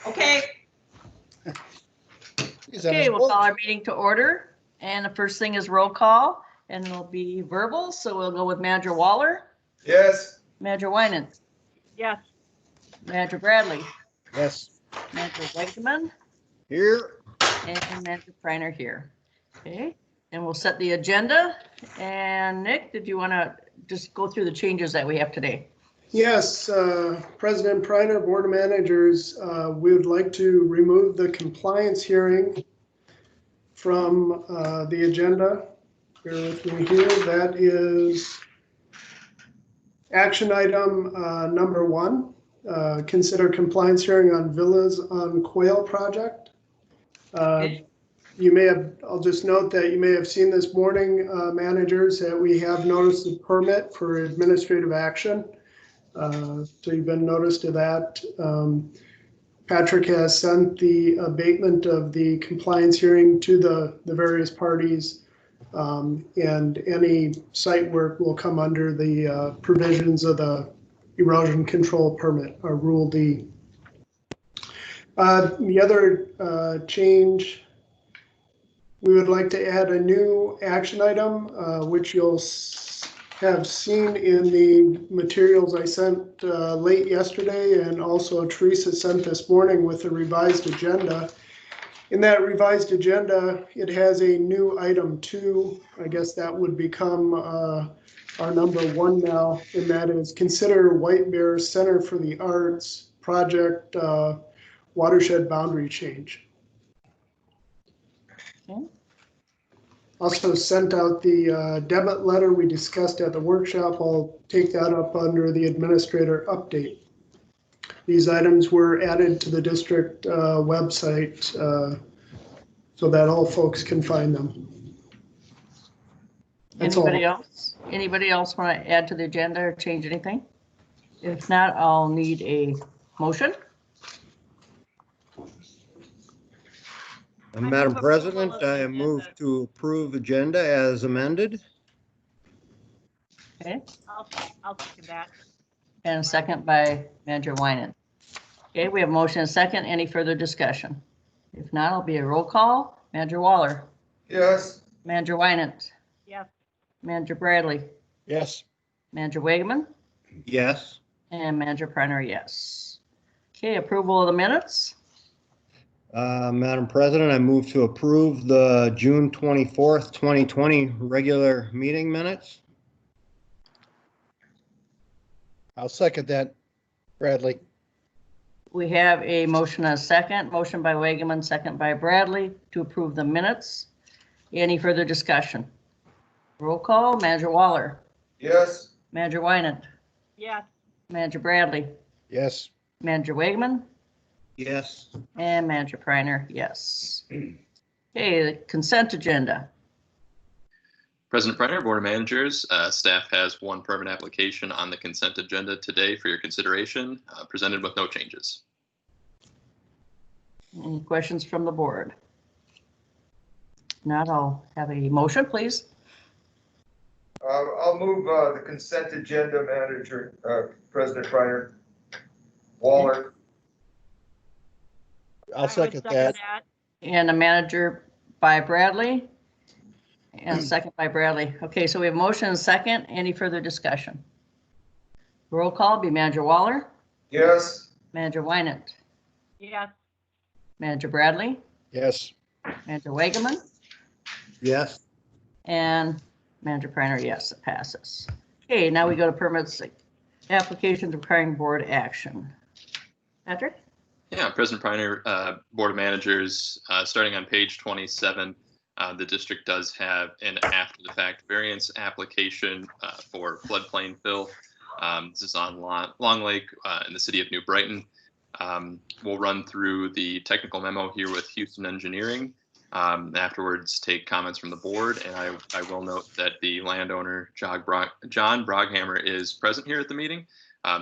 Okay. Okay, we'll call our meeting to order. And the first thing is roll call, and it'll be verbal. So we'll go with Manager Waller. Yes. Manager Winan. Yes. Manager Bradley. Yes. Manager Wakeman. Here. And Manager Preiner here. Okay, and we'll set the agenda. And Nick, did you want to just go through the changes that we have today? Yes, President Preiner, Board of Managers, we would like to remove the compliance hearing from the agenda. Bear with me here. That is action item number 1. Consider compliance hearing on Villas on Quail project. You may have, I'll just note that you may have seen this morning, managers, that we have noticed the permit for administrative action. So you've been noticed of that. Patrick has sent the abatement of the compliance hearing to the various parties, and any site work will come under the provisions of the erosion control permit, or Rule D. The other change, we would like to add a new action item, which you'll have seen in the materials I sent late yesterday, and also Teresa sent this morning with the revised agenda. In that revised agenda, it has a new item 2. I guess that would become our number 1 now, and that is consider White Bear Center for the Arts project watershed boundary change. Okay. Also sent out the debit letter we discussed at the workshop. I'll take that up under the administrator update. These items were added to the district website so that all folks can find them. That's Anybody all. else? Anybody else want to add to the agenda or change anything? If not, I'll need a motion. Madam President, I move to approve agenda as amended. Okay, I'll second that. and a second by Manager Winan. Okay, we have motion and second. Any further discussion? If not, it'll be a roll call. Manager Waller. Yes. Manager Winan. Yes. Manager Bradley. Yes. Manager Wakeman. Yes. And Manager Preiner, yes. Okay, approval of the minutes. Madam President, I move to approve the June 24th, 2020 regular meeting minutes. I'll second that, Bradley. We have a motion and a second. Motion by Wakeman, second by Bradley to approve the minutes. Any further discussion? Roll call. Manager Waller. Yes. Manager Winan. Yes. Manager Bradley. Yes. Manager Wakeman. Yes. And Manager Preiner, yes. Okay, the consent agenda. President Preiner, Board of Managers, staff has 1 permit application on the consent agenda today for your consideration, presented with no changes. Any questions from the board? Not, I'll have a motion, please. I'll move the consent agenda, President Preiner. Waller. I'll second that. And a manager by Bradley. And a second by Bradley. Okay, so we have motion and second. Any further discussion? Roll call be Manager Waller. Yes. Manager Winan. Yes. Manager Bradley. Yes. Manager Wakeman. Yes. And Manager Preiner, yes, it passes. Okay, now we go to permits, applications requiring board action. Patrick? Yeah, President Preiner, Board of Managers, starting on page 27, the district does have an after-the-fact variance application for floodplain fill. This is on Long Lake in the city of New Brighton. We'll run through the technical memo here with Houston Engineering. Afterwards, take comments from the board, and I will note that the landowner, John Broghammer, is present here at the meeting.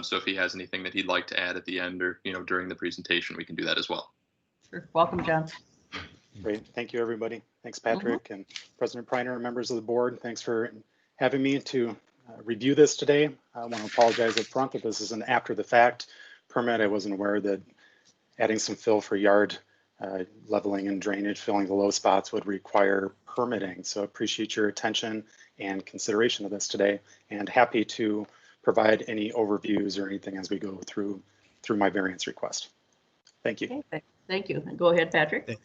So if he has anything that he'd like to add at the end or during the presentation, we can do that as well. Sure. Welcome, John. Great. Thank you, everybody. Thanks, Patrick and President Preiner, members of the board. Thanks for having me to review this today. I want to apologize up front that this is an after the fact permit. I wasn't aware that adding some fill for yard leveling and drainage, filling the low spots would require permitting. So appreciate your attention and consideration of this today, and happy to provide any overviews or anything as we go through my variance request. Thank you. Okay, thank you. Go ahead, Patrick.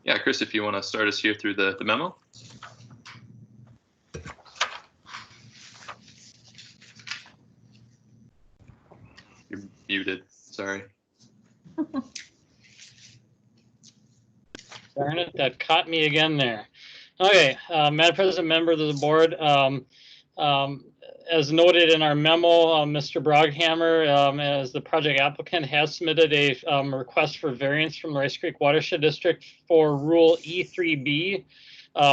Yeah, Chris, if you want to start us here through the memo. You're muted, sorry. Darn it, that caught me again there. Okay, Madam President, members of the board, as noted in our memo, Mr. Broghammer, as the project applicant, has submitted a request for variance from the Rice Creek Watershed District for Rule E3B,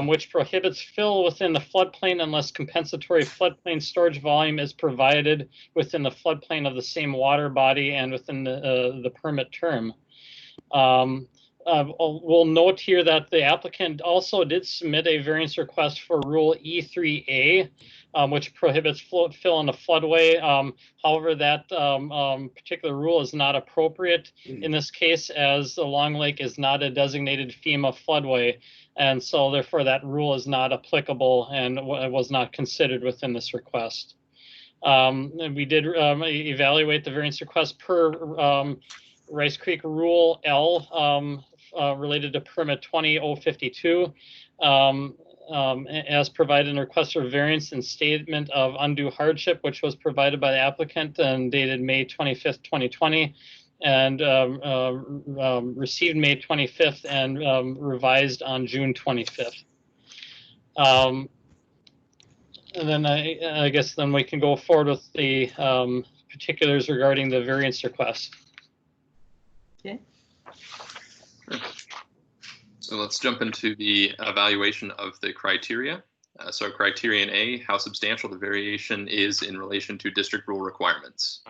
which prohibits fill within the floodplain unless compensatory floodplain storage volume is provided within the floodplain of the same water body and within the permit term. We'll note here that the applicant also did submit a variance request for Rule E3A, which prohibits fill in a floodway. However, that particular rule is not appropriate in this case, as the Long Lake is not a designated FEMA floodway, and so therefore that rule is not applicable and was not considered within this request. And we did evaluate the variance request per Rice Creek Rule L related to permit 20052 as provided in request for variance and statement of undue hardship, which was provided by the applicant and dated May 25th, 2020, and received May 25th and revised on June 25th. And then I guess then we can go forward with the particulars regarding the variance request. Okay. So let's jump into the evaluation of the criteria. So criterion A, how substantial the variation is in relation to district rule requirements.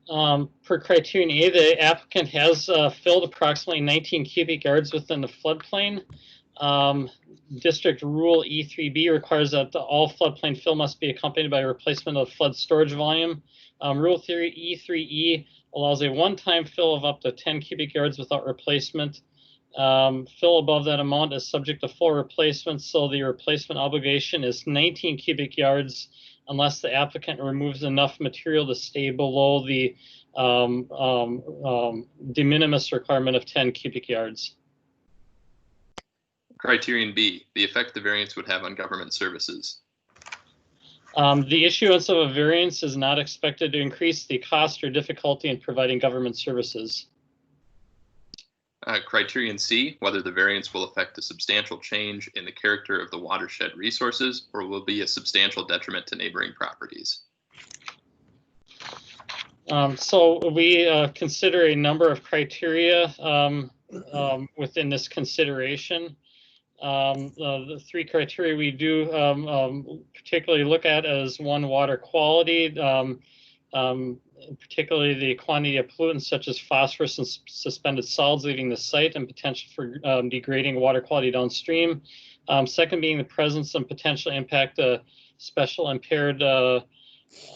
Per criterion A, the applicant has filled approximately 19 cubic yards within the floodplain. District Rule E3B requires that all floodplain fill must be accompanied by a replacement of flood storage volume. Rule E3E allows a one-time fill of up to 10 cubic yards without replacement. Fill above that amount is subject to full replacement, so the replacement obligation is 19 cubic yards unless the applicant removes enough material to stay below the de minimis requirement of 10 cubic yards. Criterion B, the effect the variance would have on government services. The issuance of a variance is not expected to increase the cost or difficulty in providing government services. Criterion C, whether the variance will affect a substantial change in the character of the watershed resources or will be a substantial detriment to neighboring properties. So we consider a number of criteria within this consideration. The three criteria we do particularly look at as one, water quality, particularly the quantity of pollutants such as phosphorus and suspended solids leaving the site and potential for degrading water quality downstream. Second being the presence and potential impact of special impaired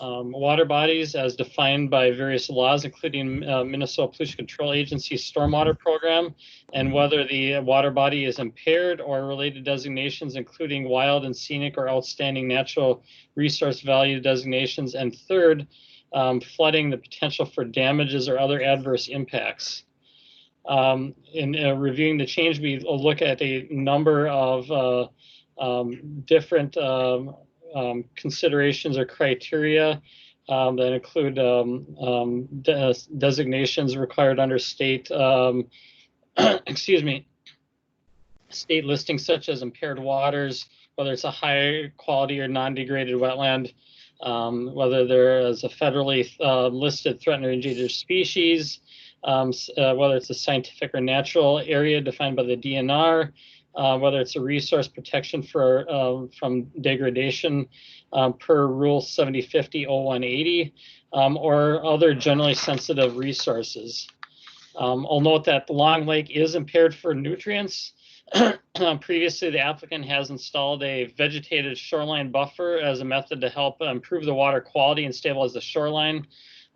water bodies as defined by various laws, including Minnesota Pollution Control Agency stormwater program, and whether the water body is impaired or related designations, including wild and scenic or outstanding natural resource value designations. And third, flooding, the potential for damages or other adverse impacts. In reviewing the change, we look at a number of different considerations or criteria that include designations required under state, excuse me, state listings such as impaired waters, whether it's a high quality or non-degraded wetland, whether there is a federally listed threatened or endangered species, whether it's a scientific or natural area defined by the DNR, whether it's a resource protection for from degradation per Rule 7050-0180, or other generally sensitive resources. I'll note that the Long Lake is impaired for nutrients. Previously, the applicant has installed a vegetated shoreline buffer as a method to help improve the water quality and stabilize the shoreline.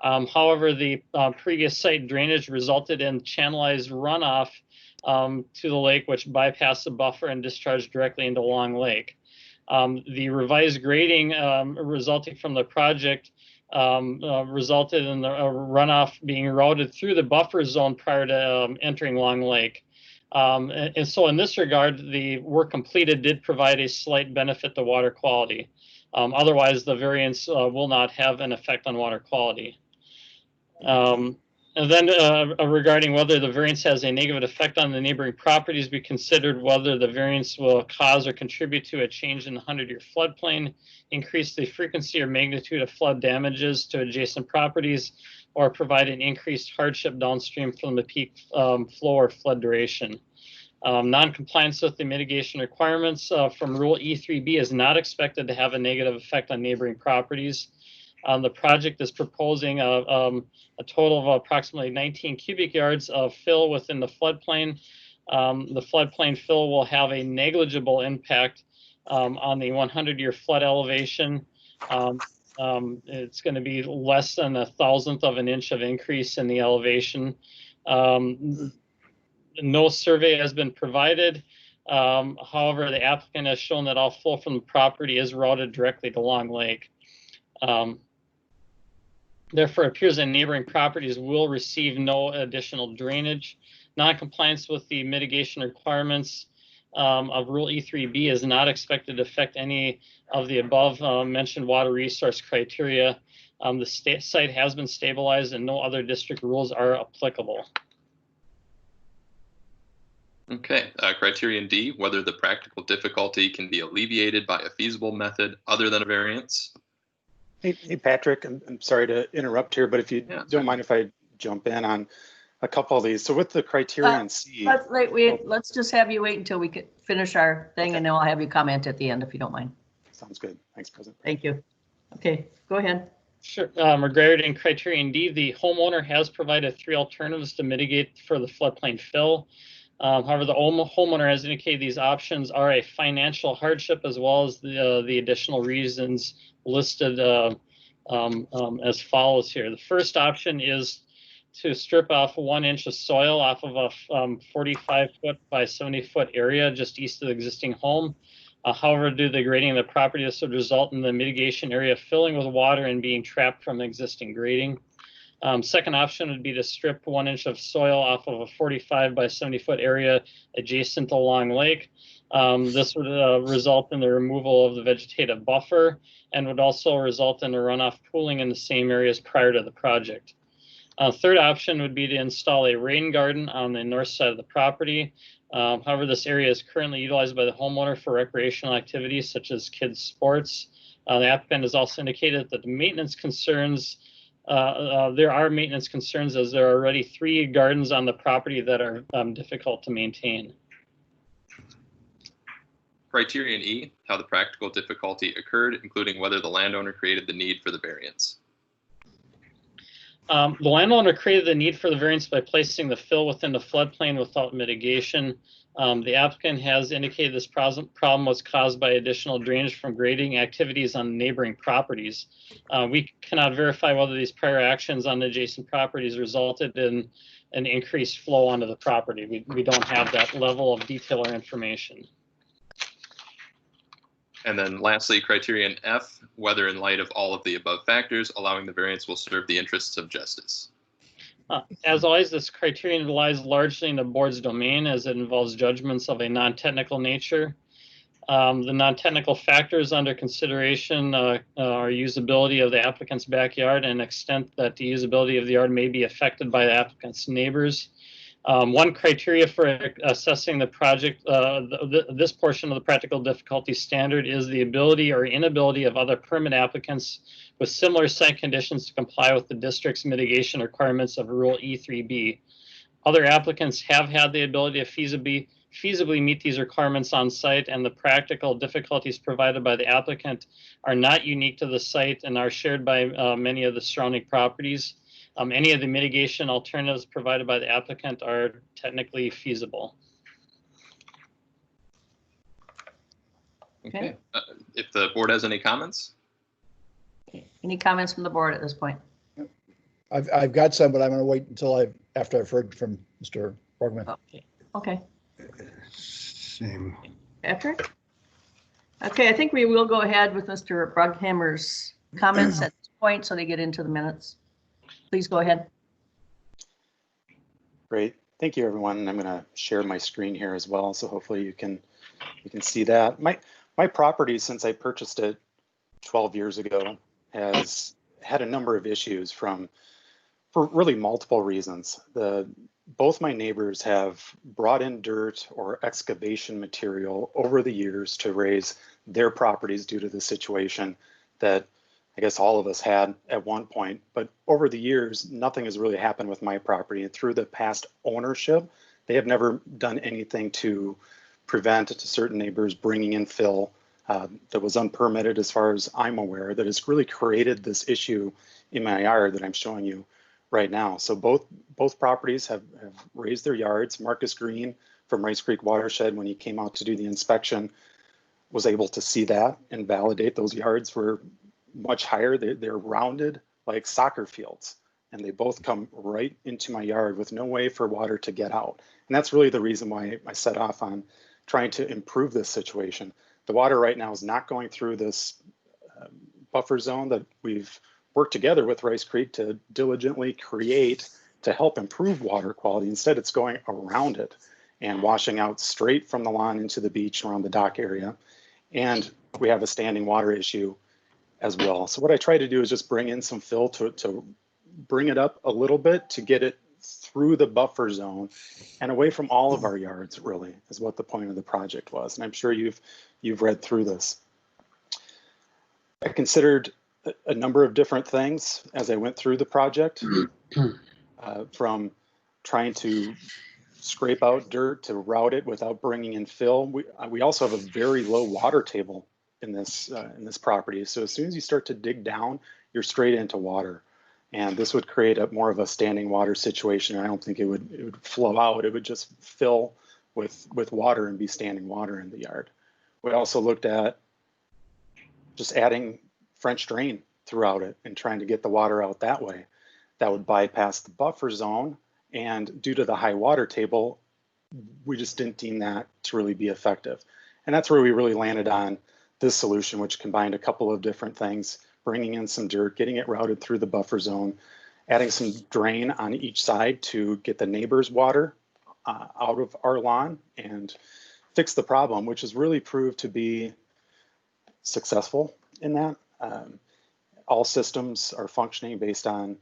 However, the previous site drainage resulted in channelized runoff to the lake, which bypassed the buffer and discharged directly into Long Lake. The revised grading resulting from the project resulted in the runoff being routed through the buffer zone prior to entering Long Lake. And so in this regard, the work completed did provide a slight benefit to water quality. Otherwise, the variance will not have an effect on water quality. And then regarding whether the variance has a negative effect on the neighboring properties, we considered whether the variance will cause or contribute to a change in the 100-year floodplain, increase the frequency or magnitude of flood damages to adjacent properties, or provide an increased hardship downstream from the peak flow or flood duration. Non-compliance with the mitigation requirements from Rule E3B is not expected to have a negative effect on neighboring properties. The project is proposing a total of approximately 19 cubic yards of fill within the floodplain. The floodplain fill will have a negligible impact on the 100-year flood elevation. It's going to be less than 1/1000th of an inch of increase in the elevation. No survey has been provided. However, the applicant has shown that all flow from the property is routed directly to Long Lake. Therefore, it appears that neighboring properties will receive no additional drainage. Non-compliance with the mitigation requirements of Rule E3B is not expected to affect any of the above mentioned water resource criteria. The site has been stabilized and no other district rules are applicable. Okay, criterion D, whether the practical difficulty can be alleviated by a feasible method other than a variance. Hey, Patrick, I'm sorry to interrupt here, but if you don't mind if I jump in on a couple of these. So with the criterion C. Let's just have you wait until we could finish our thing, and then I'll have you comment at the end if you don't mind. Sounds good. Thanks, President. Thank you. Okay, go ahead. Sure. Regarding criterion D, the homeowner has provided 3 alternatives to mitigate for the floodplain fill. However, the homeowner has indicated these options are a financial hardship as well as the additional reasons listed as follows here. The first option is to strip off 1 inch of soil off of a 45-foot by 70-foot area just east of the existing home. However, due to the grading of the property, this would result in the mitigation area filling with water and being trapped from existing grading. Second option would be to strip 1 inch of soil off of a 45 by 70-foot area adjacent to Long Lake. This would result in the removal of the vegetative buffer and would also result in the runoff pooling in the same areas prior to the project. Third option would be to install a rain garden on the north side of the property. However, this area is currently utilized by the homeowner for recreational activities such as kids' sports. The applicant has also indicated that the maintenance concerns there are maintenance concerns as there are already 3 gardens on the property that are difficult to maintain. Criterion E, how the practical difficulty occurred, including whether the landowner created the need for the variance. The landowner created the need for the variance by placing the fill within the floodplain without mitigation. The applicant has indicated this problem was caused by additional drainage from grading activities on neighboring properties. We cannot verify whether these prior actions on adjacent properties resulted in an increased flow onto the property. We don't have that level of detail or information. And then lastly, criterion F, whether in light of all of the above factors, allowing the variance will serve the interests of justice. As always, this criterion relies largely in the board's domain as it involves judgments of a non-technical nature. The non-technical factors under consideration are usability of the applicant's backyard and extent that the usability of the yard may be affected by the applicant's neighbors. One criteria for assessing the project, this portion of the practical difficulty standard is the ability or inability of other permit applicants with similar site conditions to comply with the district's mitigation requirements of Rule E3B. Other applicants have had the ability to feasibly meet these requirements on site, and the practical difficulties provided by the applicant are not unique to the site and are shared by many of the surrounding properties. Any of the mitigation alternatives provided by the applicant are technically feasible. Okay. If the board has any comments? Any comments from the board at this point? I've got some, but I'm gonna wait until after I've heard from Mr. Borgman. Okay, okay. Same. Patrick? Okay, I think we will go ahead with Mr. Brughammer's comments at this point, so they get into the minutes. Please go ahead. Great. Thank you, everyone. And I'm going to share my screen here as well. So hopefully you can see that. My property, since I purchased it 12 years ago, has had a number of issues for really multiple reasons. Both my neighbors have brought in dirt or excavation material over the years to raise their properties due to the situation that I guess all of us had at one point. But over the years, nothing has really happened with my property. And through the past ownership, they have never done anything to prevent certain neighbors bringing in fill that was unpermitted as far as I'm aware, that has really created this issue in my yard that I'm showing you right now. So both properties have raised their yards. Marcus Green from Rice Creek Watershed, when he came out to do the inspection, was able to see that and validate those yards were much higher. They're rounded like soccer fields, and they both come right into my yard with no way for water to get out. And that's really the reason why I set off on trying to improve this situation. The water right now is not going through this buffer zone that we've worked together with Rice Creek to diligently create to help improve water quality. Instead, it's going around it and washing out straight from the lawn into the beach around the dock area. And we have a standing water issue as well. So what I try to do is just bring in some fill to bring it up a little bit to get it through the buffer zone and away from all of our yards, really, is what the point of the project was. And I'm sure you've read through this. I considered a number of different things as I went through the project, from trying to scrape out dirt to route it without bringing in fill. We also have a very low water table in this property. So as soon as you start to dig down, you're straight into water. And this would create more of a standing water situation. I don't think it would flow out. It would just fill with water and be standing water in the yard. We also looked at just adding French drain throughout it and trying to get the water out that way. That would bypass the buffer zone. And due to the high water table, we just didn't deem that to really be effective. And that's where we really landed on this solution, which combined a couple of different things, bringing in some dirt, getting it routed through the buffer zone, adding some drain on each side to get the neighbor's water out of our lawn and fix the problem, which has really proved to be successful in that. All systems are functioning based on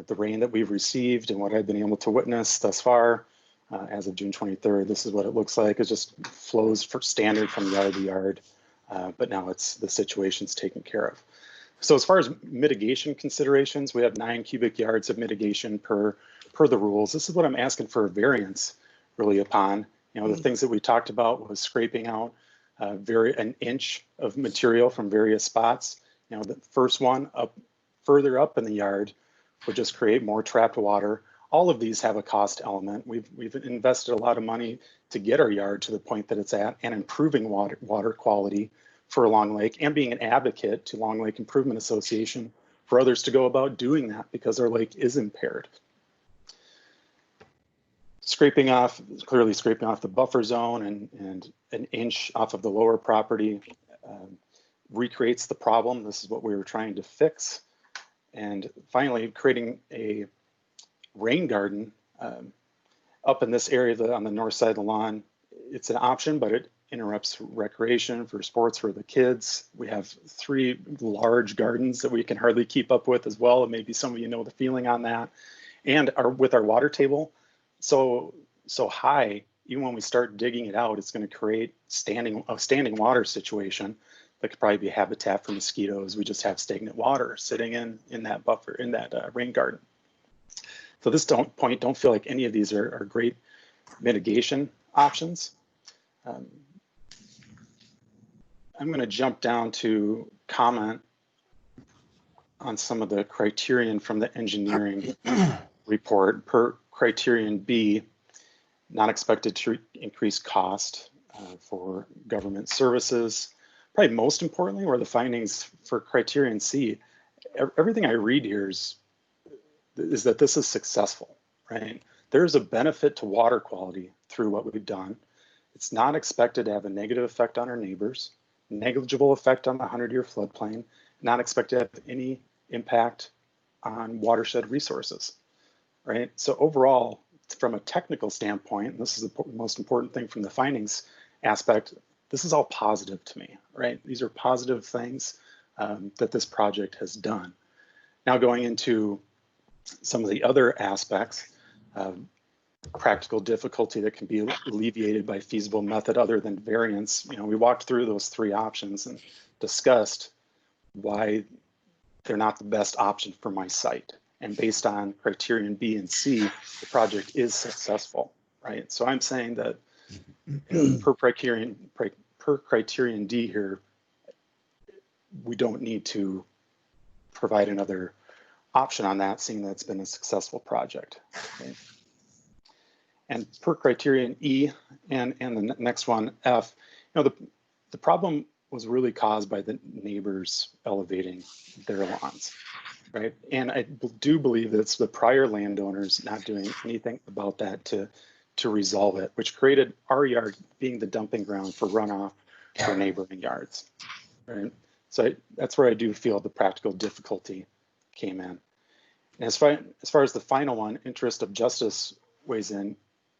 the rain that we've received and what I've been able to witness thus far. As of June 23rd, this is what it looks like. It just flows for standard from yard to yard, but now the situation's taken care of. So as far as mitigation considerations, we have 9 cubic yards of mitigation per the rules. This is what I'm asking for a variance really upon. The things that we talked about was scraping out an inch of material from various spots. The first one further up in the yard would just create more trapped water. All of these have a cost element. We've invested a lot of money to get our yard to the point that it's at and improving water quality for Long Lake and being an advocate to Long Lake Improvement Association for others to go about doing that because our lake is impaired. Clearly scraping off the buffer zone and an inch off of the lower property recreates the problem. This is what we were trying to fix. And finally, creating a rain garden up in this area on the north side of the lawn. It's an option, but it interrupts recreation for sports for the kids. We have 3 large gardens that we can hardly keep up with as well. And maybe some of you know the feeling on that. And with our water table so high, even when we start digging it out, it's going to create a standing water situation that could probably be habitat for mosquitoes. We just have stagnant water sitting in that buffer, in that rain garden. So at this point, don't feel like any of these are great mitigation options. I'm going to jump down to comment on some of the criterion from the engineering report. Per criterion B, not expected to increase cost for government services. Probably most importantly were the findings for criterion C. Everything I read here is is that this is successful, right? There's a benefit to water quality through what we've done. It's not expected to have a negative effect on our neighbors, negligible effect on the 100-year floodplain, not expected to have any impact on watershed resources, right? So overall, from a technical standpoint, and this is the most important thing from the findings aspect, this is all positive to me, right? These are positive things that this project has done. Now going into some of the other aspects, practical difficulty that can be alleviated by feasible method other than variance. You know, we walked through those three options and discussed why they're not the best option for my site. And based on criterion B and C, the project is successful, right? So I'm saying that per criterion D here, we don't need to provide another option on that, seeing that it's been a successful project. Okay? And per criterion E and the next one, F, you know, the problem was really caused by the neighbors elevating their lawns, right? And I do believe that it's the prior landowners not doing anything about that to resolve it, which created our yard being the dumping ground for runoff for neighboring yards, right? So that's where I do feel the practical difficulty came in. And as far as the final one, interest of justice weighs in.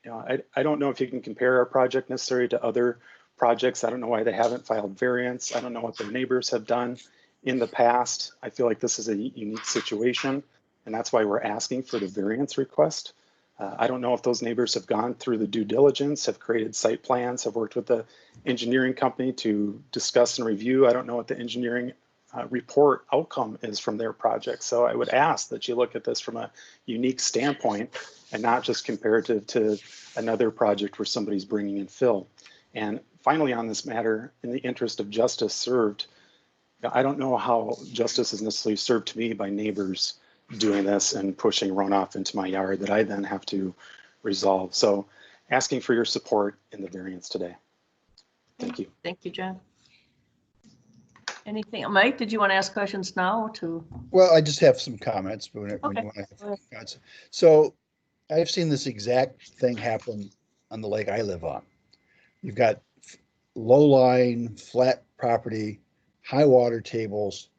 You know, I don't know if you can compare our project necessarily to other projects. I don't know why they haven't filed variance. I don't know what their neighbors have done in the past. I feel like this is a unique situation, and that's why we're asking for the variance request. I don't know if those neighbors have gone through the due diligence, have created site plans, have worked with the engineering company to discuss and review. I don't know what the engineering report outcome is from their project. So I would ask that you look at this from a unique standpoint and not just comparative to another project where somebody's bringing in fill. And finally on this matter, in the interest of justice served, I don't know how justice is necessarily served to me by neighbors doing this and pushing runoff into my yard that I then have to resolve. So asking for your support in the variance today. Thank you. Thank you, John. Anything, Mike, did you want to ask questions now to? Well, I just have some comments. When you want to have comments. So I've seen this exact thing happen on the lake I live on. You've got low-lying, flat property, high water tables.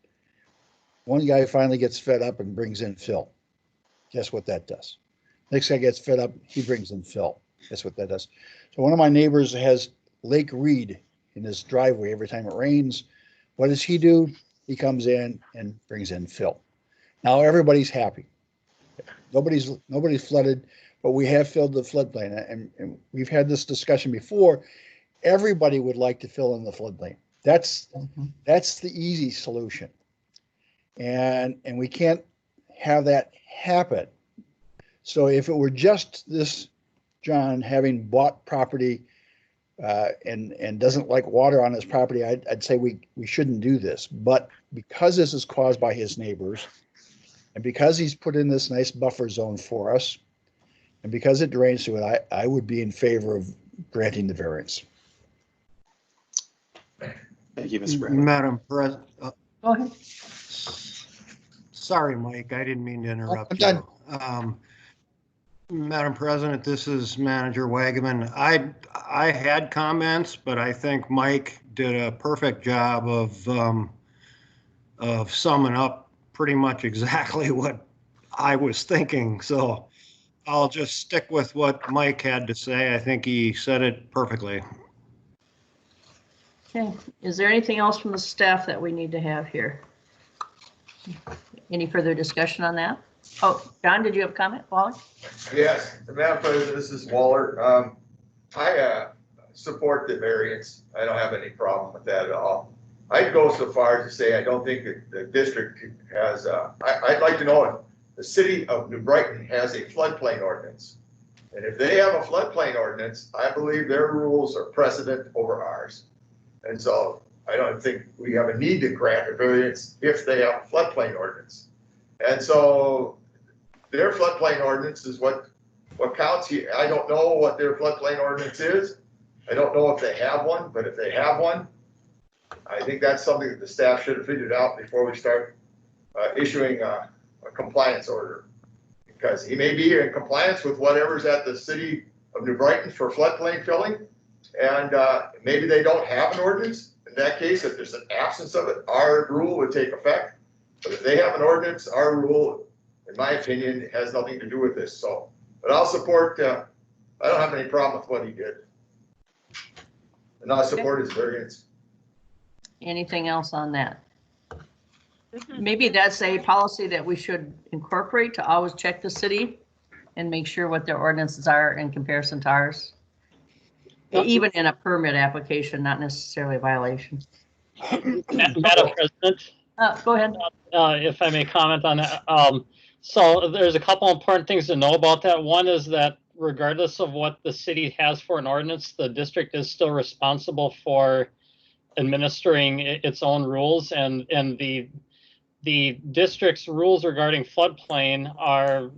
One guy finally gets fed up and brings in fill. Guess what that does? Next guy gets fed up, he brings in fill. Guess what that does? So one of my neighbors has Lake Reed in his driveway every time it rains. What does he do? He comes in and brings in fill. Now everybody's happy. Nobody's flooded, but we have filled the floodplain, and we've had this discussion before. Everybody would like to fill in the floodplain. That's the easy solution, and we can't have that happen. So if it were just this John having bought property and doesn't like water on his property, I'd say we shouldn't do this. But because this is caused by his neighbors, and because he's put in this nice buffer zone for us, and because it drains to it, I would be in favor of granting the variance. Thank you, Mr. Bradley. Madam President. Go ahead. Sorry, Mike, I didn't mean to interrupt I'm you. done. Madam President, this is Manager Wagaman. I had comments, but I think Mike did a perfect job of summing up pretty much exactly what I was thinking. So I'll just stick with what Mike had to say. I think he said it perfectly. Okay, is there anything else from the staff that we need to have here? Any further discussion on that? Oh, John, did you have a comment, Waller? Yes, Madam President, this is Waller. I support the variance. I don't have any problem with that at all. I'd go so far as to say I don't think that the district has, I'd like to know if the city of New Brighton has a floodplain ordinance. And if they have a floodplain ordinance, I believe their rules are precedent over ours. And so I don't think we have a need to grant a variance if they have a floodplain ordinance. And so their floodplain ordinance is what counts here. I don't know what their floodplain ordinance is. I don't know if they have one, but if they have one, I think that's something that the staff should have figured out before we start issuing a compliance order. because he may be in compliance with whatever's at the city of New Brighton for floodplain filling. And maybe they don't have an ordinance. In that case, if there's an absence of it, our rule would take effect. But if they have an ordinance, our rule, in my opinion, has nothing to do with this. So, but I'll support, I don't have any problem with what he did. And I'll support his variance. Anything else on that? This is- Maybe that's a policy that we should incorporate, to always check the city and make sure what their ordinances are in comparison to ours. Even in a permit application, not necessarily a violation. Madam President, Go ahead. if I may comment on that. So there's a couple important things to know about that. One is that regardless of what the city has for an ordinance, the district is still responsible for administering its own rules, and the district's rules regarding floodplain are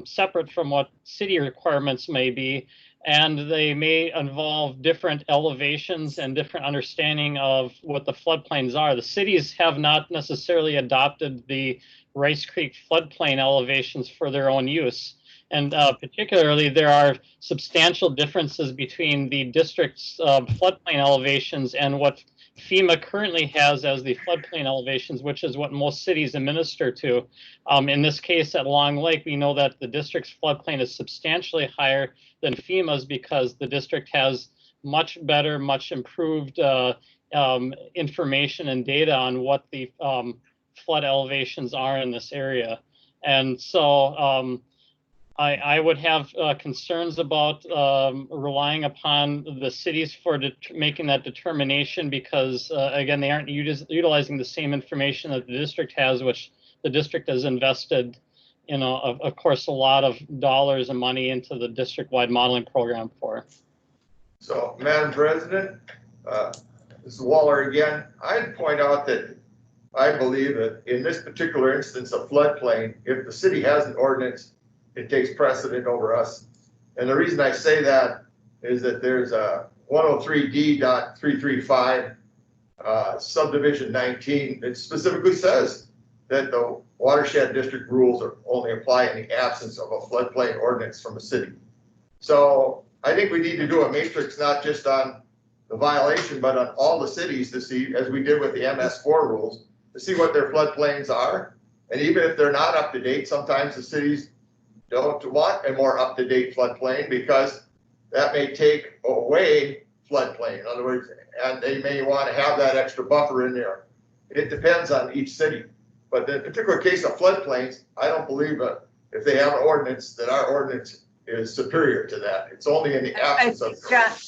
separate from what city requirements may be, and they may involve different elevations and different understanding of what the floodplains are. The cities have not necessarily adopted the Rice Creek floodplain elevations for their own use. And particularly, there are substantial differences between the district's floodplain elevations and what FEMA currently has as the floodplain elevations, which is what most cities administer to. In this case, at Long Lake, we know that the district's floodplain is substantially higher than FEMA's because the district has much better, much improved information and data on what the flood elevations are in this area. And so I would have concerns about relying upon the cities for making that determination because, again, they aren't utilizing the same information that the district has, which the district has invested, of course, a lot of dollars and money into the district-wide modeling program for. So, Madam President, this is Waller again. I'd point out that I believe that in this particular instance of floodplain, if the city has an ordinance, it takes precedent over us. And the reason I say that is that there's a 103D.335 subdivision 19 that specifically says that the watershed district rules are only apply in the absence of a floodplain ordinance from a city. So I think we need to do a matrix, not just on the violation, but on all the cities to see, as we did with the MS4 rules, to see what their floodplains are. And even if they're not up to date, sometimes the cities don't want a more up-to-date floodplain because that may take away floodplain. In other words, and they may want to have that extra buffer in there. It depends on each city. But in the particular case of floodplains, I don't believe if they have an ordinance that our ordinance is superior to that. It's only in the absence of.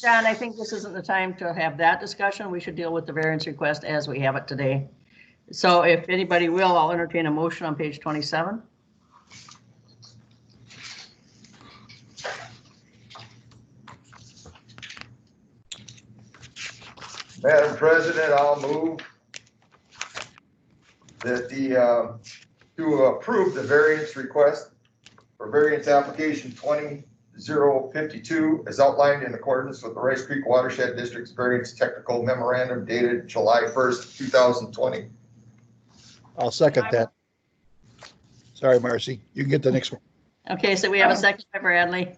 John, I think this isn't the time to have that discussion. We should deal with the variance request as we have it today. So if anybody will, I'll entertain a motion on page 27. Madam President, I'll move that to approve the variance request for variance application 20052 as outlined in accordance with the Rice Creek Watershed District's variance technical memorandum dated July 1st, 2020. I'll second that. Sorry, Marcy, you can get the next one. Okay, so we have a second by Bradley.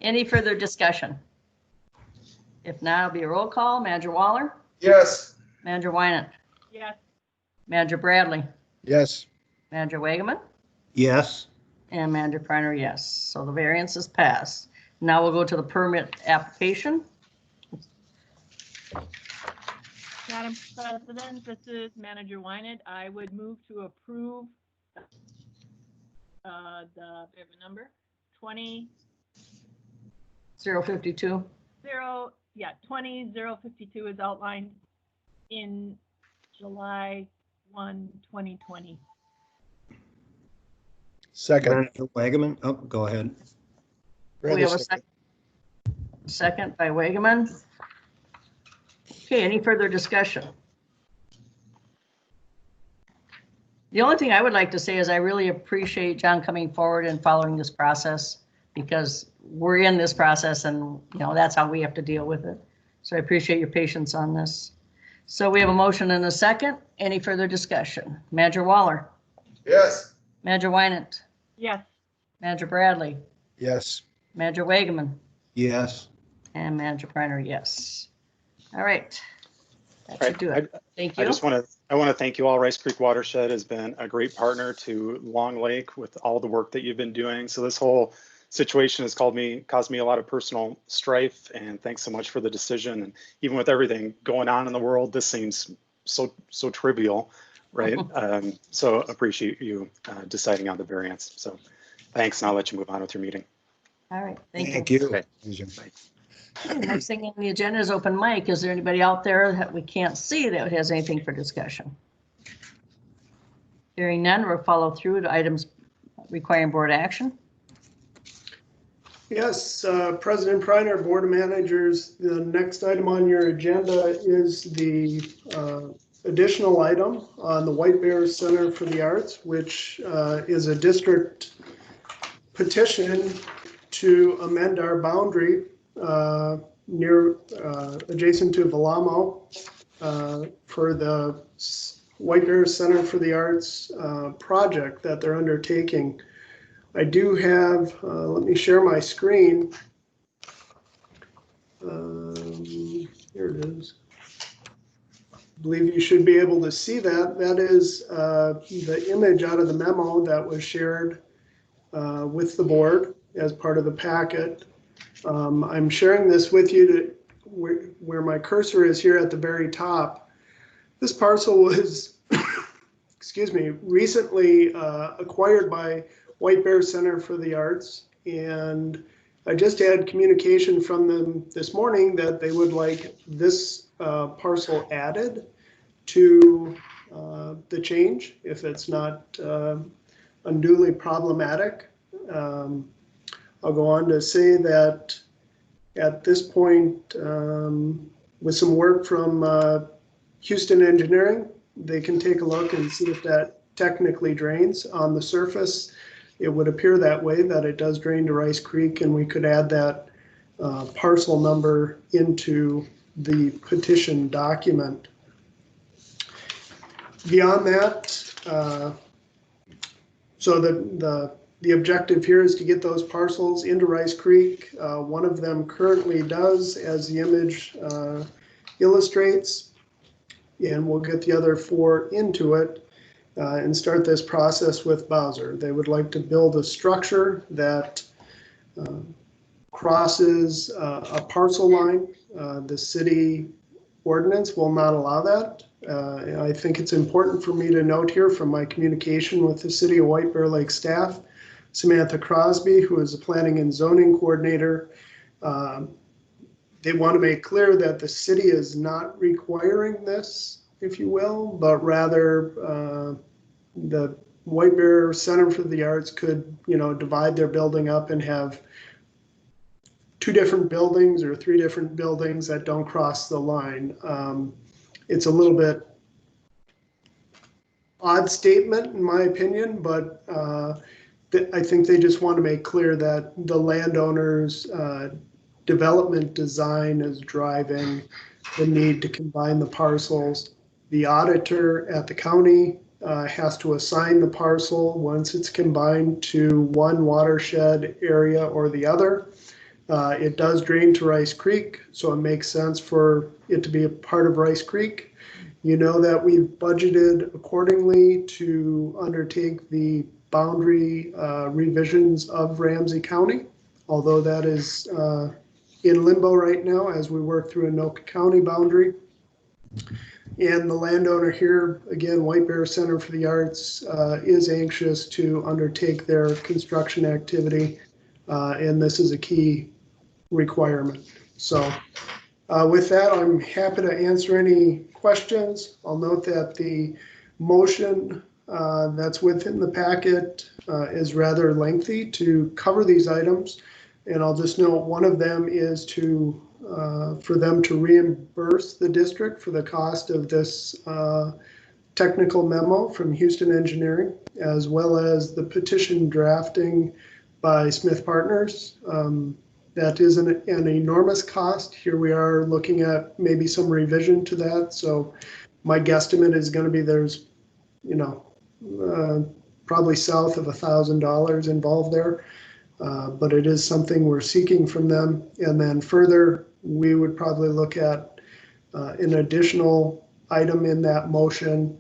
Any further discussion? If not, it'll be a roll call. Manager Waller? Yes. Manager Wynant? Yes. Manager Bradley? Yes, Manager Wagaman? Yes, And Manager Priner, yes. So the variance is passed. Now we'll go to the permit application. Madam President, this is Manager Wynant. I would move to approve we have a number, 052. 20052 is outlined in July 1, 2020. second. Manager Wagaman, oh, go ahead. We have a second by Wagaman. Okay, any further discussion? The only thing I would like to say is I really appreciate John coming forward and following this process because we're in this process and that's how we have to deal with it. So I appreciate your patience on this. So we have a motion and a second. Any further discussion? Manager Waller? Yes. Manager Wynant? Yes. Manager Bradley, Yes. Manager Wageman, Yes. and Manager Briner, yes. All right. That should do Right. it. Thank I you. just want to thank you all. Rice Creek Watershed has been a great partner to Long Lake with all the work that you've been doing. So this whole situation has caused me a lot of personal strife, and thanks so much for the decision. And even with everything going on in the world, this seems so trivial, right? So appreciate you deciding on the variance. So thanks, and I'll let you move on with your meeting. All right. Thank you. Thank you. Okay. Okay, next thing on the agenda is open mic. Is there anybody out there that we can't see that has anything for discussion? Hearing none, we'll follow through to items requiring board action. Yes, President Preiner, Board of Managers, the next item on your agenda is the additional item on the White Bear Center for the Arts, which is a district petition to amend our boundary adjacent to Velamo for the White Bear Center for the Arts project that they're undertaking. I do have, let me share my screen. Here it is. I believe you should be able to see that. That is the image out of the memo that was shared with the board as part of the packet. I'm sharing this with you to where my cursor is here at the very top. This parcel was, excuse me, recently acquired by White Bear Center for the Arts, and I just had communication from them this morning that they would like this parcel added to the change if it's not unduly problematic. I'll go on to say that at this point, with some work from Houston Engineering, they can take a look and see if that technically drains. On the surface, it would appear that way, that it does drain to Rice Creek, and we could add that parcel number into the petition document. Beyond that, so the objective here is to get those parcels into Rice Creek. One of them currently does, as the image illustrates, and we'll get the other 4 into it and start this process with Bowser. They would like to build a structure that crosses a parcel line. The city ordinance will not allow that. I think it's important for me to note here from my communication with the City of White Bear Lake staff, Samantha Crosby, who is the planning and zoning coordinator. They want to make clear that the city is not requiring this, if you will, but rather the White Bear Center for the Arts could, divide their building up and have 2 different buildings or 3 different buildings that don't cross the line. It's a little bit odd statement in my opinion, but I think they just want to make clear that the landowner's development design is driving the need to combine the parcels. The auditor at the county has to assign the parcel once it's combined to one watershed area or the other. It does drain to Rice Creek, so it makes sense for it to be a part of Rice Creek. You know that we've budgeted accordingly to undertake the boundary revisions of Ramsey County, although that is in limbo right now as we work through Anoka County boundary. And the landowner here, again, White Bear Center for the Arts, is anxious to undertake their construction activity, and this is a key requirement. So with that, I'm happy to answer any questions. I'll note that the motion that's within the packet is rather lengthy to cover these items. And I'll just note one of them is to for them to reimburse the district for the cost of this technical memo from Houston Engineering, as well as the petition drafting by Smith Partners. That is an enormous cost. Here we are looking at maybe some revision to that. So my guesstimate is going to be there's, probably south of $1,000 involved there. But it is something we're seeking from them. And then further, we would probably look at an additional item in that motion,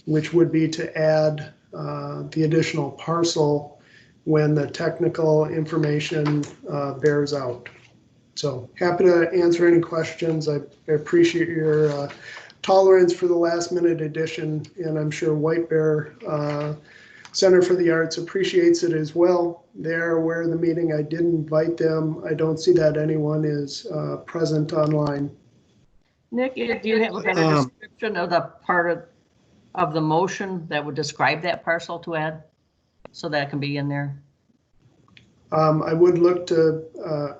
which would be to add the additional parcel when the technical information bears out. So happy to answer any questions. I appreciate your tolerance for the last minute addition, and I'm sure White Bear Center for the Arts appreciates it as well. They're aware of the meeting. I did invite them. I don't see that anyone is present online. Nick, do you have a better description of the part of the motion that would describe that parcel to add? So that can be in there. I would look to,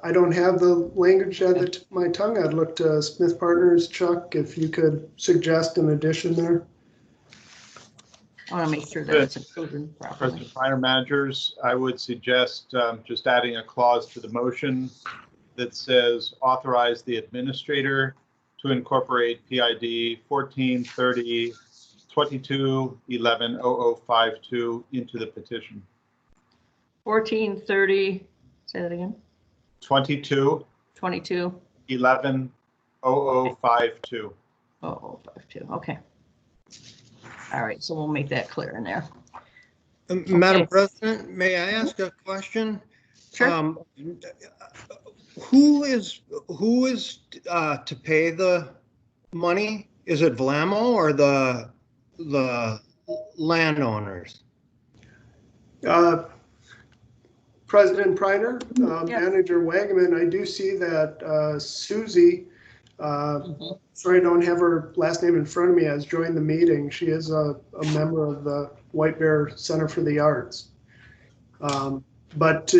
I don't have the language at the tip of my tongue. I'd look to Smith Partners, Chuck, if you could suggest an addition there. I want to make sure that it's included properly. President Finer, managers, I would suggest just adding a clause to the motion that says authorize the administrator to incorporate PID 1430 22 11 0052 into the petition. 1430, say that again. 22 22 11 0052. 0052. Okay. All right, so we'll make that clear in there. Madam President, may I ask a question? Sure. Who is to pay the money? Is it Vlamo or the landowners? President Preiner, Yes. Manager Wagaman, I do see that Susie, sorry I don't have her last name in front of me, has joined the meeting. She is a member of the White Bear Center for the Arts. But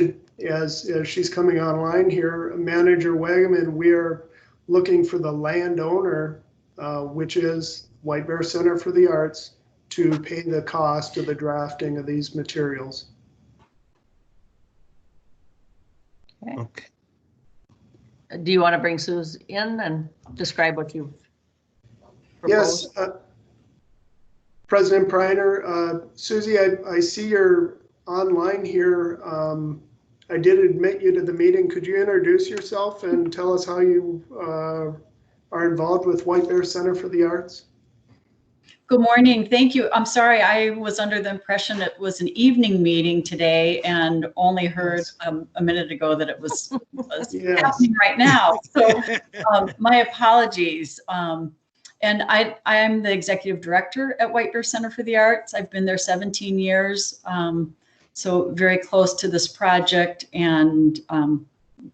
as she's coming online here, Manager Wagaman, we are looking for the landowner, which is White Bear Center for the Arts, to pay the cost of the drafting of these materials. Okay. Do you want to bring Suze in and describe what you've proposed? Yes, President Preiner, Susie, I see you're online here. I did admit you to the meeting. Could you introduce yourself and tell us how you are involved with White Bear Center for the Arts? Good morning. Thank you. I'm sorry, I was under the impression it was an evening meeting today and only heard a minute ago that it was Yes. happening right now. So my apologies. And I'm the executive director at White Bear Center for the Arts. I've been there 17 years. So very close to this project and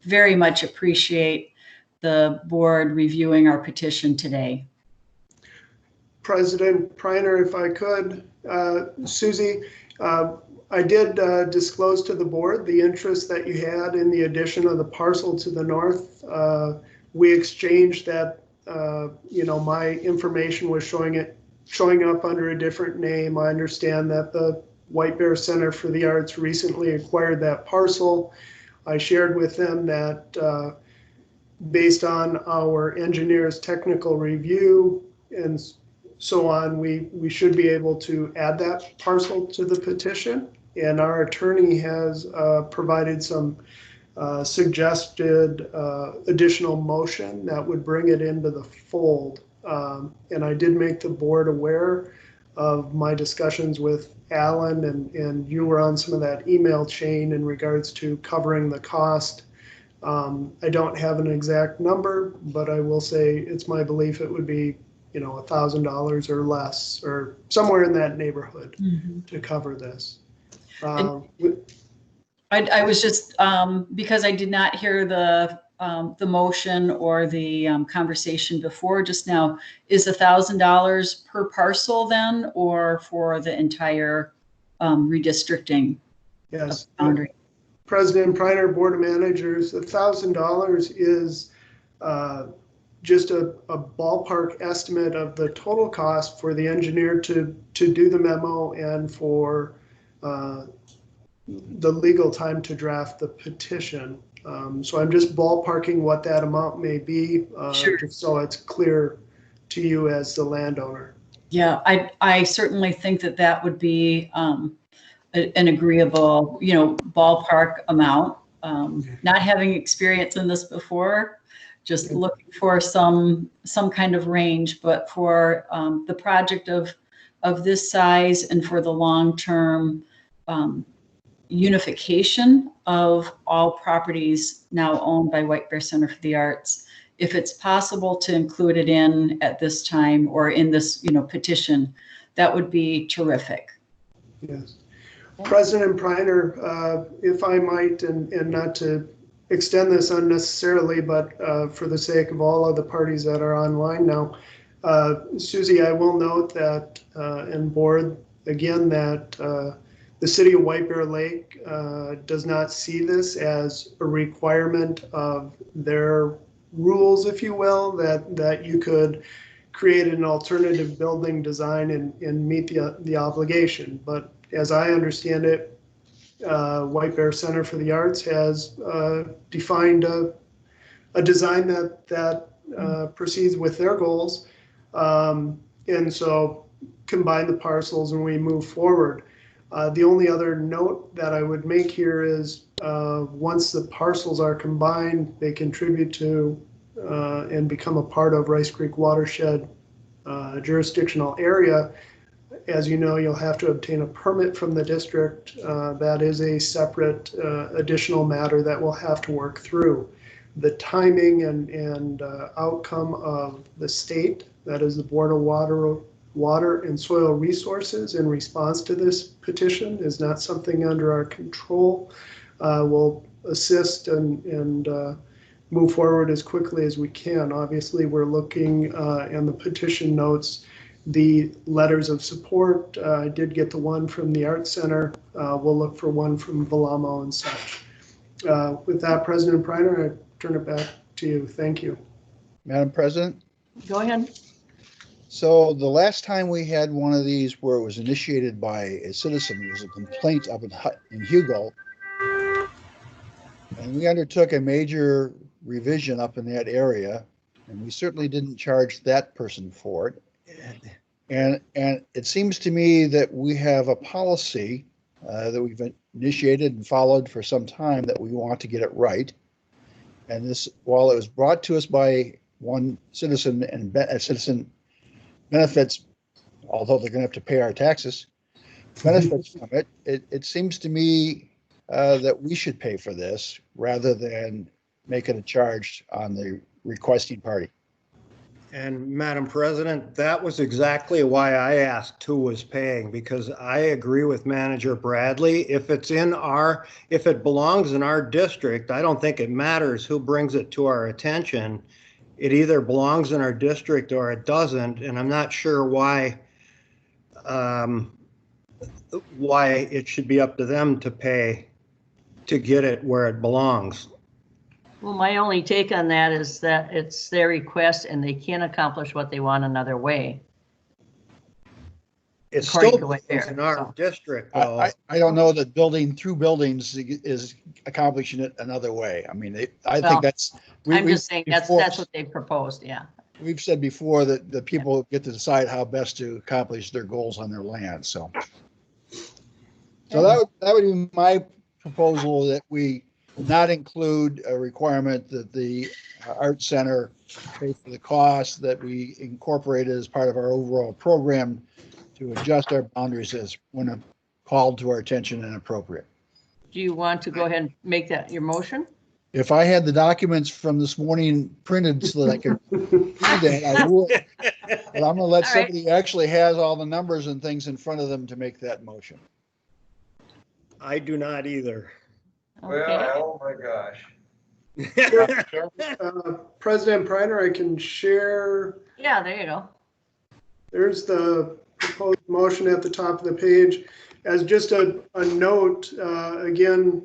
very much appreciate the board reviewing our petition today. President Preiner, if I could, Susie, I did disclose to the board the interest that you had in the addition of the parcel to the north. We exchanged that, my information was showing up under a different name. I understand that the White Bear Center for the Arts recently acquired that parcel. I shared with them that based on our engineer's technical review and so on, we should be able to add that parcel to the petition. And our attorney has provided some suggested additional motion that would bring it into the fold. And I did make the board aware of my discussions with Alan, and you were on some of that email chain in regards to covering the cost. I don't have an exact number, but I will say it's my belief it would be $1,000 or less, or somewhere in that neighborhood to cover this. I was just, because I did not hear the motion or the conversation before just now, is $1,000 per parcel then, or for the entire redistricting? Yes. Boundary. President Preiner, Board of Managers, $1,000 is just a ballpark estimate of the total cost for the engineer to do the memo and for the legal time to draft the petition. So I'm just ballparking what that amount may be, Sure. just so it's clear to you as the landowner. Yeah, I certainly think that would be an agreeable, ballpark amount. Not having experience in this before, just looking for some kind of range, but for the project of this size and for the long-term unification of all properties now owned by White Bear Center for the Arts, if it's possible to include it in at this time or in this, petition, that would be terrific. Yes. President Preiner, if I might, and not to extend this unnecessarily, but for the sake of all of the parties that are online now, Susie, I will note that, and board, again, that the city of White Bear Lake does not see this as a requirement of their rules, if you will, that you could create an alternative building design and meet the obligation. But as I understand it, White Bear Center for the Arts has defined a design that proceeds with their goals. And so combine the parcels and we move forward. The only other note that I would make here is once the parcels are combined, they contribute to and become a part of Rice Creek Watershed jurisdictional area. As you know, you'll have to obtain a permit from the district. That is a separate additional matter that we'll have to work through. The timing and outcome of the state, that is the Board of Water and Soil Resources, in response to this petition is not something under our control. We'll assist and move forward as quickly as we can. Obviously, we're looking, and the petition notes the letters of support. I did get the one from the Arts Center. We'll look for one from Velamo and such. With that, President Preiner, I turn it back to you. Thank you. Madam President? Go ahead. So the last time we had one of these where it was initiated by a citizen, it was a complaint up in Hugo. And we undertook a major revision up in that area, and we certainly didn't charge that person for it. And it seems to me that we have a policy that we've initiated and followed for some time that we want to get it right. And this, while it was brought to us by one citizen and citizen benefits, although they're going to have to pay our taxes, benefits from it, it seems to me that we should pay for this rather than make it a charge on the requesting party. And Madam President, that was exactly why I asked who was paying, because I agree with Manager Bradley. If it belongs in our district, I don't think it matters who brings it to our attention. It either belongs in our district or it doesn't, and I'm not sure why it should be up to them to pay to get it where it belongs. Well, my only take on that is that it's their request and they can't accomplish what they want another way. It's According still to what belongs in our district, though. I don't know that building through buildings is accomplishing it another way. I mean, I Well, think that's. I'm just saying that's what they proposed, yeah. We've said before that the people get to decide how best to accomplish their goals on their land, so. So that would be my proposal, that we not include a requirement that the Art Center pay for the cost, that we incorporate it as part of our overall program to adjust our boundaries as when called to our attention and appropriate. Do you want to go ahead and make that your motion? If I had the documents from this morning printed so that I could do that, I would. But I'm gonna let somebody who actually has all the numbers and things in front of them to make that motion. I do not either. Okay. Well, oh my gosh. President Preiner, I can share. Yeah, there you go. There's the proposed motion at the top of the page. As just a note, again,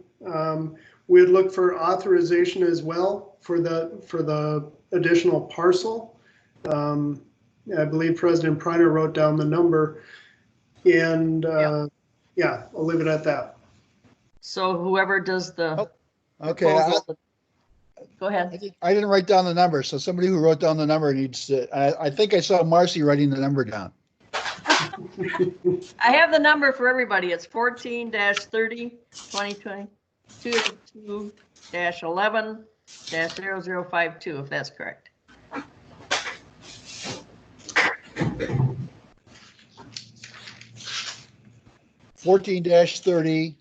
we'd look for authorization as well for the additional parcel. I believe President Preiner wrote down the number, and yeah, I'll leave it at that. So whoever does the Okay, proposal, go ahead. I didn't write down the number, so somebody who wrote down the number needs to, I think I saw Marcy writing the number down. I have the number for everybody. It's 14-30, 2022-11-0052, if that's correct. Fourteen 30.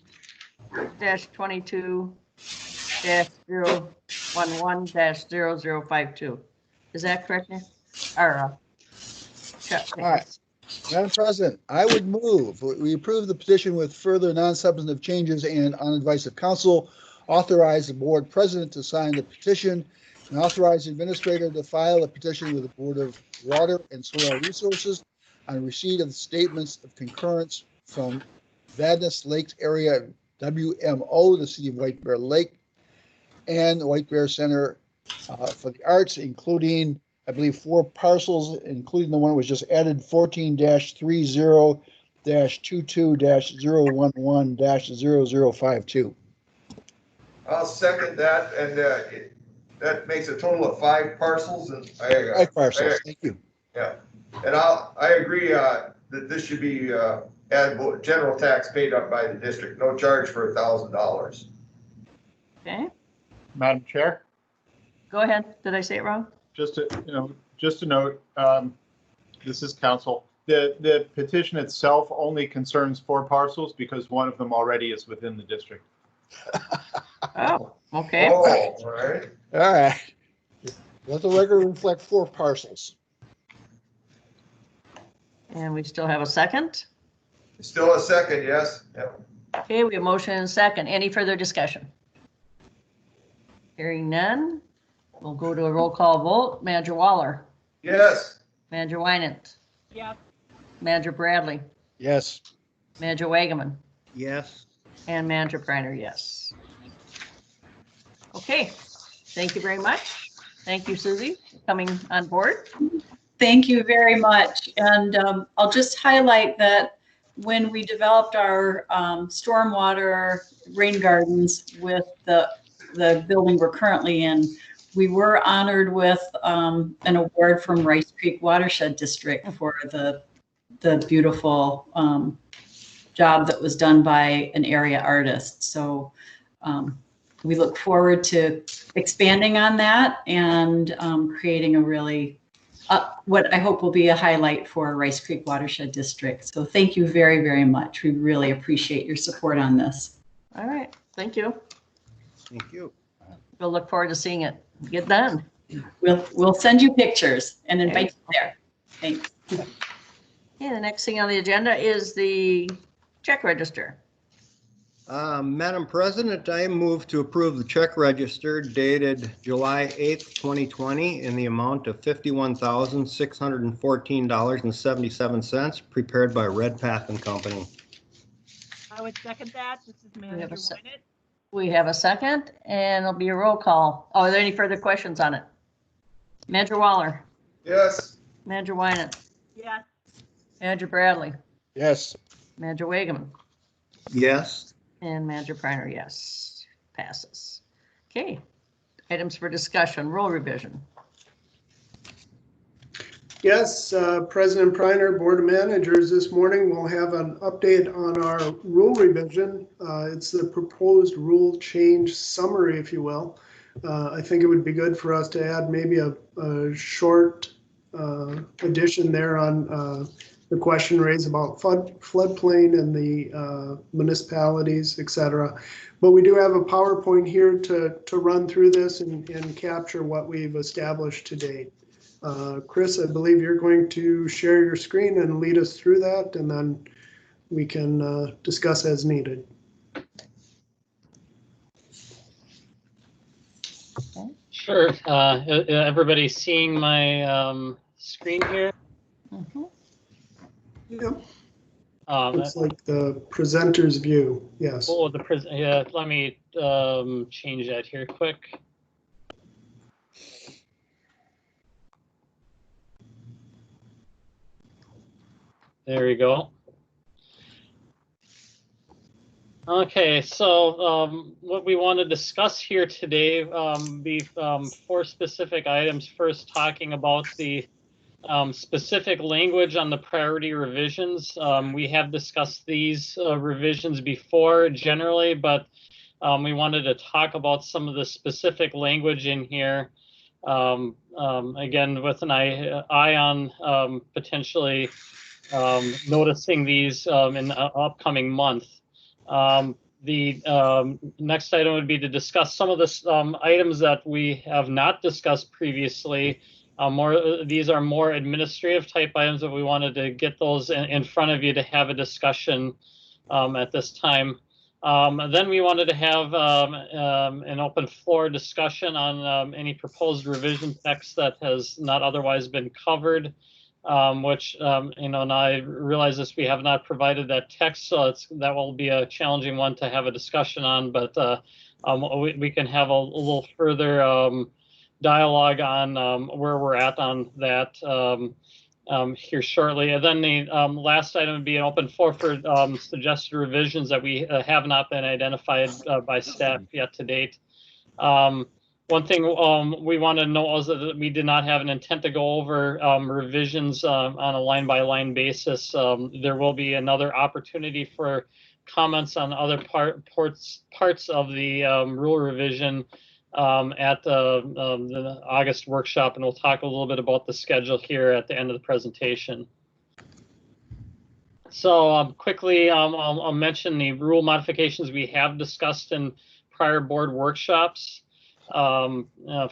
-22-011-0052. Is that correct, Nick? Or, Chuck? All right. Madam President, I would move, we approve the petition with further non-substantive changes and on advice of council, authorize the board president to sign the petition, and authorize the administrator to file a petition with the Board of Water and Soil Resources on receipt of statements of concurrence from Vadnais Lakes Area WMO, the City of White Bear Lake, and the White Bear Center for the Arts, including, I believe, 4 parcels, including the one that was just added, 14-30-22-011-0052. I'll second that, and that makes a total of 5 parcels, and 5 parcels, thank you. Yeah, and I agree that this should be general tax paid up by the district, no charge for $1,000. Okay, Madam Chair, go ahead. Did I say it wrong? just a note, this is council. The petition itself only concerns 4 parcels because one of them already is within the district. Oh, okay. Oh, all right. All right. Let the record reflect 4 parcels. And we still have a second. Still a second, yes? Yep. Okay, we have motion and a second. Any further discussion? Hearing none, we'll go to a roll call vote. Manager Waller, Yes. Manager Wynant, Yes. Manager Bradley, Yes. Manager Wagaman, Yes. and Manager Reiner, yes. Okay, thank you very much. Thank you, Susie, for coming on board. Thank you very much. And I'll just highlight that when we developed our stormwater rain gardens with the building we're currently in, we were honored with an award from Rice Creek Watershed District for the beautiful job that was done by an area artist. So we look forward to expanding on that and creating a really, what I hope will be a highlight for Rice Creek Watershed District. So thank you very, very much. We really appreciate your support on this. All right, thank you. Thank you. We'll look forward to seeing it get done. We'll send you pictures and invite you there. Thanks. Okay, the next thing on the agenda is the check register. Madam President, I move to approve the check register dated July 8th, 2020 in the amount of $51,614.77 prepared by Red Path and Company. I would second that. This is Manager Wynant. We have a second, and it'll be a roll call. Oh, are there any further questions on it? Manager Waller, Yes. Manager Wynant, Yes. Manager Bradley, Yes. Manager Wagaman, Yes. and Manager Reiner, yes. Passes. Okay, items for discussion, rule revision. Yes, President Preiner, Board of Managers, this morning we'll have an update on our rule revision. It's the proposed rule change summary, if you will. I think it would be good for us to add maybe a short addition there on the question raised about floodplain and the municipalities, et cetera. But we do have a PowerPoint here to run through this and capture what we've established to date. Chris, I believe you're going to share your screen and lead us through that, and then we can discuss as needed. Sure. Everybody seeing my screen here? Yep. Um, Looks like the presenter's view, yes. Oh, yeah, let me change that here quick. There we go. Okay, so what we want to discuss here today be 4 specific items. First, talking about the specific language on the priority revisions. We have discussed these revisions before generally, but we wanted to talk about some of the specific language in here. Again, with an eye on potentially noticing these in the upcoming month. The next item would be to discuss some of the items that we have not discussed previously. These are more administrative type items that we wanted to get those in front of you to have a discussion at this time. Then we wanted to have an open floor discussion on any proposed revision text that has not otherwise been covered, which, you know, and I realize this, we have not provided that text, so that will be a challenging one to have a discussion on, but we can have a little further dialogue on where we're at on that here shortly. And then the last item would be an open floor for suggested revisions that we have not been identified by staff yet to date. One thing we want to know is that we did not have an intent to go over revisions on a line-by-line basis. There will be another opportunity for comments on other parts of the rule revision at the August workshop, and we'll talk a little bit about the schedule here at the end of the presentation. So quickly, I'll mention the rule modifications we have discussed in prior board workshops.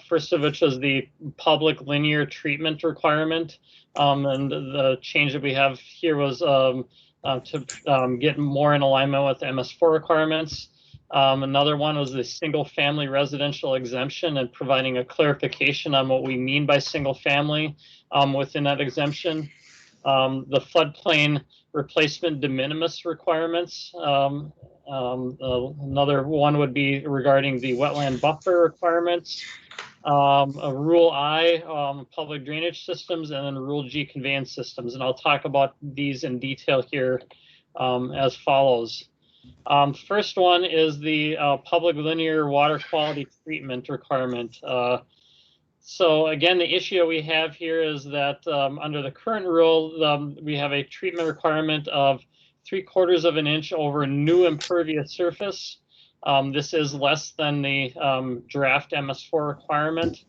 First of which is the public linear treatment requirement, and the change that we have here was to get more in alignment with MS4 requirements. Another one was the single family residential exemption and providing a clarification on what we mean by single family within that exemption. The floodplain replacement de minimis requirements. Another one would be regarding the wetland buffer requirements. Rule I, public drainage systems, and then Rule G, conveyance systems. And I'll talk about these in detail here as follows. First one is the public linear water quality treatment requirement. So again, the issue we have here is that under the current rule, we have a treatment requirement of 3/4 of an inch over new impervious surface. This is less than the draft MS4 requirement.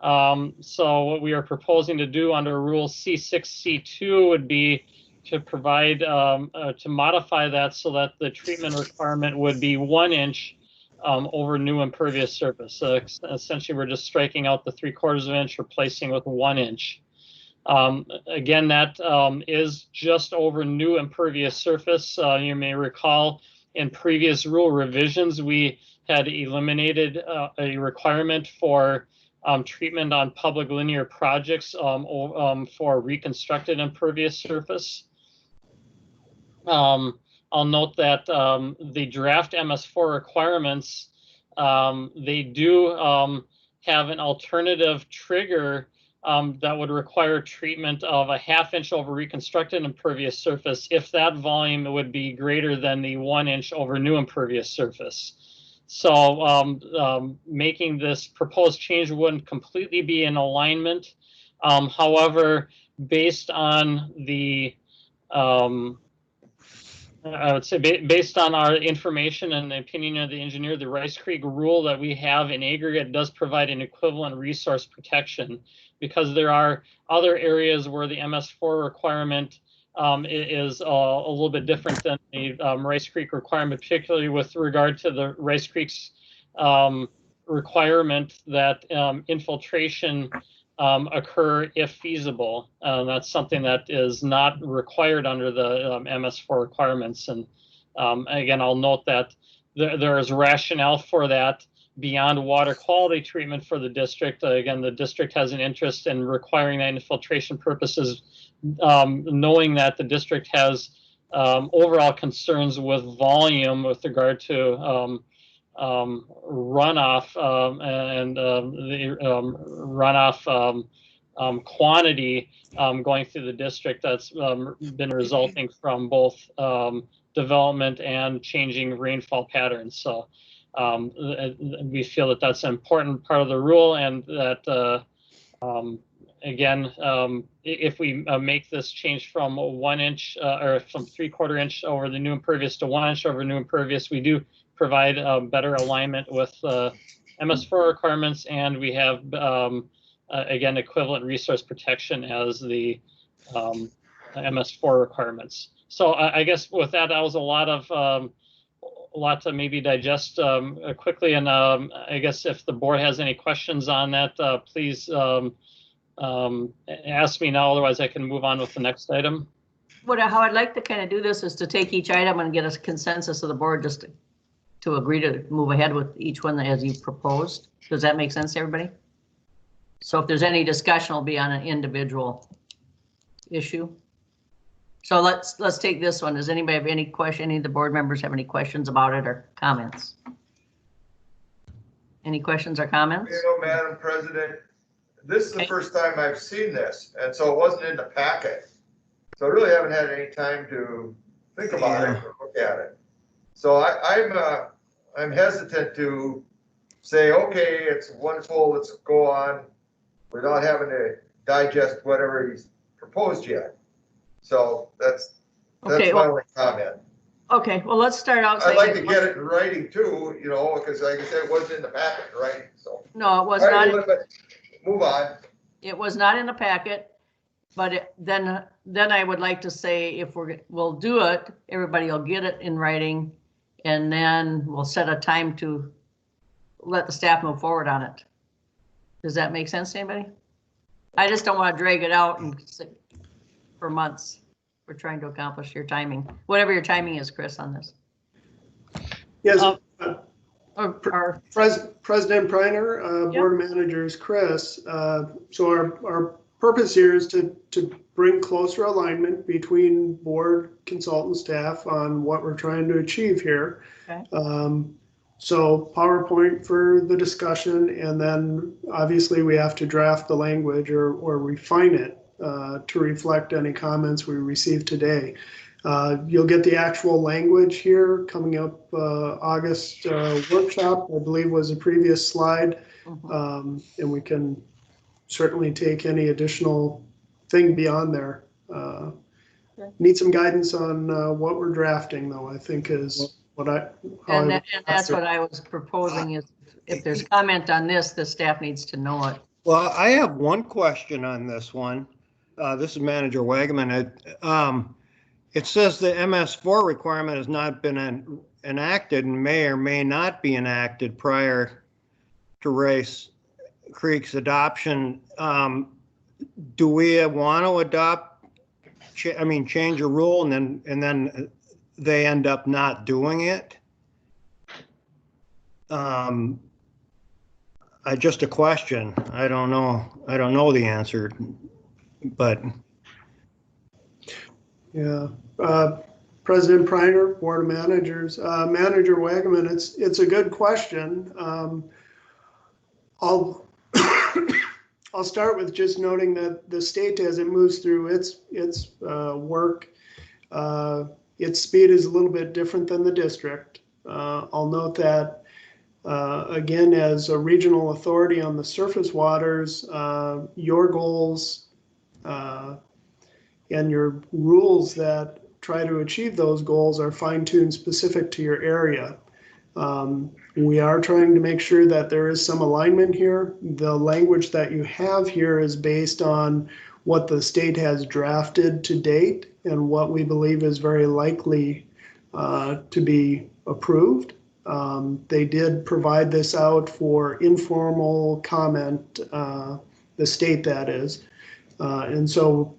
So what we are proposing to do under Rule C6, C2 would be to provide, to modify that so that the treatment requirement would be 1 inch over new impervious surface. So essentially, we're just striking out the 3/4 of an inch, replacing with 1 inch. Again, that is just over new impervious surface. You may recall in previous rule revisions, we had eliminated a requirement for treatment on public linear projects for reconstructed impervious surface. I'll note that the draft MS4 requirements, they do have an alternative trigger that would require treatment of a 1/2 inch over reconstructed impervious surface if that volume would be greater than the 1 inch over new impervious surface. So making this proposed change wouldn't completely be in alignment. However, based on the I would say based on our information and the opinion of the engineer, the Rice Creek rule that we have in aggregate does provide an equivalent resource protection, because there are other areas where the MS4 requirement is a little bit different than the Rice Creek requirement, particularly with regard to the Rice Creek's requirement that infiltration occur if feasible. That's something that is not required under the MS4 requirements. And again, I'll note that there is rationale for that beyond water quality treatment for the district. Again, the district has an interest in requiring that infiltration purposes, knowing that the district has overall concerns with volume with regard to runoff and the runoff quantity going through the district that's been resulting from both development and changing rainfall patterns. So we feel that that's an important part of the rule, and that again, if we make this change from 1 inch or from 3/4 inch over the new impervious to 1 inch over new impervious, we do provide better alignment with MS4 requirements, and we have again equivalent resource protection as the MS4 requirements. So I guess with that, that was a lot to maybe digest quickly. And I guess if the board has any questions on that, please ask me now. Otherwise, I can move on with the next item. How I'd like to kind of do this is to take each item and get a consensus of the board just to agree to move ahead with each one as you proposed. Does that make sense to everybody? So if there's any discussion, it'll be on an individual issue. So let's take this one. Does anybody have any question? Any of the board members have any questions about it or comments? Any questions or comments? You know, Madam President, this is the first time I've seen this, and so it wasn't in the packet. So I really haven't had any time to think about it or look at it. So I'm hesitant to say, okay, it's wonderful, let's go on without having to digest whatever he's proposed yet. So that's Okay, my only comment. Okay, well, let's start out. I'd like to get it in writing too, you know, because like I said, it wasn't in the packet, right? So. No, it was All right, not. move on. It was not in the packet, but then I would like to say if we'll do it, everybody will get it in writing, and then we'll set a time to let the staff move forward on it. Does that make sense to anybody? I just don't want to drag it out and sit for months. We're trying to accomplish your timing, whatever your timing is, Chris, on this. Yes, President Preiner, Yep. Board Managers, Chris. So our purpose here is to bring closer alignment between board consultant staff on what we're trying to achieve here. Okay. So PowerPoint for the discussion, and then obviously we have to draft the language or refine it to reflect any comments we received today. You'll get the actual language here coming up August workshop, I believe was a previous slide. And we can certainly take any additional thing beyond there. Need some guidance on what we're drafting though, I think is what and that's what I was proposing is if there's comment on this, the staff needs to know it. Well, I have one question on this one. This is Manager Wagaman. It says the MS4 requirement has not been enacted and may or may not be enacted prior to Race Creek's adoption. Do we want to adopt, change a rule and then they end up not doing it? Just a question. I don't know the answer, but. Yeah, President Preiner, Board of Managers, Manager Wagaman, it's a good question. I'll start with just noting that the state, as it moves through its work, its speed is a little bit different than the district. I'll note that again, as a regional authority on the surface waters, your goals and your rules that try to achieve those goals are fine-tuned specific to your area. We are trying to make sure that there is some alignment here. The language that you have here is based on what the state has drafted to date and what we believe is very likely to be approved. They did provide this out for informal comment, the state that is. And so,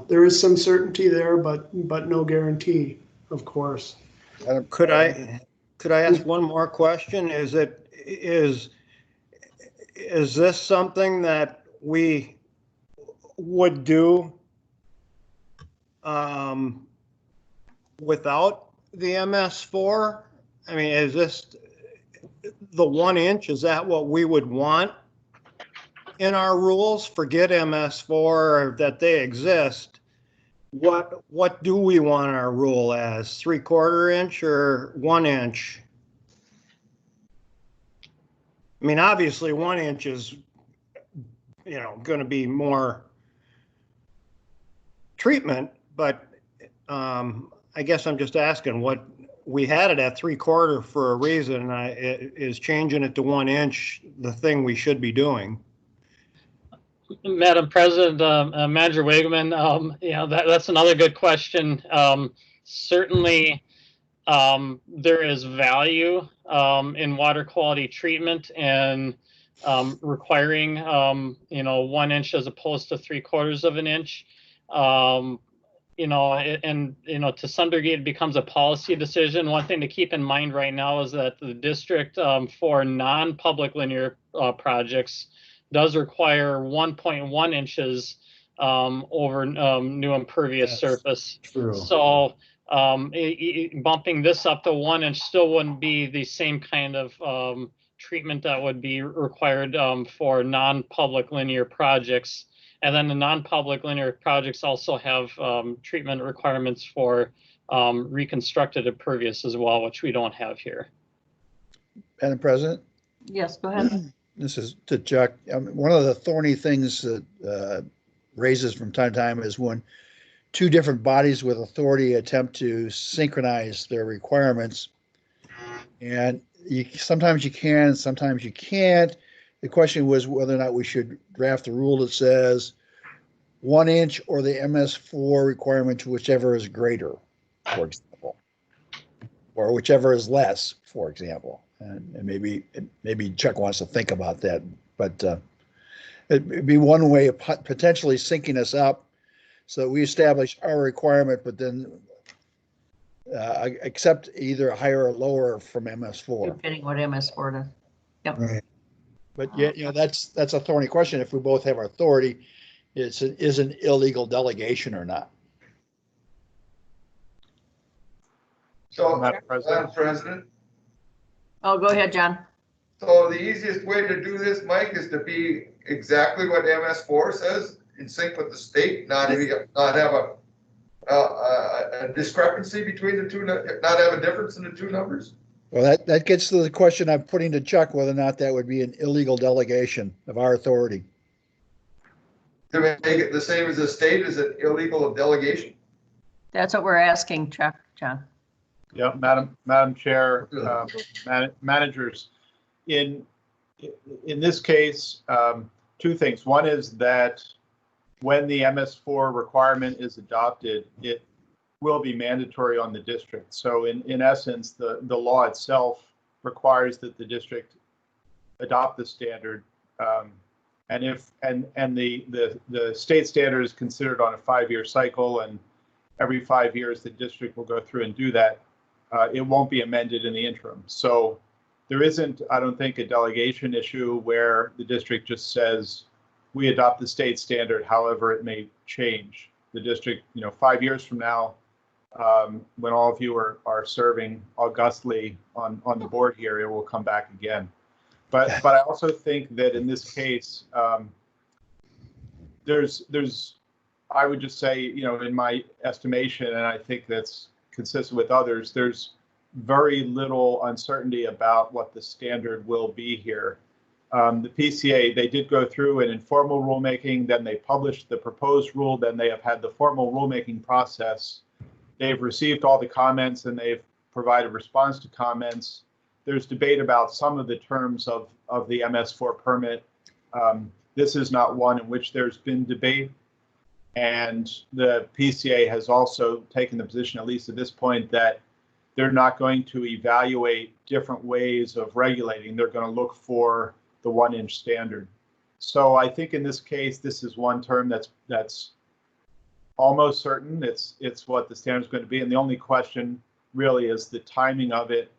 there is some certainty there, but no guarantee, of course. Could I ask one more question? Is this something that we would do without the MS4? I mean, is this the 1 inch? Is that what we would want in our rules? Forget MS4 or that they exist. What do we want our rule as? 3/4 inch or 1 inch? I mean, obviously 1 inch is going to be more treatment, but I guess I'm just asking what we had it at 3/4 for a reason. Is changing it to 1 inch the thing we should be doing? Madam President, Manager Wigman, that's another good question. Certainly, there is value in water quality treatment and requiring 1 inch as opposed to 3/4 of an inch. To some degree, it becomes a policy decision. One thing to keep in mind right now is that the district for non-public linear projects does require 1.1 inches over new impervious surface. True. So bumping this up to 1 inch still wouldn't be the same kind of treatment that would be required for non-public linear projects. And then the non-public linear projects also have treatment requirements for reconstructed impervious as well, which we don't have here. Madam President? Yes, go ahead. This is to Chuck. One of the thorny things that raises from time to time is when two different bodies with authority attempt to synchronize their requirements. And sometimes you can, sometimes you can't. The question was whether or not we should draft a rule that says 1 inch or the MS4 requirement, whichever is greater, for example, or whichever is less, for example. And maybe Chuck wants to think about that, but it'd be one way of potentially syncing us up so that we establish our requirement, but then accept either higher or lower from MS4. Depending what MS4 does. Yep. Right. But yeah, that's a thorny question. If we both have authority, is an illegal delegation or not? So, Madam President. Oh, go ahead, John. So the easiest way to do this, Mike, is to be exactly what MS4 says, in sync with the state, not have a discrepancy between the two, not have a difference in the two numbers. Well, that gets to the question I'm putting to Chuck, whether or not that would be an illegal delegation of our authority. To make it the same as the state, is it illegal of delegation? That's what we're asking, Chuck, John. Yeah, Madam Chair, managers, in this case, two things. One is that when the MS4 requirement is adopted, it will be mandatory on the district. So in essence, the law itself requires that the district adopt the standard. And the state standard is considered on a 5-year cycle, and every 5 years the district will go through and do that. It won't be amended in the interim. So there isn't, I don't think, a delegation issue where the district just says, we adopt the state standard, however it may change. The district, 5 years from now, when all of you are serving augustly on the board here, it will come back again. But I also think that in this case, there's I would just say, in my estimation, and I think that's consistent with others, there's very little uncertainty about what the standard will be here. The PCA, they did go through an informal rulemaking, then they published the proposed rule, then they have had the formal rulemaking process. They've received all the comments and they've provided response to comments. There's debate about some of the terms of the MS4 permit. This is not one in which there's been debate. And the PCA has also taken the position, at least at this point, that they're not going to evaluate different ways of regulating. They're going to look for the 1 inch standard. So I think in this case, this is one term that's almost certain. It's what the standard is going to be. And the only question really is the timing of it.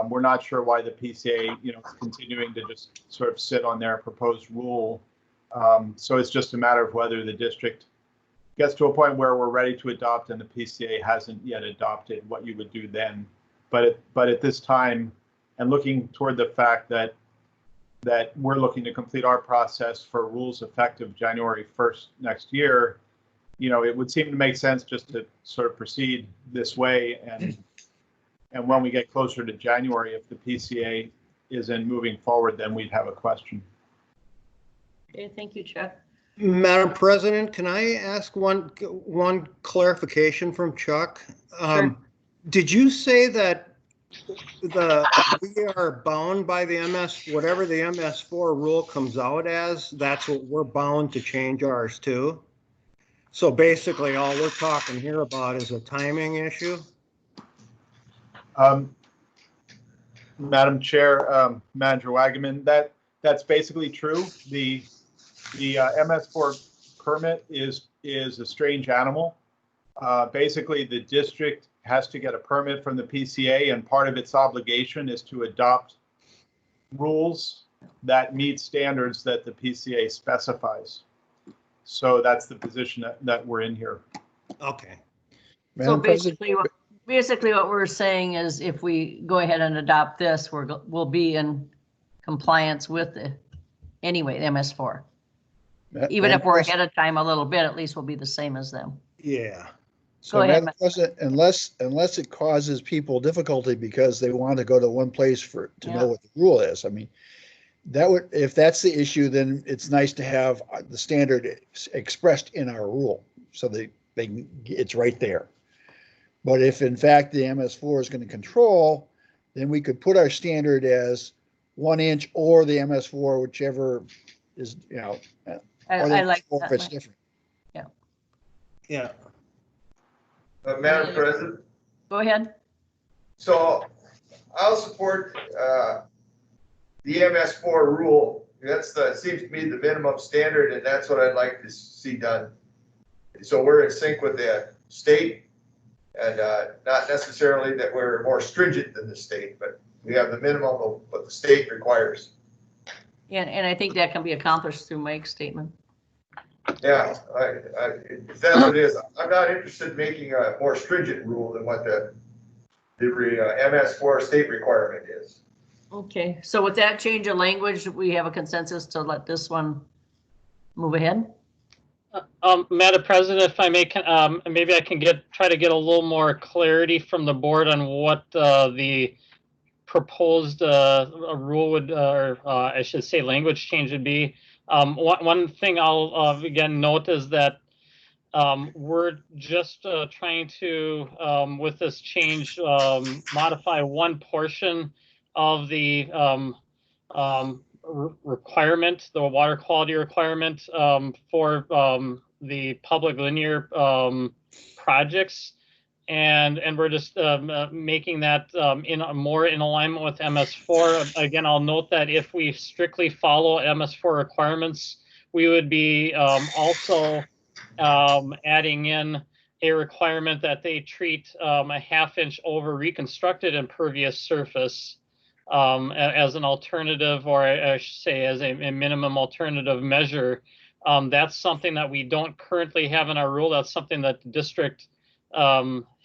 We're not sure why the PCA, is continuing to just sort of sit on their proposed rule. So it's just a matter of whether the district gets to a point where we're ready to adopt and the PCA hasn't yet adopted, what you would do then. But at this time, and looking toward the fact that we're looking to complete our process for rules effective January 1st next year, it would seem to make sense just to sort of proceed this way. And when we get closer to January, if the PCA isn't moving forward, then we'd have a question. Okay, thank you, Chuck. Madam President, can I ask one clarification from Chuck? Sure. Did you say that we are bound by the whatever the MS4 rule comes out as, that's what we're bound to change ours to? So basically, all we're talking here about is a timing issue? Madam Chair, Manager Wagaman, that's basically true. The MS4 permit is a strange animal. Basically, the district has to get a permit from the PCA, and part of its obligation is to adopt rules that meet standards that the PCA specifies. So that's the position that we're in here. Okay. So basically what we're saying is if we go ahead and adopt this, we'll be in compliance with the MS4. Even if we're ahead of time a little bit, at least we'll be the same as them. Yeah. So Madam President, unless it causes people difficulty because they want to go to one place to know what the rule is. I mean, if that's the issue, then it's nice to have the standard expressed in our rule so it's right there. But if in fact the MS4 is going to control, then we could put our standard as 1 inch or the MS4, whichever is, I like that. If it's different. Yeah. Yeah. Madam President, Go ahead. so I'll support the MS4 rule. Seems to me the minimum standard, and that's what I'd like to see done. So we're in sync with the state, and not necessarily that we're more stringent than the state, but we have the minimum of what the state requires. Yeah, and I think that can be accomplished through Mike's statement. Yeah, if that's what it is, I'm not interested in making a more stringent rule than what the MS4 state requirement is. Okay, so with that change of language, we have a consensus to let this one move ahead? Madam President, if I may, maybe I can try to get a little more clarity from the board on what the proposed rule would, or I should say language change would be. One thing I'll again note is that we're just trying to, with this change, modify one portion of the requirement, the water quality requirement for the public linear projects. And we're just making that more in alignment with MS4. Again, I'll note that if we strictly follow MS4 requirements, we would be also adding in a requirement that they treat a 1/2 inch over reconstructed impervious surface as an alternative, or I should say as a minimum alternative measure. That's something that we don't currently have in our rule. That's something that the district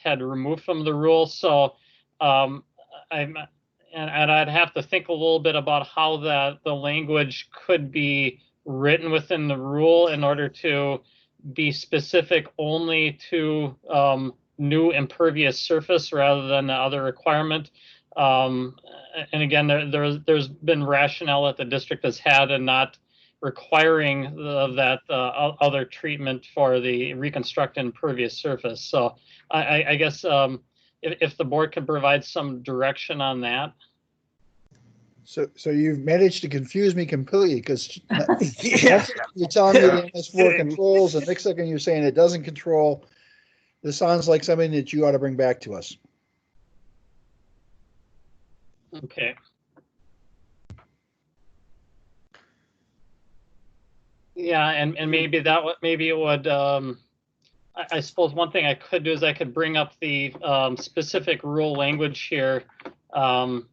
had removed from the rule. So and I'd have to think a little bit about how the language could be written within the rule in order to be specific only to new impervious surface rather than the other requirement. And again, there's been rationale that the district has had in not requiring that other treatment for the reconstructed impervious surface. So I guess if the board can provide some direction on that. So you've managed to confuse me completely because you're telling me the MS4 controls, and next second you're saying it doesn't control. This sounds like something that you ought to bring back to us. Okay. Yeah, and maybe maybe it would. I suppose one thing I could do is I could bring up the specific rule language here to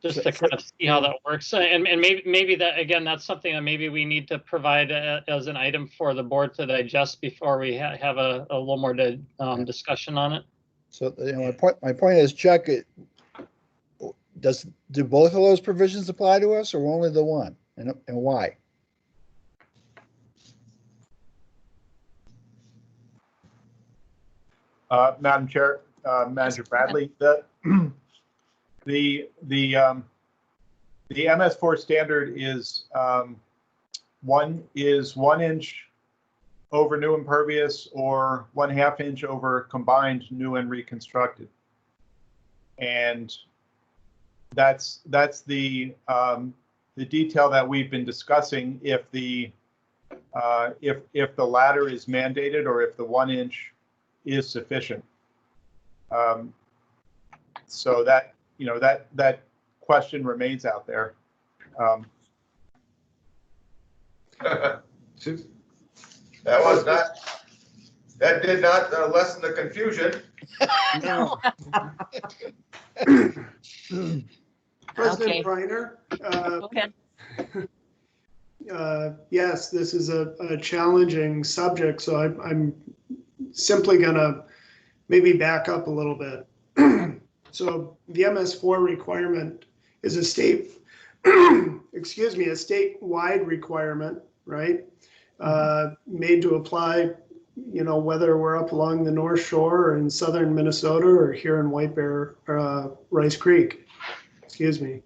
just to kind of see how that works. And maybe that, again, that's something that maybe we need to provide as an item for the board to digest before we have a little more discussion on it. So my point is, Chuck, do both of those provisions apply to us, or only the one, and why? Madam Chair, Manager Bradley, the The MS4 standard is 1 inch over new impervious or 1/2 inch over combined new and reconstructed. And that's the detail that we've been discussing. If the latter is mandated or if the 1 inch is sufficient. So that, you know, that question remains out there. That did not lessen the confusion. No. President Okay. Reiner, Okay. yes, this is a challenging subject, so I'm simply gonna maybe back up a little bit. So the MS4 requirement is a state, excuse me, a statewide requirement, right? Made to apply, you know, whether we're up along the North Shore or in southern Minnesota or here in White Bear, Rice Creek, excuse me.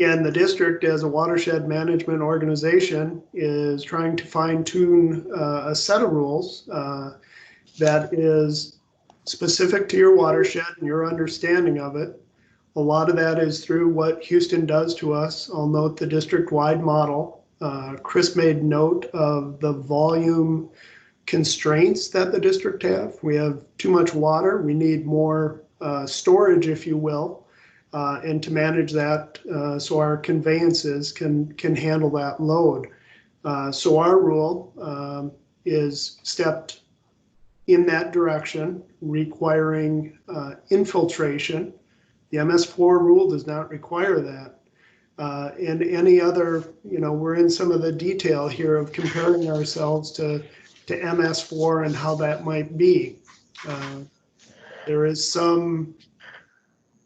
And the district, as a watershed management organization, is trying to fine tune a set of rules that is specific to your watershed and your understanding of it. A lot of that is through what Houston does to us. I'll note the district-wide model. Chris made note of the volume constraints that the district have. We have too much water. We need more storage, if you will, and to manage that so our conveyances can handle that load. So our rule is stepped in that direction, requiring infiltration. The MS4 rule does not require that. And any other, you know, we're in some of the detail here of comparing ourselves to MS4 and how that might be. There is some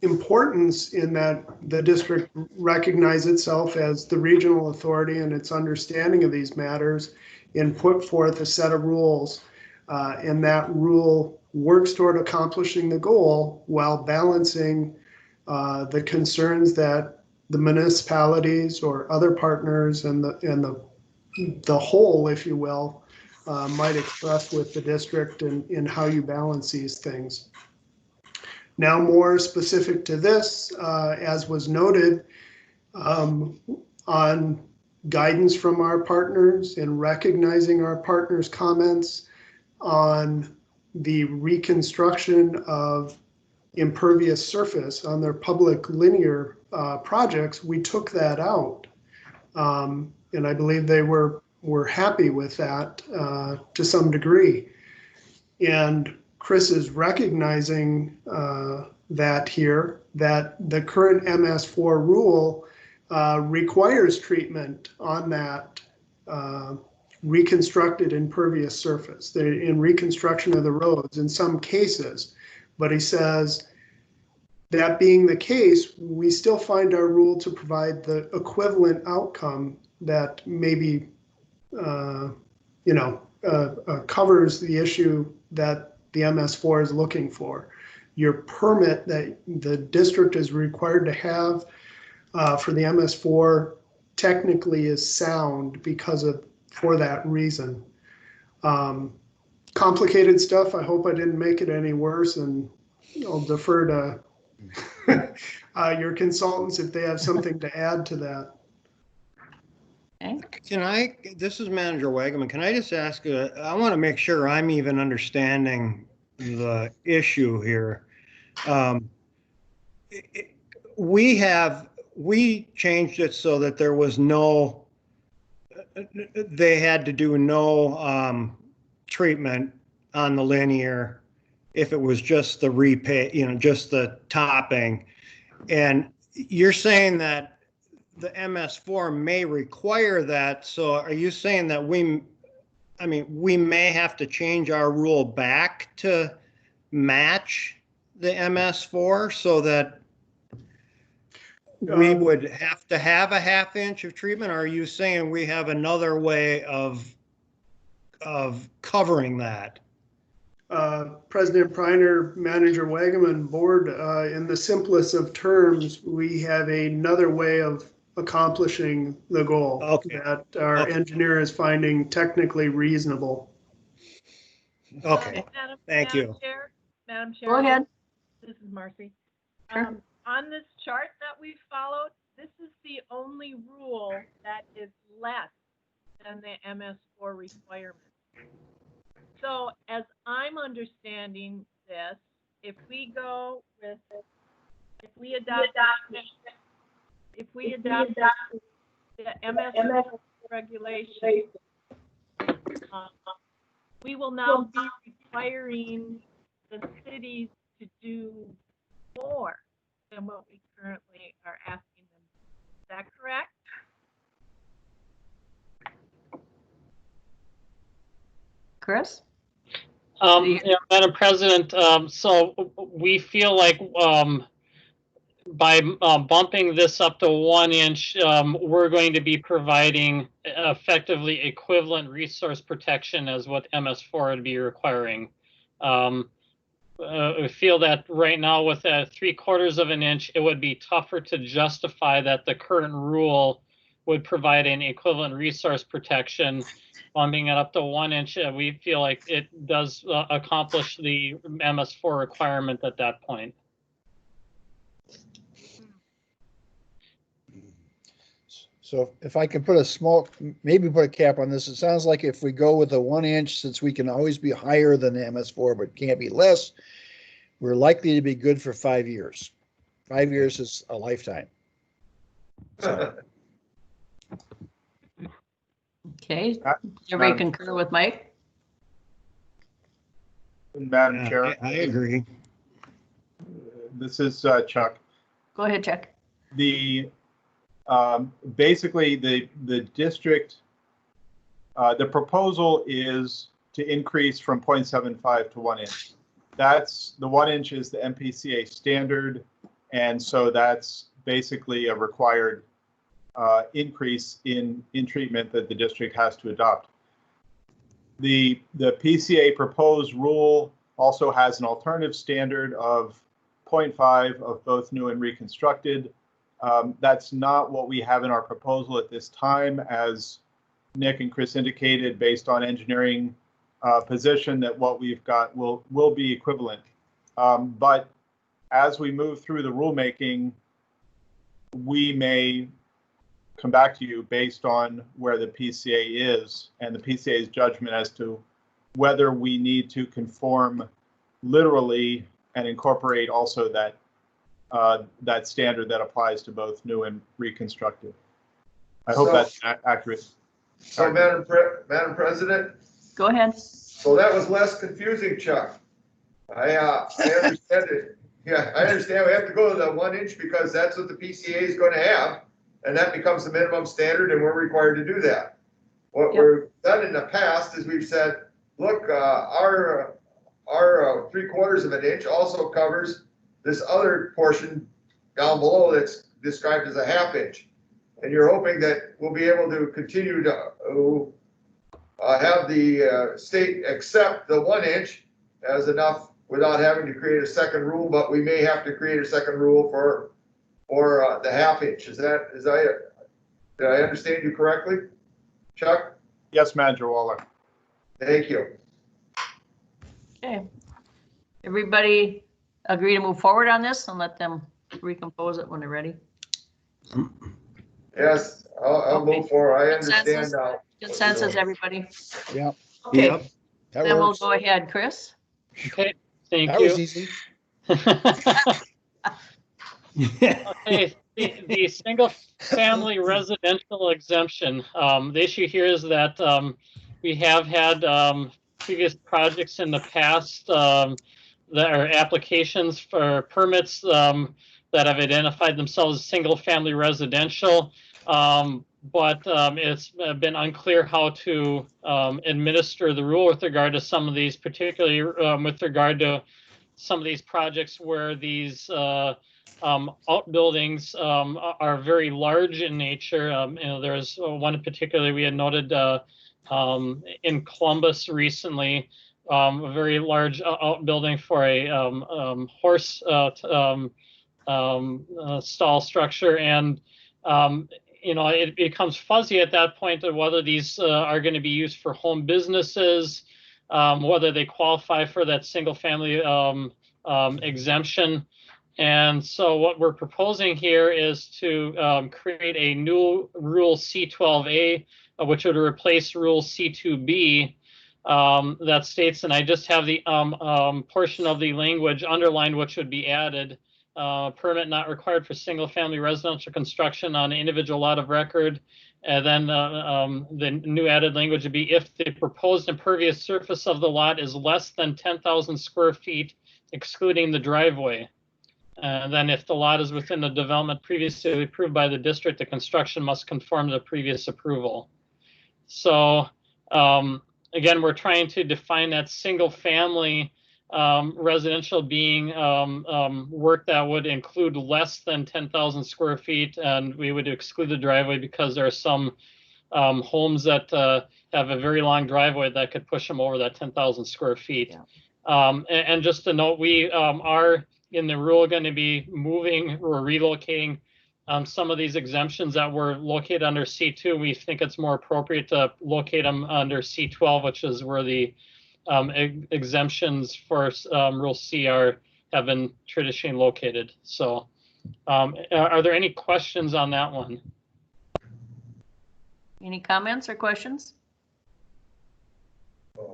importance in that the district recognize itself as the regional authority and its understanding of these matters and put forth a set of rules. And that rule works toward accomplishing the goal while balancing the concerns that the municipalities or other partners and the whole, if you will, might express with the district in how you balance these things. Now, more specific to this, as was noted, on guidance from our partners and recognizing our partners' comments on the reconstruction of impervious surface on their public linear projects, we took that out. And I believe they were happy with that to some degree. And Chris is recognizing that here, that the current MS4 rule requires treatment on that reconstructed impervious surface in reconstruction of the roads in some cases. But he says, that being the case, we still find our rule to provide the equivalent outcome that maybe, covers the issue that the MS4 is looking for. Your permit that the district is required to have for the MS4 technically is sound for that reason. Complicated stuff. I hope I didn't make it any worse, and I'll defer to your consultants if they have something to add to that. This is Manager Wagaman. Can I just ask, I want to make sure I'm even understanding the issue here. We changed it so that there was they had to do no treatment on the linear if it was just the repay, just the topping. And you're saying that the MS4 may require that. So are you saying that we may have to change our rule back to match the MS4 so that we would have to have a 1/2 inch of treatment? Or are you saying we have another way of covering that? President Preiner, Manager Wagaman, Board, in the simplest of terms, we have another way of accomplishing the goal Okay. that our engineer is finding technically reasonable. Okay, thank you. Madam Chair. Go ahead. This is Marcy. Sure. On this chart that we followed, this is the only rule that is less than the MS4 requirement. So as I'm understanding this, if we go with, if we adopt the MS regulation, we will now be requiring the cities to do more than what we currently are asking them. Is that correct? Chris? Yeah, Madam President, so we feel like by bumping this up to 1 inch, we're going to be providing effectively equivalent resource protection as what MS4 would be requiring. We feel that right now with a 3/4 of an inch, it would be tougher to justify that the current rule would provide an equivalent resource protection. Bumping it up to 1 inch, we feel like it does accomplish the MS4 requirement at that point. So if I can put a small, maybe put a cap on this, it sounds like if we go with a 1 inch, since we can always be higher than the MS4, but can't be less, we're likely to be good for 5 years. 5 years is a lifetime. So, Okay, everybody concur with Mike? Madam Chair, I agree. this is Chuck. Go ahead, Chuck. The basically the district, the proposal is to increase from 0.75 to 1 inch. That's the 1 inch is the MPCA standard, and so that's basically a required increase in treatment that the district has to adopt. The PCA proposed rule also has an alternative standard of 0.5 of both new and reconstructed. That's not what we have in our proposal at this time, as Nick and Chris indicated, based on engineering position that what we've got will be equivalent. But as we move through the rulemaking, we may come back to you based on where the PCA is and the PCA's judgment as to whether we need to conform literally and incorporate also that that standard that applies to both new and reconstructed. I hope that's accurate. So Madam President? Go ahead. So that was less confusing, Chuck. I understand it. Yeah, I understand we have to go to the 1 inch because that's what the PCA is going to have. And that becomes the minimum standard and we're required to do that. What we've done in the past is we've said, look, our 3/4 of an inch also covers this other portion down below that's described as a 1/2 inch. And you're hoping that we'll be able to continue to have the state accept the 1 inch as enough without having to create a second rule, but we may have to create a second rule for the 1/2 inch. Did I understand you correctly, Chuck? Yes, Manager Waller. Thank you. Okay. Everybody agree to move forward on this and let them recompose it when they're ready? Yes, I'll move for. I understand Consensus? now. Consensus, everybody? yeah, Okay, Yep. that then we'll works. go ahead, Chris. Okay, thank That you. was easy. Okay, the single family residential exemption. The issue here is that we have had previous projects in the past that are applications for permits that have identified themselves as single family residential. But it's been unclear how to administer the rule with regard to some of these, particularly with regard to some of these projects where these outbuildings are very large in nature. You know, there's one in particular we had noted in Columbus recently a very large outbuilding for a horse stall structure, and it becomes fuzzy at that point of whether these are going to be used for home businesses, whether they qualify for that single family exemption. And so what we're proposing here is to create a new rule C12A, which would replace rule C2B, that states, and I just have the portion of the language underlined, which would be added. Permit not required for single-family residential construction on an individual lot of record. And then the new added language would be if the proposed impervious surface of the lot is less than 10,000 square feet, excluding the driveway. And then if the lot is within the development previously approved by the district, the construction must conform to the previous approval. So again, we're trying to define that single-family residential being work that would include less than 10,000 square feet, and we would exclude the driveway because there are some homes that have a very long driveway that could push them over that 10,000 square feet. Yeah. And just to note, we are in the rule going to be moving or relocating some of these exemptions that were located under C2. We think it's more appropriate to locate them under C12, which is where the exemptions for Rule C have been traditionally located. So are there any questions on that one? Any comments or questions?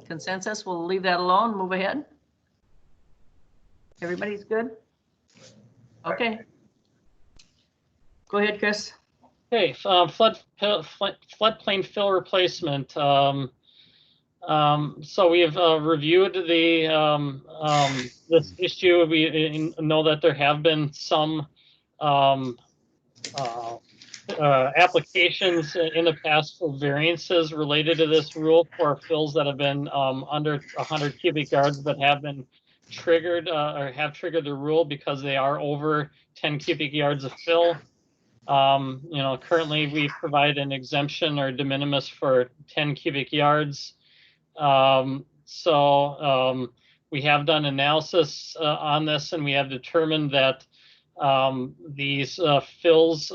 Consensus, we'll leave that alone, move ahead. Everybody's good? Okay. Go ahead, Chris. Okay, floodplain fill replacement. So we have reviewed the this issue. We know that there have been some applications in the past for variances related to this rule for fills that have been under 100 cubic yards that have been triggered or have triggered the rule because they are over 10 cubic yards of fill. Currently we provide an exemption or de minimis for 10 cubic yards. We have done analysis on this, and we have determined that these fills,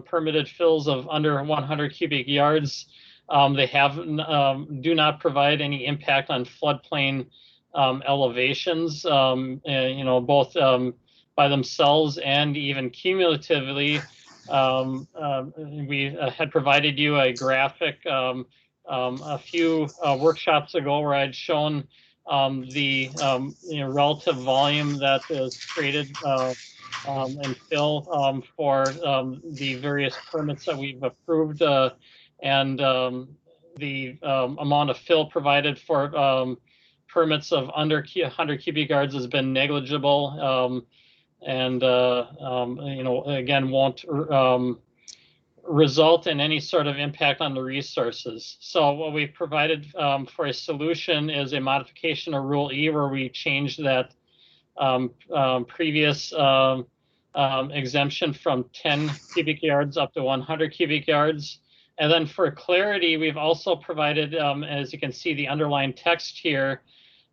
permitted fills of under 100 cubic yards, they do not provide any impact on floodplain elevations, both by themselves and even cumulatively. We had provided you a graphic a few workshops ago where I'd shown the relative volume that is created and fill for the various permits that we've approved, and the amount of fill provided for permits of under 100 cubic yards has been negligible, and again won't result in any sort of impact on the resources. So what we've provided for a solution is a modification of Rule E, where we changed that previous exemption from 10 cubic yards up to 100 cubic yards. And then for clarity, we've also provided, as you can see, the underlined text here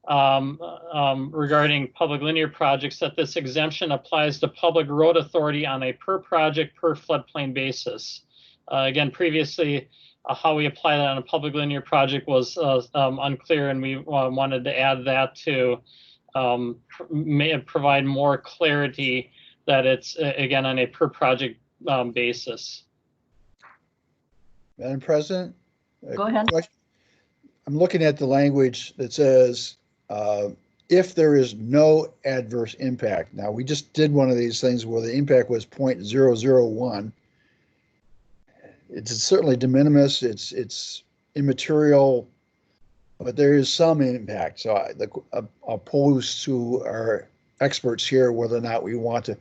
regarding public linear projects, that this exemption applies to public road authority on a per project, per floodplain basis. Again, previously, how we apply that on a public linear project was unclear, and we wanted to add that to provide more clarity that it's, again, on a per project basis. Madam President? Go ahead. I'm looking at the language that says, if there is no adverse impact. Now, we just did one of these things where the impact was 0.001. It's certainly de minimis, it's immaterial, but there is some impact. So I'll pose to our experts here whether or not we want to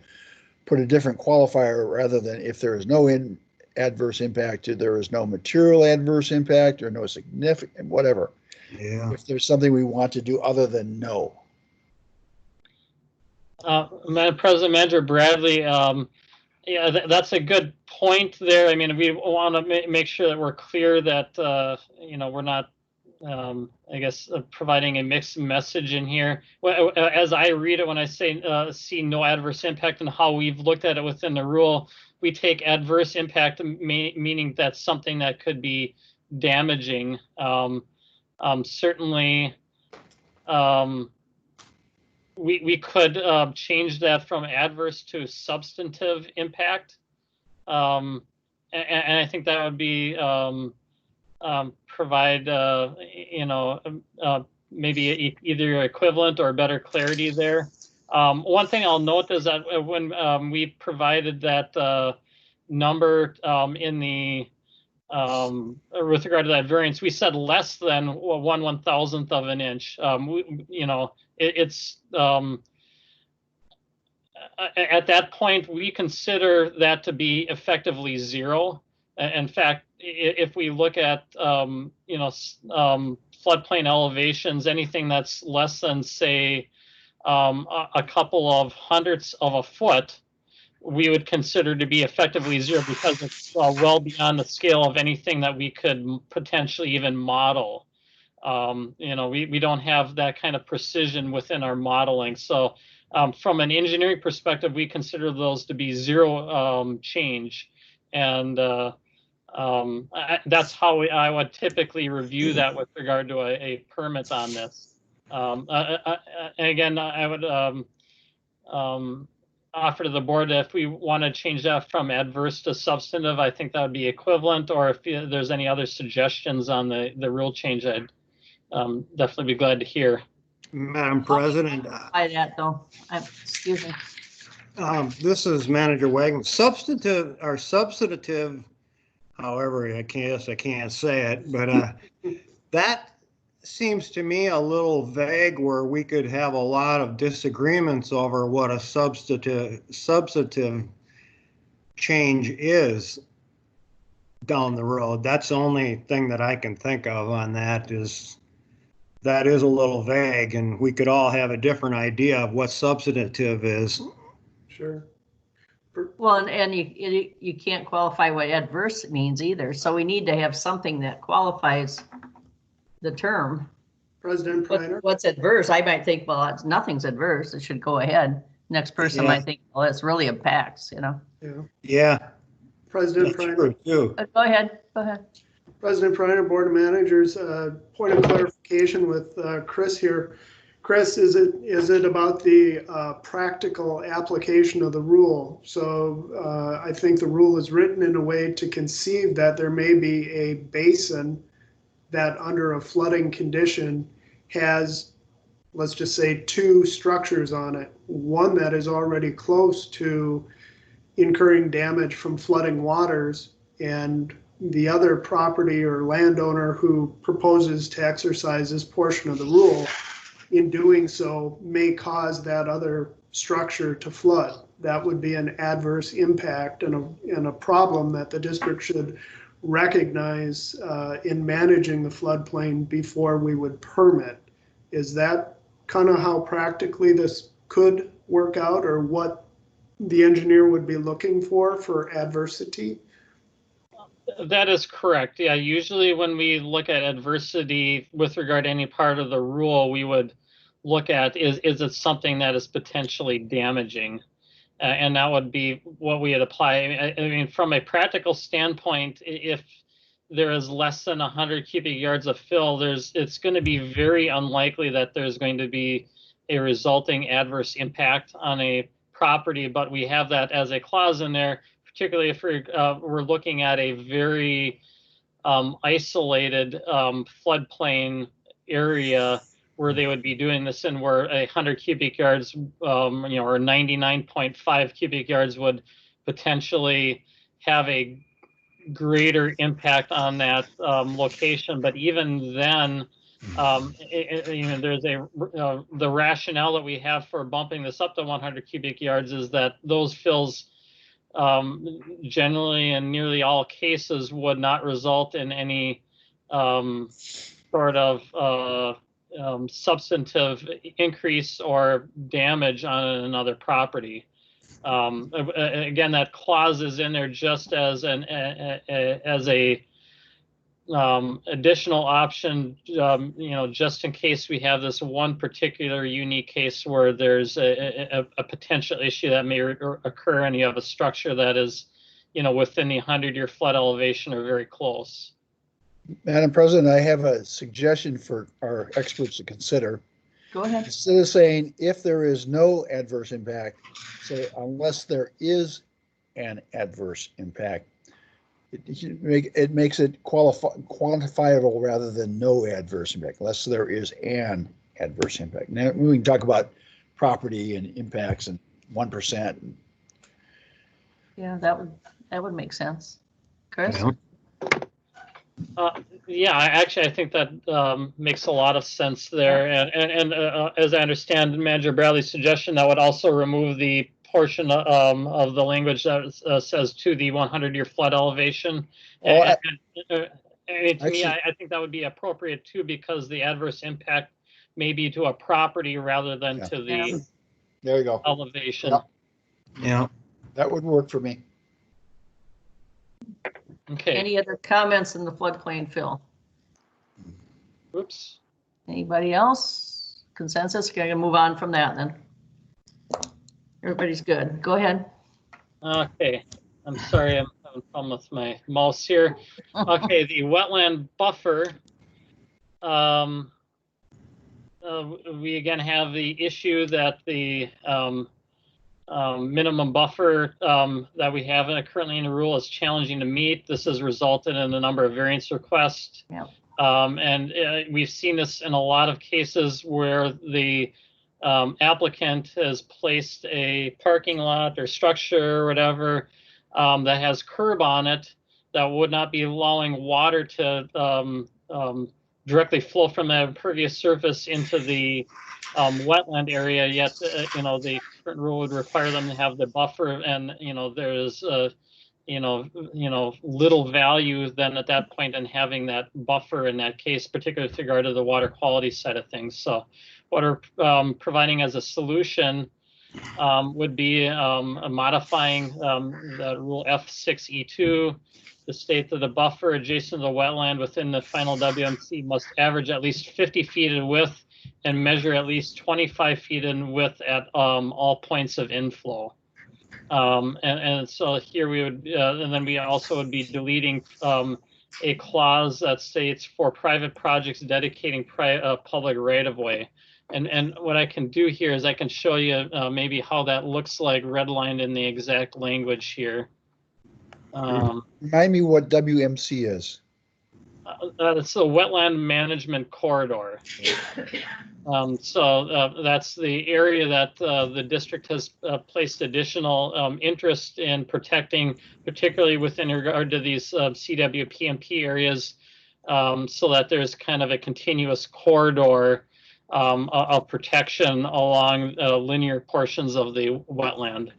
put a different qualifier rather than if there is no adverse impact, there is no material adverse impact or no significant, whatever. Yeah. If there's something we want to do other than no. Madam President, Manager Bradley, yeah, that's a good point there. I mean, we want to make sure that we're clear that, we're not I guess, providing a mixed message in here. Well, as I read it, when I say see no adverse impact, and how we've looked at it within the rule, we take adverse impact, meaning that's something that could be damaging. Certainly, we could change that from adverse to substantive impact. And I think that would be provide, maybe either equivalent or better clarity there. One thing I'll note is that when we provided that number in the with regard to that variance, we said less than 1/1000th of an inch. It's at that point, we consider that to be effectively zero. In fact, if we look at floodplain elevations, anything that's less than, say, a couple of hundredths of a foot, we would consider to be effectively zero, because it's well beyond the scale of anything that we could potentially even model. We don't have that kind of precision within our modeling. So from an engineering perspective, we consider those to be zero change. And that's how I would typically review that with regard to a permit on this. And again, I would offer to the board that if we want to change that from adverse to substantive, I think that would be equivalent. Or if there's any other suggestions on the rule change, I'd definitely be glad to hear. Madam President. By that though, excuse me. This is Manager Wagner. Substantive or substantive, however, I can't say it, but that seems to me a little vague, where we could have a lot of disagreements over what a substantive change is down the road. That's the only thing that I can think of on that is a little vague, and we could all have a different idea of what substantive is. Sure. Well, and you can't qualify what adverse means either. So we need to have something that qualifies the term. President Priner. What's adverse? I might think, well, nothing's adverse. It should go ahead. Next person might think, well, it's really impacts, Yeah. President Priner. Go ahead. President Priner, Board of Managers, point of clarification with Chris here. Chris, is it about the practical application of the rule? So I think the rule is written in a way to conceive that there may be a basin that under a flooding condition has, let's just say, two structures on it. One that is already close to incurring damage from flooding waters, and the other property or landowner who proposes to exercise this portion of the rule, in doing so, may cause that other structure to flood. That would be an adverse impact and a problem that the district should recognize in managing the floodplain before we would permit. Is that kind of how practically this could work out, or what the engineer would be looking for adversity? That is correct. Yeah, usually when we look at adversity with regard to any part of the rule, we would look at is it something that is potentially damaging? And that would be what we would apply. I mean, from a practical standpoint, if there is less than 100 cubic yards of fill, it's going to be very unlikely that there's going to be a resulting adverse impact on a property. But we have that as a clause in there, particularly if we're looking at a very isolated floodplain area where they would be doing this, and where 100 cubic yards, or 99.5 cubic yards would potentially have a greater impact on that location. But even then, there's the rationale that we have for bumping this up to 100 cubic yards is that those fills generally in nearly all cases would not result in any sort of substantive increase or damage on another property. Again, that clause is in there just as a additional option, just in case we have this one particular unique case where there's a potential issue that may occur and you have a structure that is, within the 100-year flood elevation or very close. Madam President, I have a suggestion for our experts to consider. Go ahead. Instead of saying if there is no adverse impact, say unless there is an adverse impact. It makes it quantifiable rather than no adverse impact, unless there is an adverse impact. Now we can talk about property and impacts and 1%. Yeah, that would make sense. Chris? Yeah, I think that makes a lot of sense there. And as I understand Manager Bradley's suggestion, that would also remove the portion of the language that says to the 100-year flood elevation. To me, I think that would be appropriate too, because the adverse impact may be to a property rather than to the there you go. elevation. Yeah, that would work for me. Okay. Any other comments in the floodplain, Phil? Oops. Anybody else? Consensus? Okay, I'm gonna move on from that then. Everybody's good. Go ahead. Okay. I'm sorry, I'm having a problem with my mouse here. Okay, the wetland buffer. We again have the issue that the minimum buffer that we have currently in the rule is challenging to meet. This has resulted in a number of variance requests. Yep. And we've seen this in a lot of cases where the applicant has placed a parking lot or structure or whatever that has curb on it that would not be allowing water to directly flow from the impervious surface into the wetland area, yet the current rule would require them to have the buffer, and there's little value then at that point in having that buffer in that case, particularly with regard to the water quality side of things. So what we're providing as a solution would be modifying the rule F6E2 to state that the buffer adjacent to the wetland within the final WMC must average at least 50 feet in width and measure at least 25 feet in width at all points of inflow. And so here we would, and then we also would be deleting a clause that states for private projects dedicating public right-of-way. And what I can do here is I can show you maybe how that looks like redlined in the exact language here. Remind me what WMC is. It's a wetland management corridor. So that's the area that the district has placed additional interest in protecting, particularly within regard to these CWPMP areas, so that there's kind of a continuous corridor of protection along linear portions of the wetland.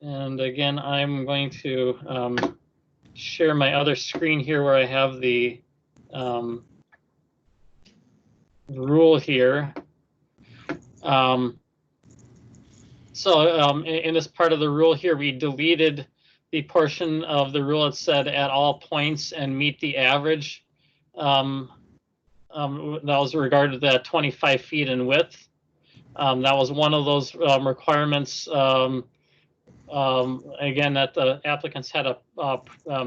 And again, I'm going to share my other screen here where I have the rule here. So in this part of the rule here, we deleted the portion of the rule that said at all points and meet the average. That was regarded to that 25 feet in width. That was one of those requirements, again, that the applicants had a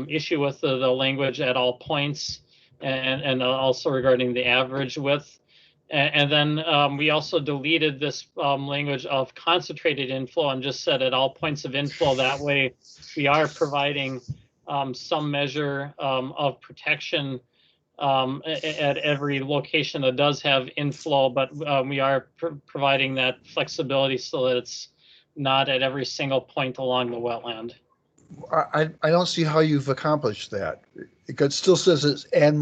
issue with the language at all points, and also regarding the average width. And then we also deleted this language of concentrated inflow and just said at all points of inflow. That way we are providing some measure of protection at every location that does have inflow, but we are providing that flexibility so that it's not at every single point along the wetland. I don't see how you've accomplished that. It still says it's and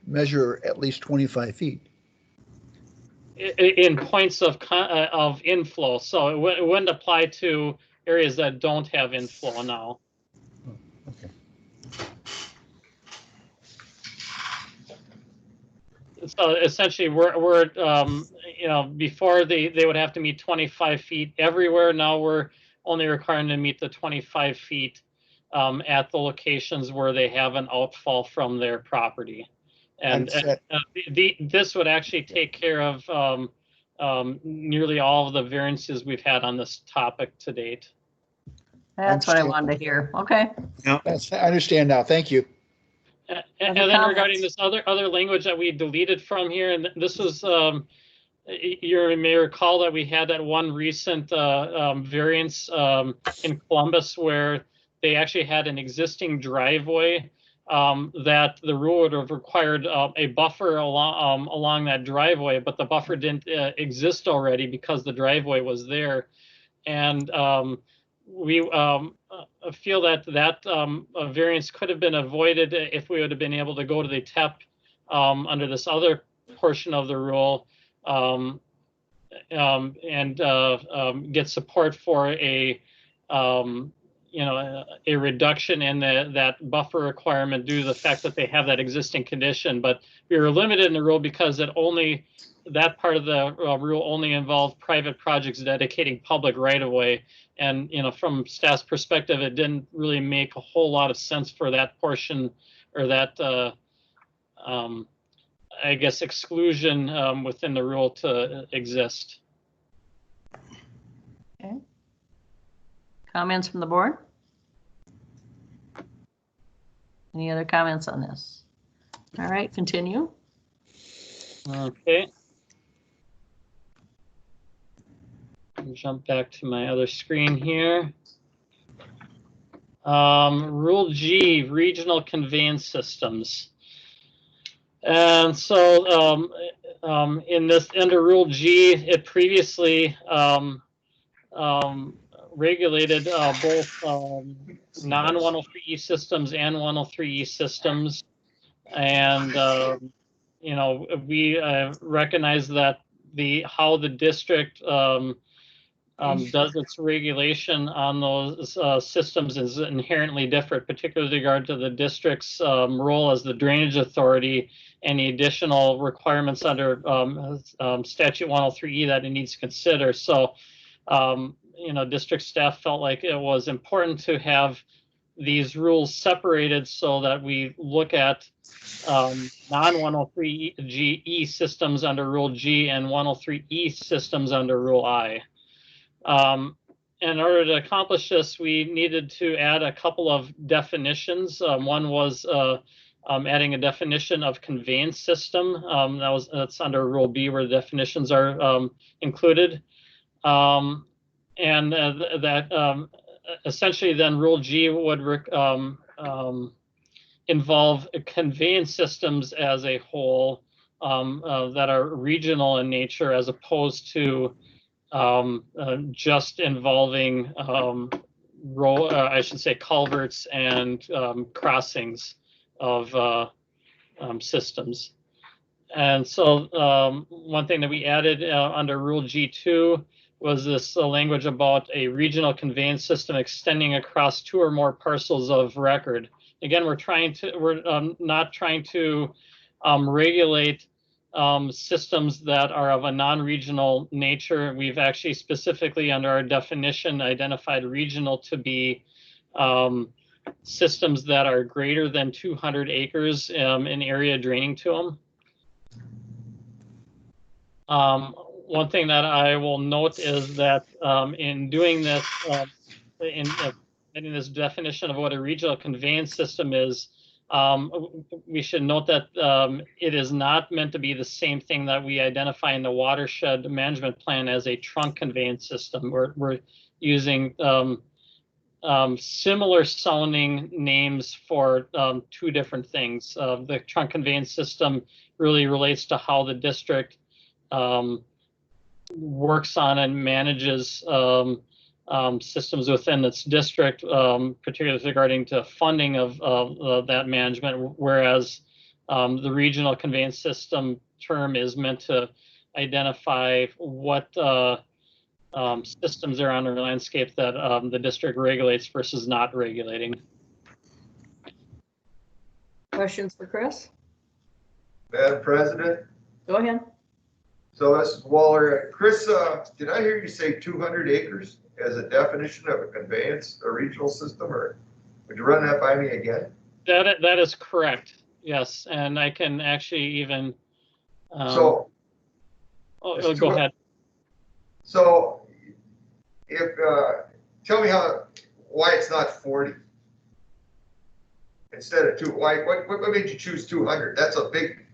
measure at least 25 feet. In points of inflow, so it wouldn't apply to areas that don't have inflow now. Okay. So essentially, we're before they would have to meet 25 feet everywhere. Now we're only requiring to meet the 25 feet at the locations where they have an outfall from their property. And this would actually take care of nearly all of the variances we've had on this topic to date. That's what I wanted to hear. Okay. I understand now. Thank you. And then regarding this other language that we deleted from here, and this was, you may recall that we had that one recent variance in Columbus where they actually had an existing driveway that the rule would have required a buffer along that driveway, but the buffer didn't exist already because the driveway was there. And we feel that variance could have been avoided if we would have been able to go to the TEP under this other portion of the rule and get support for a a reduction in that buffer requirement due to the fact that they have that existing condition. But we were limited in the rule because that part of the rule only involved private projects dedicating public right of way. And, from staff's perspective, it didn't really make a whole lot of sense for that portion or that, I guess, exclusion within the rule to exist. Okay. Comments from the board? Any other comments on this? All right, continue. Okay. I'll jump back to my other screen here. Rule G, regional conveyance systems. And so in this under Rule G, it previously regulated both non-103E systems and 103E systems. And, we recognize that how the district does its regulation on those systems is inherently different, particularly with regard to the district's role as the drainage authority and the additional requirements under statute 103E that it needs to consider. So, district staff felt like it was important to have these rules separated so that we look at non-103E systems under Rule G and 103E systems under Rule I. In order to accomplish this, we needed to add a couple of definitions. One was adding a definition of conveyance system. That's under Rule B where the definitions are included. And that essentially then Rule G would involve conveyance systems as a whole that are regional in nature as opposed to just involving I should say culverts and crossings of systems. And so one thing that we added under Rule G2 was this language about a regional conveyance system extending across 2 or more parcels of record. Again, we're not trying to regulate systems that are of a non-regional nature. We've actually specifically under our definition identified regional to be systems that are greater than 200 acres in area draining to them. One thing that I will note is that in doing this, in this definition of what a regional conveyance system is, we should note that it is not meant to be the same thing that we identify in the watershed management plan as a trunk conveyance system. We're using similar sounding names for 2 different things. The trunk conveyance system really relates to how the district works on and manages systems within its district, particularly regarding to funding of that management, whereas the regional conveyance system term is meant to identify what systems are on our landscape that the district regulates versus not regulating. Questions for Chris? Madam President? Go ahead. So this is Waller. Chris, did I hear you say 200 acres as a definition of a conveyance, a regional system, or? Would you run that by me again? That is correct. Yes, and I can actually even. So. Go ahead. So, if tell me why it's not 40 instead of 2. What made you choose 200? That's a big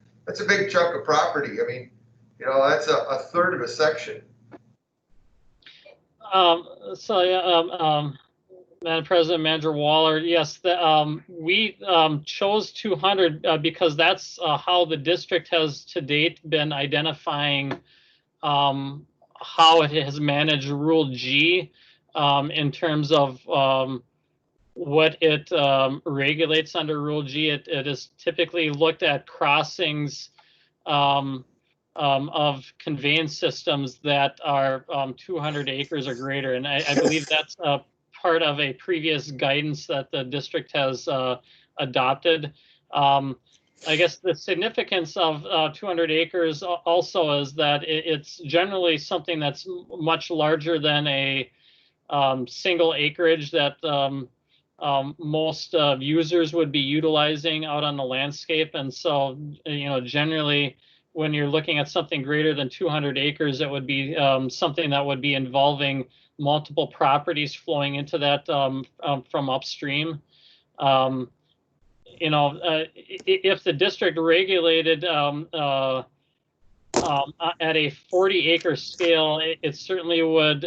chunk of property. I mean, you know, that's a third of a section. Madam President, Manager Waller, yes, we chose 200 because that's how the district has to date been identifying how it has managed Rule G in terms of what it regulates under Rule G. It is typically looked at crossings of conveyance systems that are 200 acres or greater. And I believe that's part of a previous guidance that the district has adopted. I guess the significance of 200 acres also is that it's generally something that's much larger than a single acreage that most users would be utilizing out on the landscape. And so, you know, generally, when you're looking at something greater than 200 acres, it would be something that would be involving multiple properties flowing into that from upstream. You know, if the district regulated at a 40-acre scale, it certainly would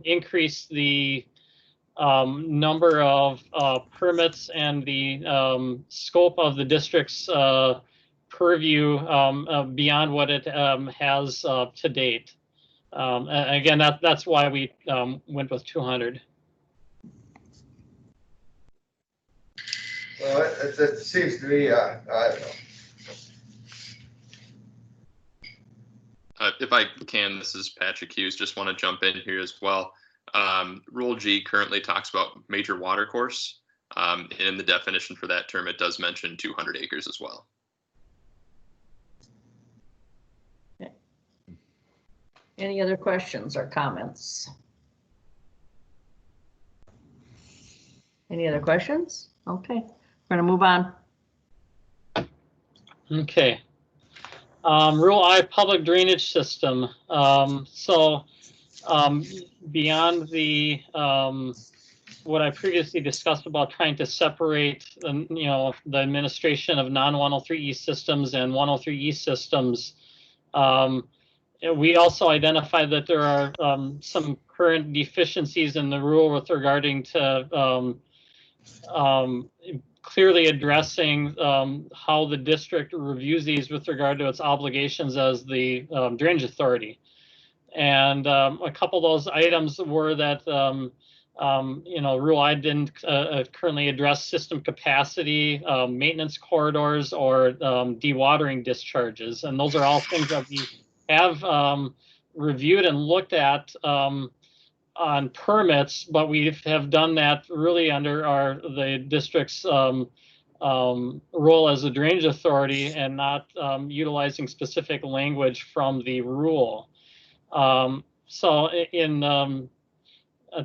increase the number of permits and the scope of the district's purview beyond what it has to date. Again, that's why we went with 200. Well, it seems to me, I don't know. If I can, this is Patrick Hughes. Just want to jump in here as well. Rule G currently talks about major watercourse. In the definition for that term, it does mention 200 acres as well. Okay. Any other questions or comments? Any other questions? Okay, we're going to move on. Okay. Rule I, public drainage system. Beyond the what I previously discussed about trying to separate the administration of non-103E systems and 103E systems, we also identified that there are some current deficiencies in the rule with regarding to clearly addressing how the district reviews these with regard to its obligations as the drainage authority. And a couple of those items were that, Rule I didn't currently address system capacity, maintenance corridors, or dewatering discharges. And those are all things that we have reviewed and looked at on permits, but we have done that really under the district's role as a drainage authority and not utilizing specific language from the rule. So in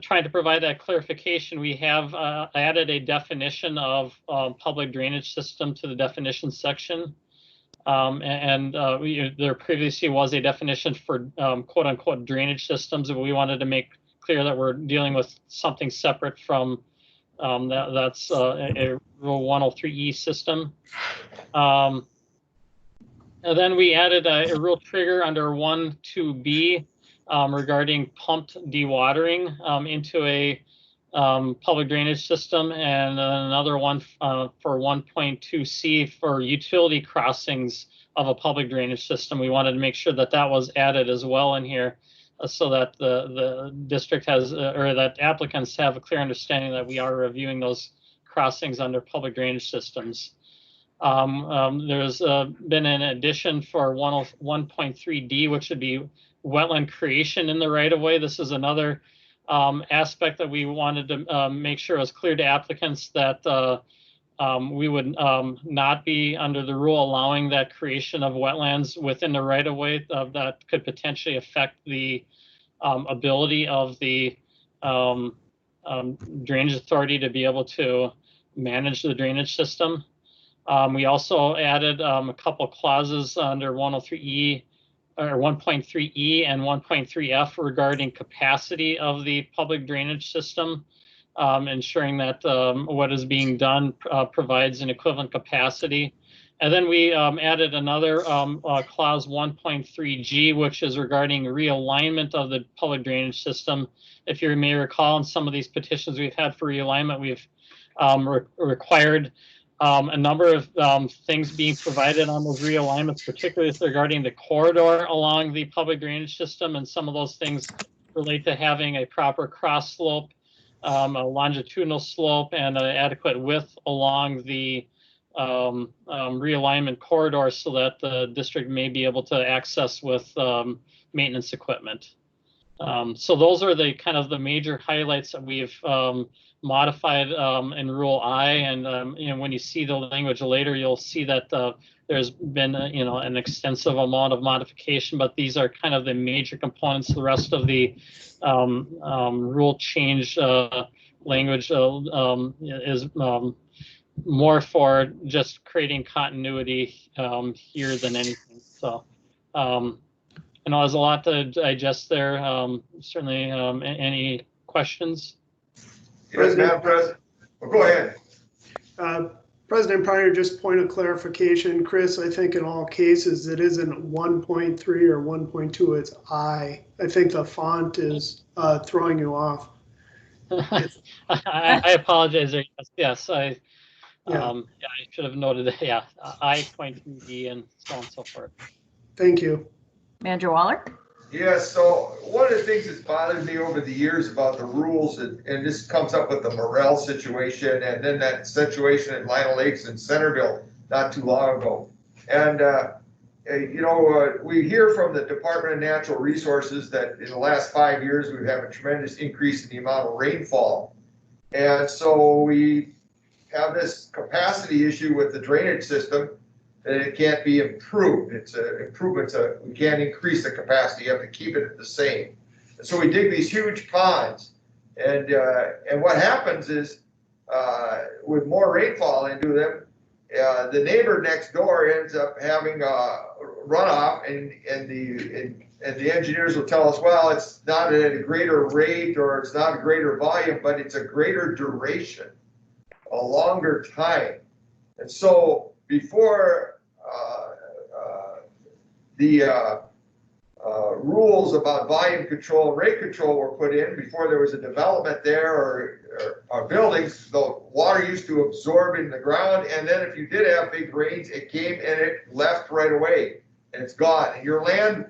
trying to provide that clarification, we have added a definition of public drainage system to the definition section. There previously was a definition for quote unquote drainage systems, and we wanted to make clear that we're dealing with something separate from that's a Rule 103E system. And then we added a rule trigger under 1.2b regarding pumped dewatering into a public drainage system, and another one for 1.2c for utility crossings of a public drainage system. We wanted to make sure that that was added as well in here, so that the district has, or that applicants have a clear understanding that we are reviewing those crossings under public drainage systems. There's been an addition for 1.3D, which would be wetland creation in the right-of-way. This is another aspect that we wanted to make sure was clear to applicants that we would not be under the rule allowing that creation of wetlands within the right-of-way that could potentially affect the ability of the drainage authority to be able to manage the drainage system. We also added a couple clauses under 103E or 1.3E and 1.3F regarding capacity of the public drainage system, ensuring that what is being done provides an equivalent capacity. And then we added another clause 1.3G, which is regarding realignment of the public drainage system. If you may recall, in some of these petitions we've had for realignment, we've required a number of things being provided on those realignments, particularly regarding the corridor along the public drainage system. And some of those things relate to having a proper cross slope, a longitudinal slope, and an adequate width along the realignment corridor so that the district may be able to access with maintenance equipment. So those are the kind of the major highlights that we've modified in Rule I, and when you see the language later, you'll see that there's been an extensive amount of modification, but these are kind of the major components. The rest of the rule change language is more for just creating continuity here than anything. So I know there's a lot to digest there. Certainly, any questions? Yes, Madam President. Well, go ahead. President Pryor, just point of clarification, Chris, I think in all cases it isn't 1.3 or 1.2, it's I. I think the font is throwing you off. I apologize. Yes, I should have noted that. Yeah, I.3D and so on and so forth. Thank you. Manager Waller? Yes, so one of the things that's bothered me over the years about the rules, and this comes up with the Morel situation and then that situation at Lino Lakes and Centerville not too long ago. And, we hear from the Department of Natural Resources that in the last 5 years, we've had a tremendous increase in the amount of rainfall. And so we have this capacity issue with the drainage system, that it can't be improved. It's an improvement. We can't increase the capacity. You have to keep it the same. And so we dig these huge ponds, and what happens is with more rainfall into them, the neighbor next door ends up having a runoff, and the engineers will tell us, well, it's not at a greater rate or it's not a greater volume, but it's a greater duration, a longer time, and so. Before the rules about volume control and rate control were put in, before there was a development there or buildings, the water used to absorb in the ground, and then if you did have big rains, it came and it left right away, and it's gone. And your land,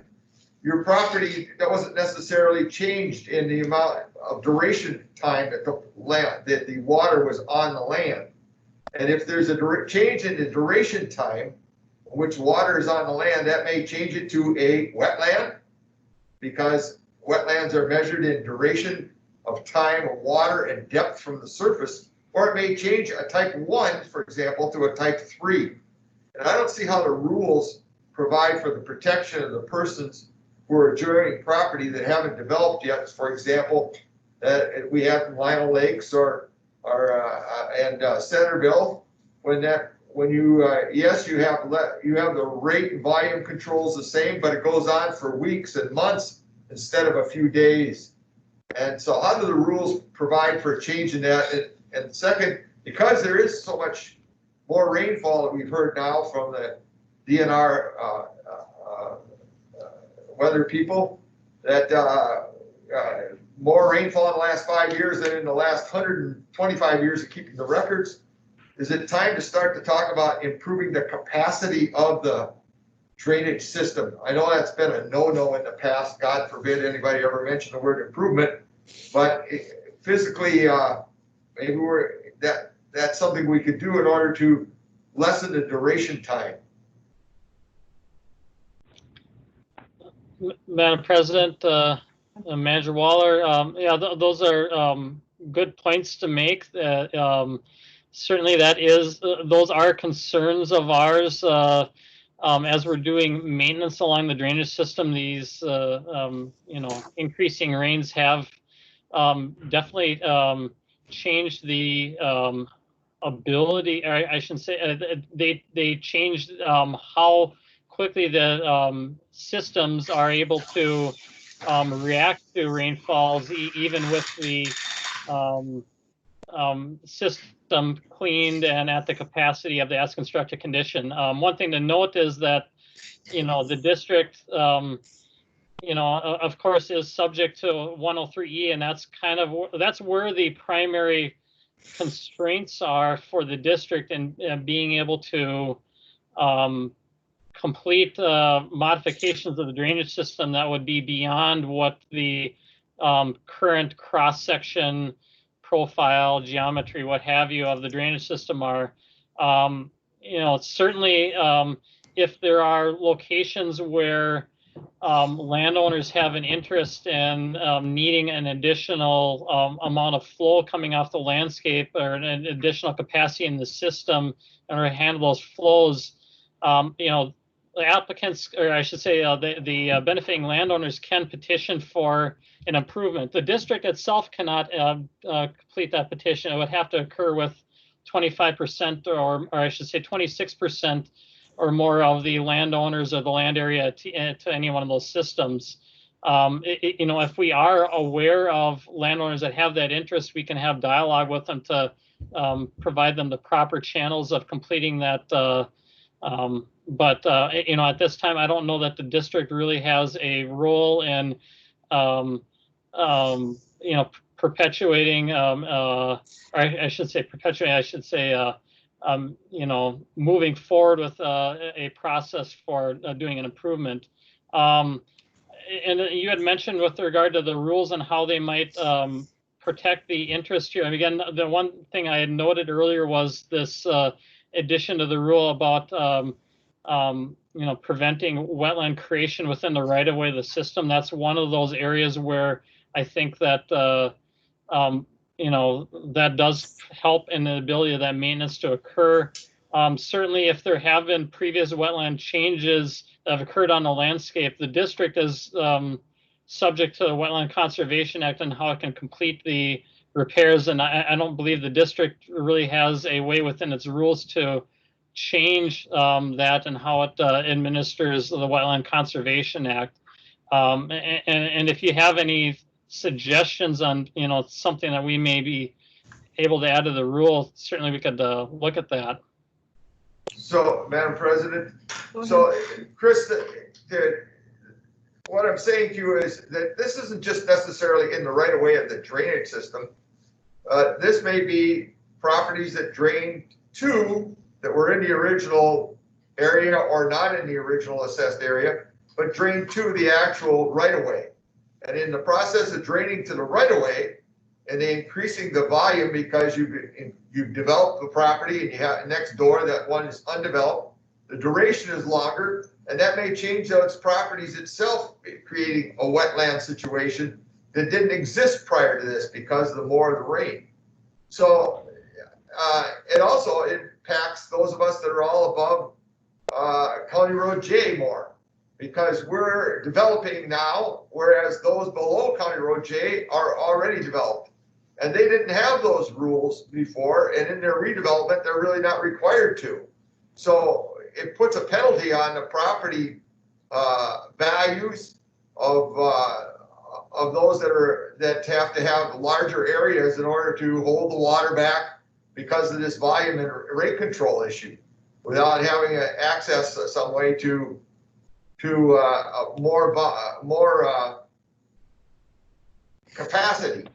your property, that wasn't necessarily changed in the amount of duration time that the water was on the land. And if there's a change in the duration time, which water is on the land, that may change it to a wetland, because wetlands are measured in duration of time of water and depth from the surface, or it may change a type 1, for example, to a type 3. And I don't see how the rules provide for the protection of the persons who are adjoining property that haven't developed yet. For example, that we have in Lino Lakes and Centerville, yes, you have the rate and volume controls the same, but it goes on for weeks and months instead of a few days. And so how do the rules provide for a change in that? And second, because there is so much more rainfall that we've heard now from the DNR weather people, that more rainfall in the last 5 years than in the last 125 years of keeping the records. Is it time to start to talk about improving the capacity of the drainage system? I know that's been a no-no in the past. God forbid anybody ever mention the word improvement, but physically, maybe that's something we could do in order to lessen the duration time. Madam President, Manager Waller, those are good points to make. Certainly, those are concerns of ours as we're doing maintenance along the drainage system. These increasing rains have definitely changed the ability, or I shouldn't say, they changed how quickly the systems are able to react to rainfalls, even with the system cleaned and at the capacity of the as constructed condition. One thing to note is that, the district, of course, is subject to 103E, and that's where the primary constraints are for the district and being able to complete modifications of the drainage system that would be beyond what the current cross-section profile, geometry, what have you, of the drainage system are. Certainly, if there are locations where landowners have an interest in needing an additional amount of flow coming off the landscape, or an additional capacity in the system in order to handle those flows, the applicants, or I should say the benefiting landowners, can petition for an improvement. The district itself cannot complete that petition. It would have to occur with 25% or I should say 26% or more of the landowners or the land area to any one of those systems. If we are aware of landowners that have that interest, we can have dialogue with them to provide them the proper channels of completing that. But at this time, I don't know that the district really has a role in, perpetuating, or I should say perpetuating, I should say, moving forward with a process for doing an improvement. And you had mentioned with regard to the rules and how they might protect the interest here. And again, the one thing I had noted earlier was this addition to the rule about preventing wetland creation within the right of way of the system. That's one of those areas where I think that that does help in the ability of that maintenance to occur. Certainly, if there have been previous wetland changes that have occurred on the landscape, the district is subject to the Wetland Conservation Act and how it can complete the repairs. And I don't believe the district really has a way within its rules to change that and how it administers the Wetland Conservation Act. And if you have any suggestions on something that we may be able to add to the rule, certainly we could look at that. So, Madam President, so Chris, what I'm saying to you is that this isn't just necessarily in the right of way of the drainage system. This may be properties that drain to, that were in the original area or not in the original assessed area, but drain to the actual right of way. And in the process of draining to the right of way and increasing the volume because you've developed the property and you have next door that one is undeveloped, the duration is longer, and that may change those properties itself, creating a wetland situation that didn't exist prior to this because of the more of the rain. So it also impacts those of us that are all above County Road J more, because we're developing now, whereas those below County Road J are already developed. And they didn't have those rules before, and in their redevelopment, they're really not required to. So it puts a penalty on the property values of those that have to have larger areas in order to hold the water back because of this volume and rate control issue, without having access some way to more capacity.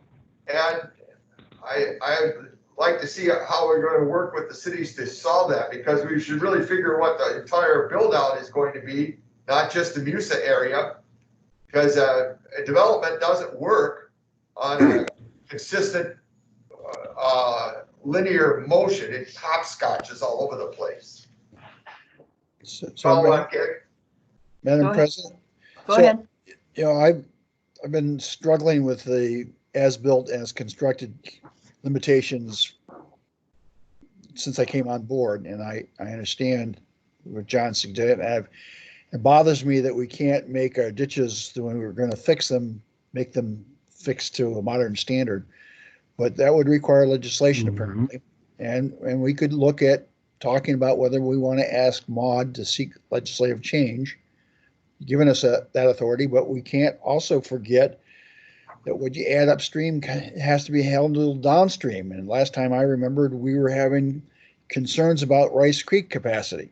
And I'd like to see how we're going to work with the cities to solve that, because we should really figure what the entire build out is going to be, not just the MUSA area, because a development doesn't work on a consistent linear motion. It hopscotches all over the place. Madam President? Go ahead. I've been struggling with the as-built, as-constructed limitations since I came on board, and I understand what John suggested. It bothers me that we can't make our ditches, when we're going to fix them, make them fixed to a modern standard. But that would require legislation, apparently. And we could look at talking about whether we want to ask MAUD to seek legislative change, giving us that authority, but we can't also forget that what you add upstream has to be handled downstream. And last time I remembered, we were having concerns about Rice Creek capacity.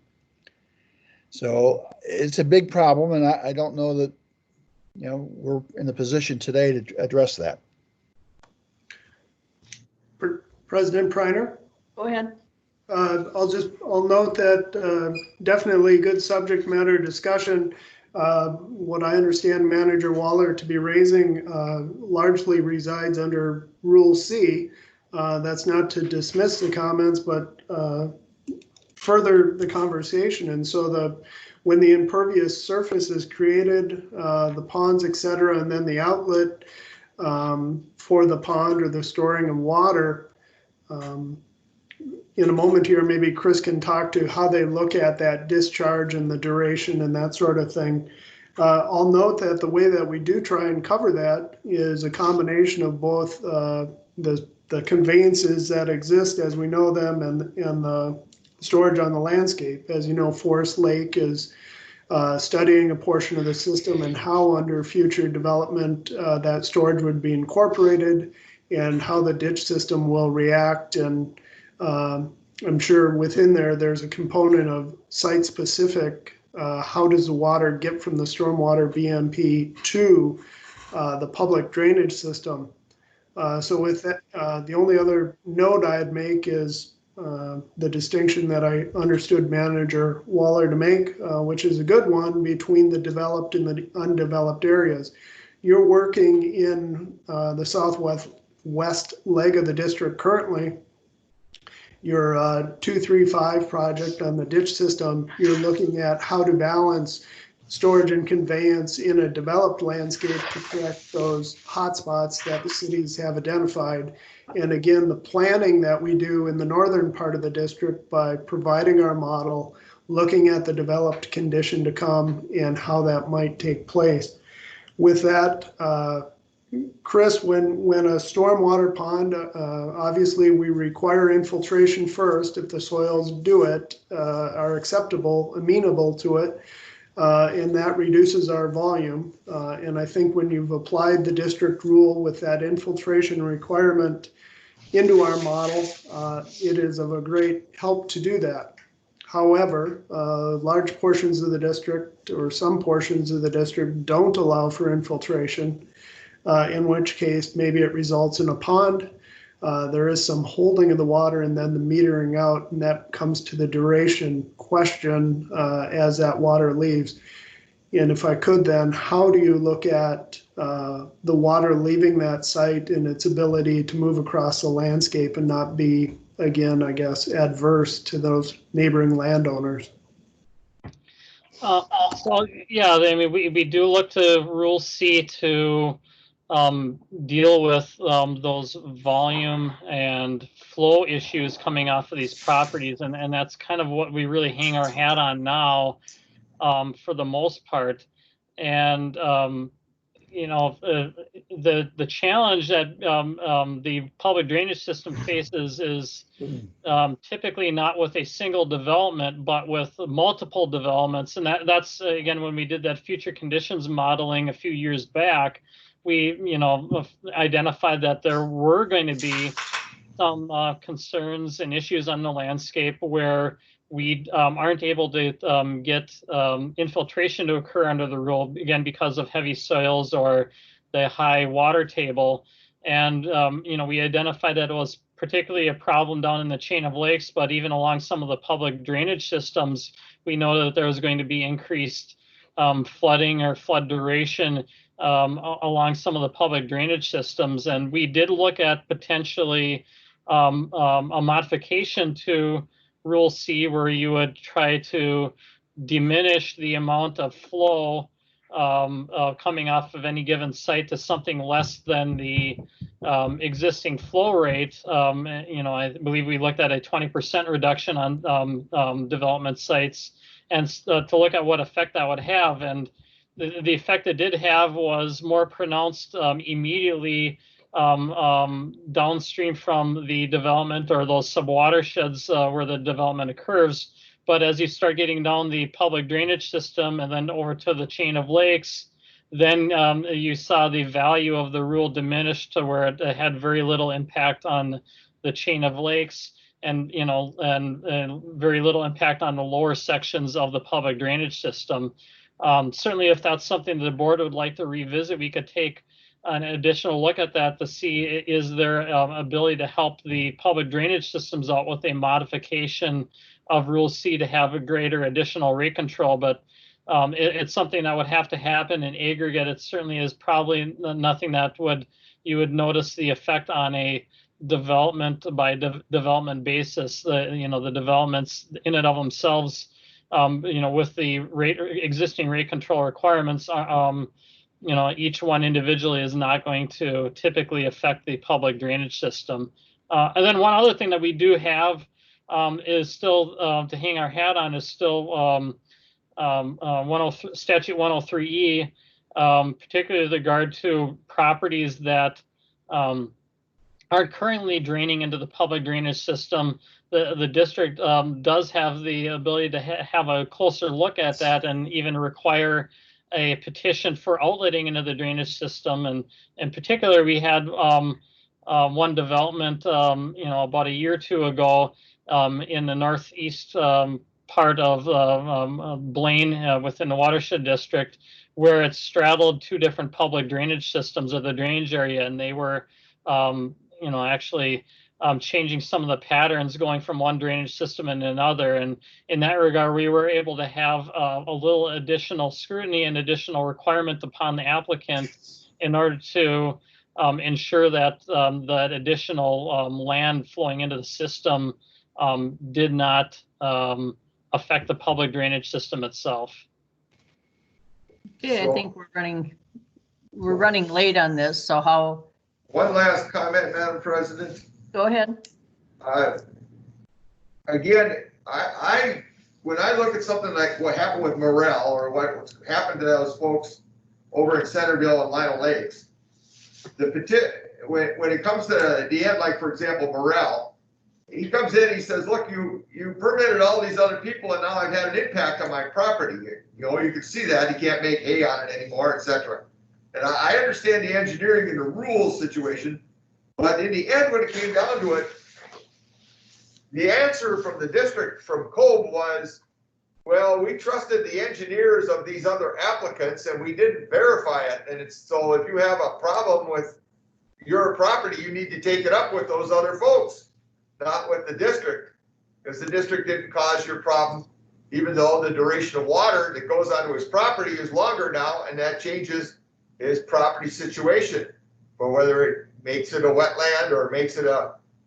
So it's a big problem, and I don't know that, you know, we're in the position today to address that. President Preiner? Go ahead. I'll note that definitely good subject matter discussion. What I understand Manager Waller to be raising largely resides under Rule C. That's not to dismiss the comments, but further the conversation. And so when the impervious surface is created, the ponds, et cetera, and then the outlet for the pond or the storing of water, in a moment here, maybe Chris can talk to how they look at that discharge and the duration and that sort of thing. I'll note that the way that we do try and cover that is a combination of both the conveyances that exist as we know them and the storage on the landscape. As you know, Forest Lake is studying a portion of the system and how under future development that storage would be incorporated and how the ditch system will react. And I'm sure within there's a component of site-specific. How does the water get from the stormwater BMP to the public drainage system? So with that, the only other note I'd make is the distinction that I understood Manager Waller to make, which is a good one, between the developed and the undeveloped areas. You're working in the southwest leg of the district currently. Your 235 project on the ditch system, you're looking at how to balance storage and conveyance in a developed landscape to correct those hotspots that the cities have identified. And again, the planning that we do in the northern part of the district by providing our model, looking at the developed condition to come and how that might take place. With that, Chris, when a stormwater pond, obviously we require infiltration first if the soils do it, are acceptable, amenable to it, and that reduces our volume. And I think when you've applied the district rule with that infiltration requirement into our model, it is of a great help to do that. However, large portions of the district or some portions of the district don't allow for infiltration. In which case maybe it results in a pond. There is some holding of the water and then the metering out, and that comes to the duration question as that water leaves. And if I could then, how do you look at the water leaving that site and its ability to move across the landscape and not be, again, I guess, adverse to those neighboring landowners? So yeah, I mean, we do look to Rule C to deal with those volume and flow issues coming off of these properties, and that's kind of what we really hang our hat on now, for the most part. And you know, the challenge that the public drainage system faces is typically not with a single development, but with multiple developments. And that's again, when we did that future conditions modeling a few years back, we, you know, identified that there were going to be some concerns and issues on the landscape where we aren't able to get infiltration to occur under the rule, again, because of heavy soils or the high water table. And, you know, we identified that it was particularly a problem down in the chain of lakes, but even along some of the public drainage systems, we know that there was going to be increased flooding or flood duration along some of the public drainage systems. And we did look at potentially a modification to Rule C, where you would try to diminish the amount of flow coming off of any given site to something less than the existing flow rate. You know, I believe we looked at a 20% reduction on development sites, and to look at what effect that would have. And the effect it did have was more pronounced immediately downstream from the development or those sub-watersheds where the development occurs. But as you start getting down the public drainage system and then over to the chain of lakes, then you saw the value of the rule diminish to where it had very little impact on the chain of lakes, and and very little impact on the lower sections of the public drainage system. Certainly, if that's something that the board would like to revisit, we could take an additional look at that to see is there ability to help the public drainage systems out with a modification of Rule C to have a greater additional rate control. But it's something that would have to happen in aggregate. It certainly is probably nothing that you would notice the effect on a development by development basis. The developments in and of themselves, with the existing rate control requirements, each one individually is not going to typically affect the public drainage system. And then one other thing that we do have is still to hang our hat on is still Statute 103E, particularly with regard to properties that are currently draining into the public drainage system. The district does have the ability to have a closer look at that and even require a petition for outletting into the drainage system. And in particular, we had one development, about a year or two ago in the northeast part of Blaine within the Watershed district, where it straddled two different public drainage systems of the drainage area, and they were, actually changing some of the patterns going from one drainage system and another. And in that regard, we were able to have a little additional scrutiny and additional requirement upon the applicant in order to ensure that that additional land flowing into the system did not affect the public drainage system itself. Okay, I think we're running late on this, so how? One last comment, Madam President. Go ahead. Again, when I look at something like what happened with Morel or what happened to those folks over in Centerville and Lino Lakes, when it comes to the end, like for example, Morel, he comes in, he says, look, you permitted all these other people and now I've had an impact on my property. You can see that he can't make hay on it anymore, etc. And I understand the engineering and the rules situation, but in the end, when it came down to it, the answer from the district, from COBE was, well, we trusted the engineers of these other applicants and we didn't verify it. And so if you have a problem with your property, you need to take it up with those other folks, not with the district, because the district didn't cause your problem, even though the duration of water that goes onto his property is longer now, and that changes his property situation, for whether it makes it a wetland or makes it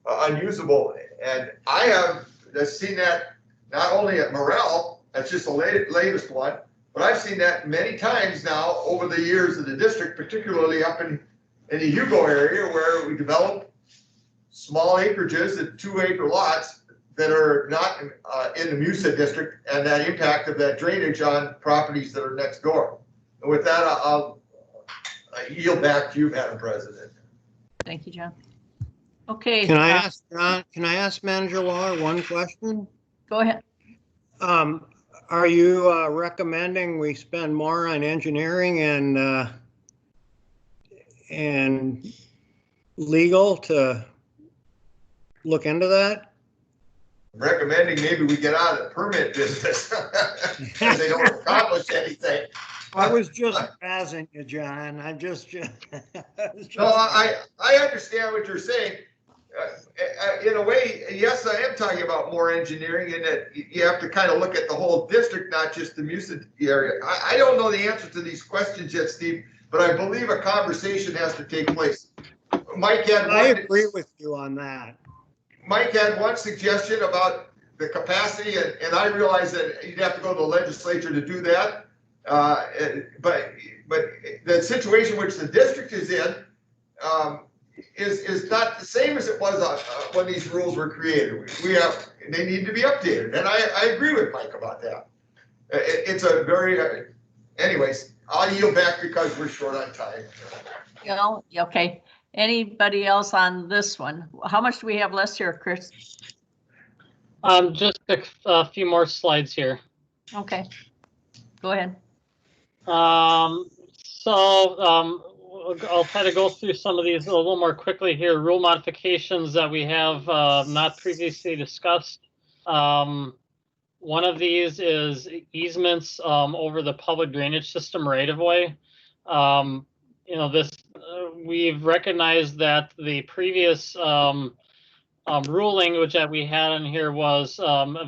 unusable. And I have seen that not only at Morel, that's just the latest one, but I've seen that many times now over the years in the district, particularly up in the Hugo area, where we develop small acreages at 2-acre lots that are not in the MUSA district, and that impact of that drainage on properties that are next door. And with that, I'll yield back to you, Madam President. Thank you, John. Okay. Can I ask Manager Waller one question? Go ahead. Are you recommending we spend more on engineering and legal to look into that? I'm recommending maybe we get out of the permit business because they don't accomplish anything. I was just razzing you, John. I'm just. No, I understand what you're saying. In a way, yes, I am talking about more engineering, in that you have to kind of look at the whole district, not just the MUSA area. I don't know the answer to these questions yet, Steve, but I believe a conversation has to take place. Mike had I agree with you on that. Mike had one suggestion about the capacity, and I realize that you'd have to go to the legislature to do that. But the situation which the district is in is not the same as it was when these rules were created. They need to be updated, and I agree with Mike about that. It's a very anyways. I'll yield back because we're short on time. Okay. Anybody else on this one? How much do we have left here, Chris? Just a few more slides here. Okay, go ahead. I'll try to go through some of these a little more quickly here. Rule modifications that we have not previously discussed. One of these is easements over the public drainage system right of way. We've recognized that the previous rule language that we had in here was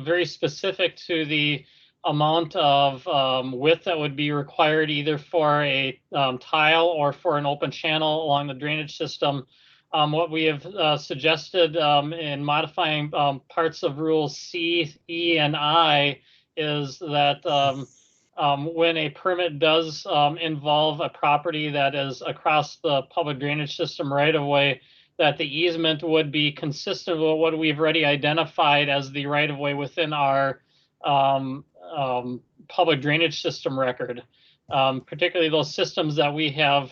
very specific to the amount of width that would be required either for a tile or for an open channel along the drainage system. What we have suggested in modifying parts of rules C, E, and I is that when a permit does involve a property that is across the public drainage system right of way, that the easement would be consistent with what we've already identified as the right of way within our public drainage system record, particularly those systems that we have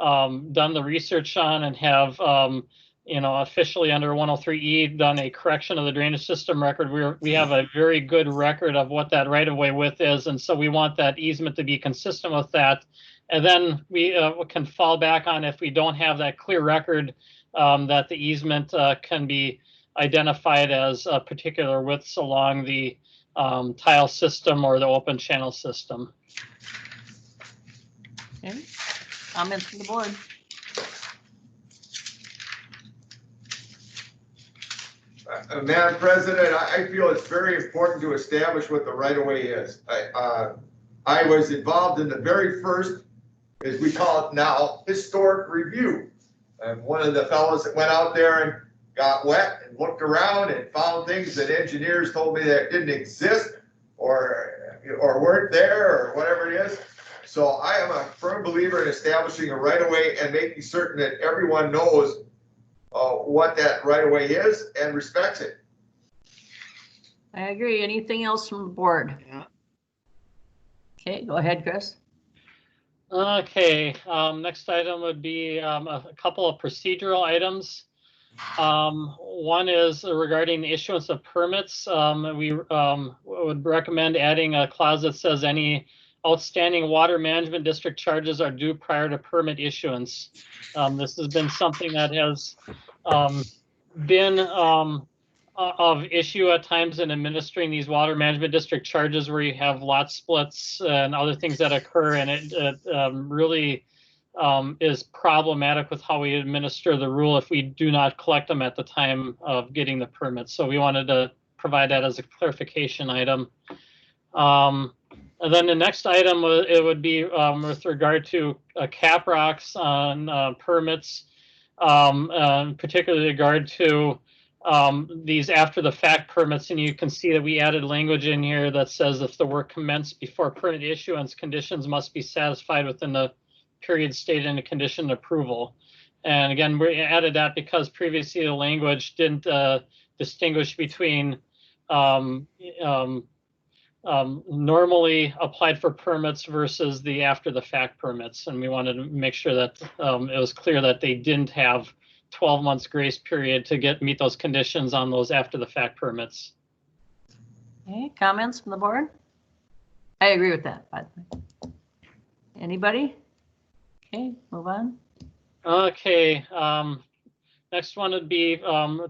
done the research on and have, officially under 103E done a correction of the drainage system record. We have a very good record of what that right of way width is. And so we want that easement to be consistent with that. And then we can fall back on, if we don't have that clear record, that the easement can be identified as particular widths along the tile system or the open channel system. Okay. Comments from the board? Madam President, I feel it's very important to establish what the right-of-way is. I was involved in the very first, as we call it now, historic review. And one of the fellows that went out there and got wet and looked around and found things that engineers told me that didn't exist or weren't there or whatever it is. So I am a firm believer in establishing a right-of-way and making certain that everyone knows what that right-of-way is and respects it. I agree. Anything else from the board? Yeah. Okay, go ahead, Chris. Okay, next item would be a couple of procedural items. One is regarding the issuance of permits. We would recommend adding a clause that says any outstanding water management district charges are due prior to permit issuance. This has been something that has been of issue at times in administering these water management district charges, where you have lot splits and other things that occur, and it really is problematic with how we administer the rule if we do not collect them at the time of getting the permit. So we wanted to provide that as a clarification item. And then the next item, it would be with regard to cap rocks on permits, particularly with regard to these after the fact permits. And you can see that we added language in here that says if the work commenced before permit issuance, conditions must be satisfied within the period stated in the condition approval. And again, we added that because previously the language didn't distinguish between normally applied for permits versus the after the fact permits. And we wanted to make sure that it was clear that they didn't have 12 months grace period to meet those conditions on those after the fact permits. Okay, comments from the board? I agree with that, by the way. Anybody? Okay, move on. Okay, next one would be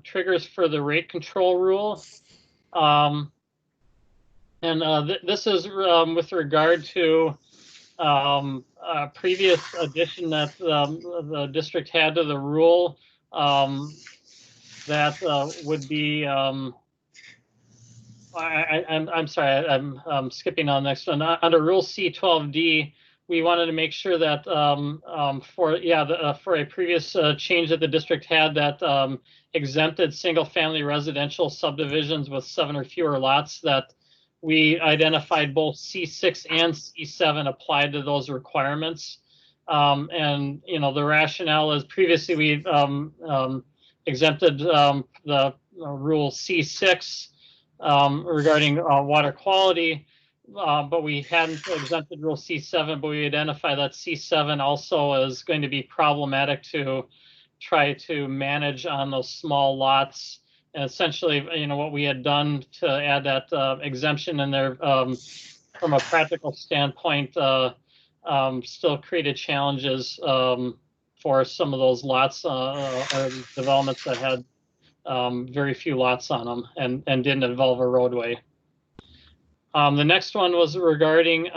triggers for the rate control rule. This is with regard to a previous addition that the district had to the rule that would be, I'm sorry, I'm skipping on the next one. Under Rule C12D, we wanted to make sure that for a previous change that the district had that exempted single-family residential subdivisions with 7 or fewer lots, that we identified both C6 and C7 applied to those requirements. And, the rationale is previously we exempted the rule C6 regarding water quality, but we hadn't exempted rule C7, but we identify that C7 also is going to be problematic to try to manage on those small lots. And essentially, you know, what we had done to add that exemption in there from a practical standpoint still created challenges for some of those lots or developments that had very few lots on them and didn't involve a roadway. The next one was regarding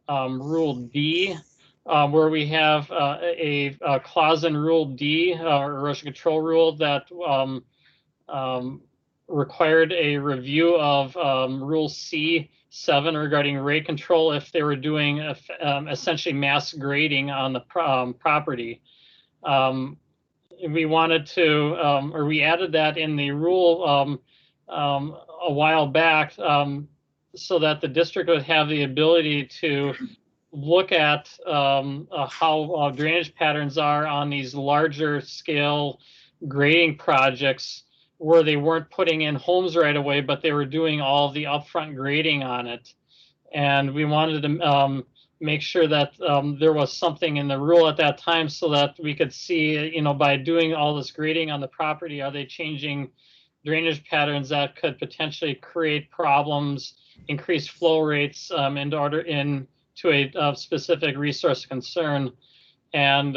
Rule D, where we have a clause in Rule D, erosion control rule, that required a review of Rule C7 regarding rate control if they were doing essentially mass grading on the property. We wanted to, or we added that in the rule a while back so that the district would have the ability to look at how drainage patterns are on these larger scale grading projects where they weren't putting in homes right away, but they were doing all the upfront grading on it. And we wanted to make sure that there was something in the rule at that time so that we could see, you know, by doing all this grading on the property, are they changing drainage patterns that could potentially create problems, increase flow rates into a specific resource concern. And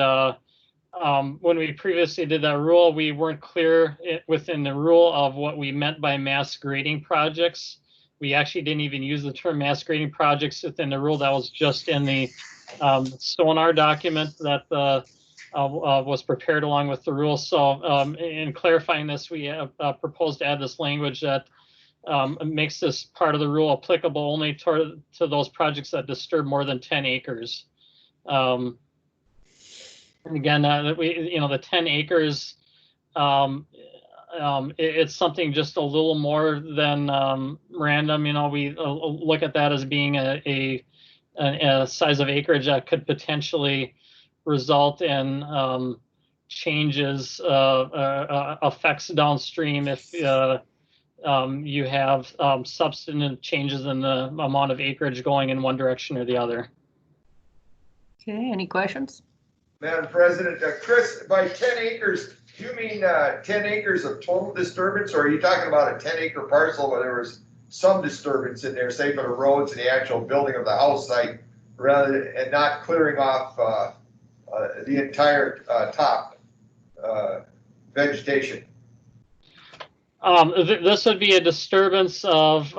when we previously did that rule, we weren't clear within the rule of what we meant by mass grading projects. We actually didn't even use the term mass grading projects within the rule. That was just in the SONAR document that was prepared along with the rule. So in clarifying this, we proposed to add this language that makes this part of the rule applicable only to those projects that disturb more than 10 acres. And again, the 10 acres, it's something just a little more than random. You know, we look at that as being a size of acreage that could potentially result in changes, effects downstream if you have substantive changes in the amount of acreage going in one direction or the other. Okay, any questions? Madam President, Chris, by 10 acres, do you mean 10 acres of total disturbance, or are you talking about a 10-acre parcel where there was some disturbance in there, say for the roads and the actual building of the house site, and not clearing off the entire top vegetation? This would be a disturbance of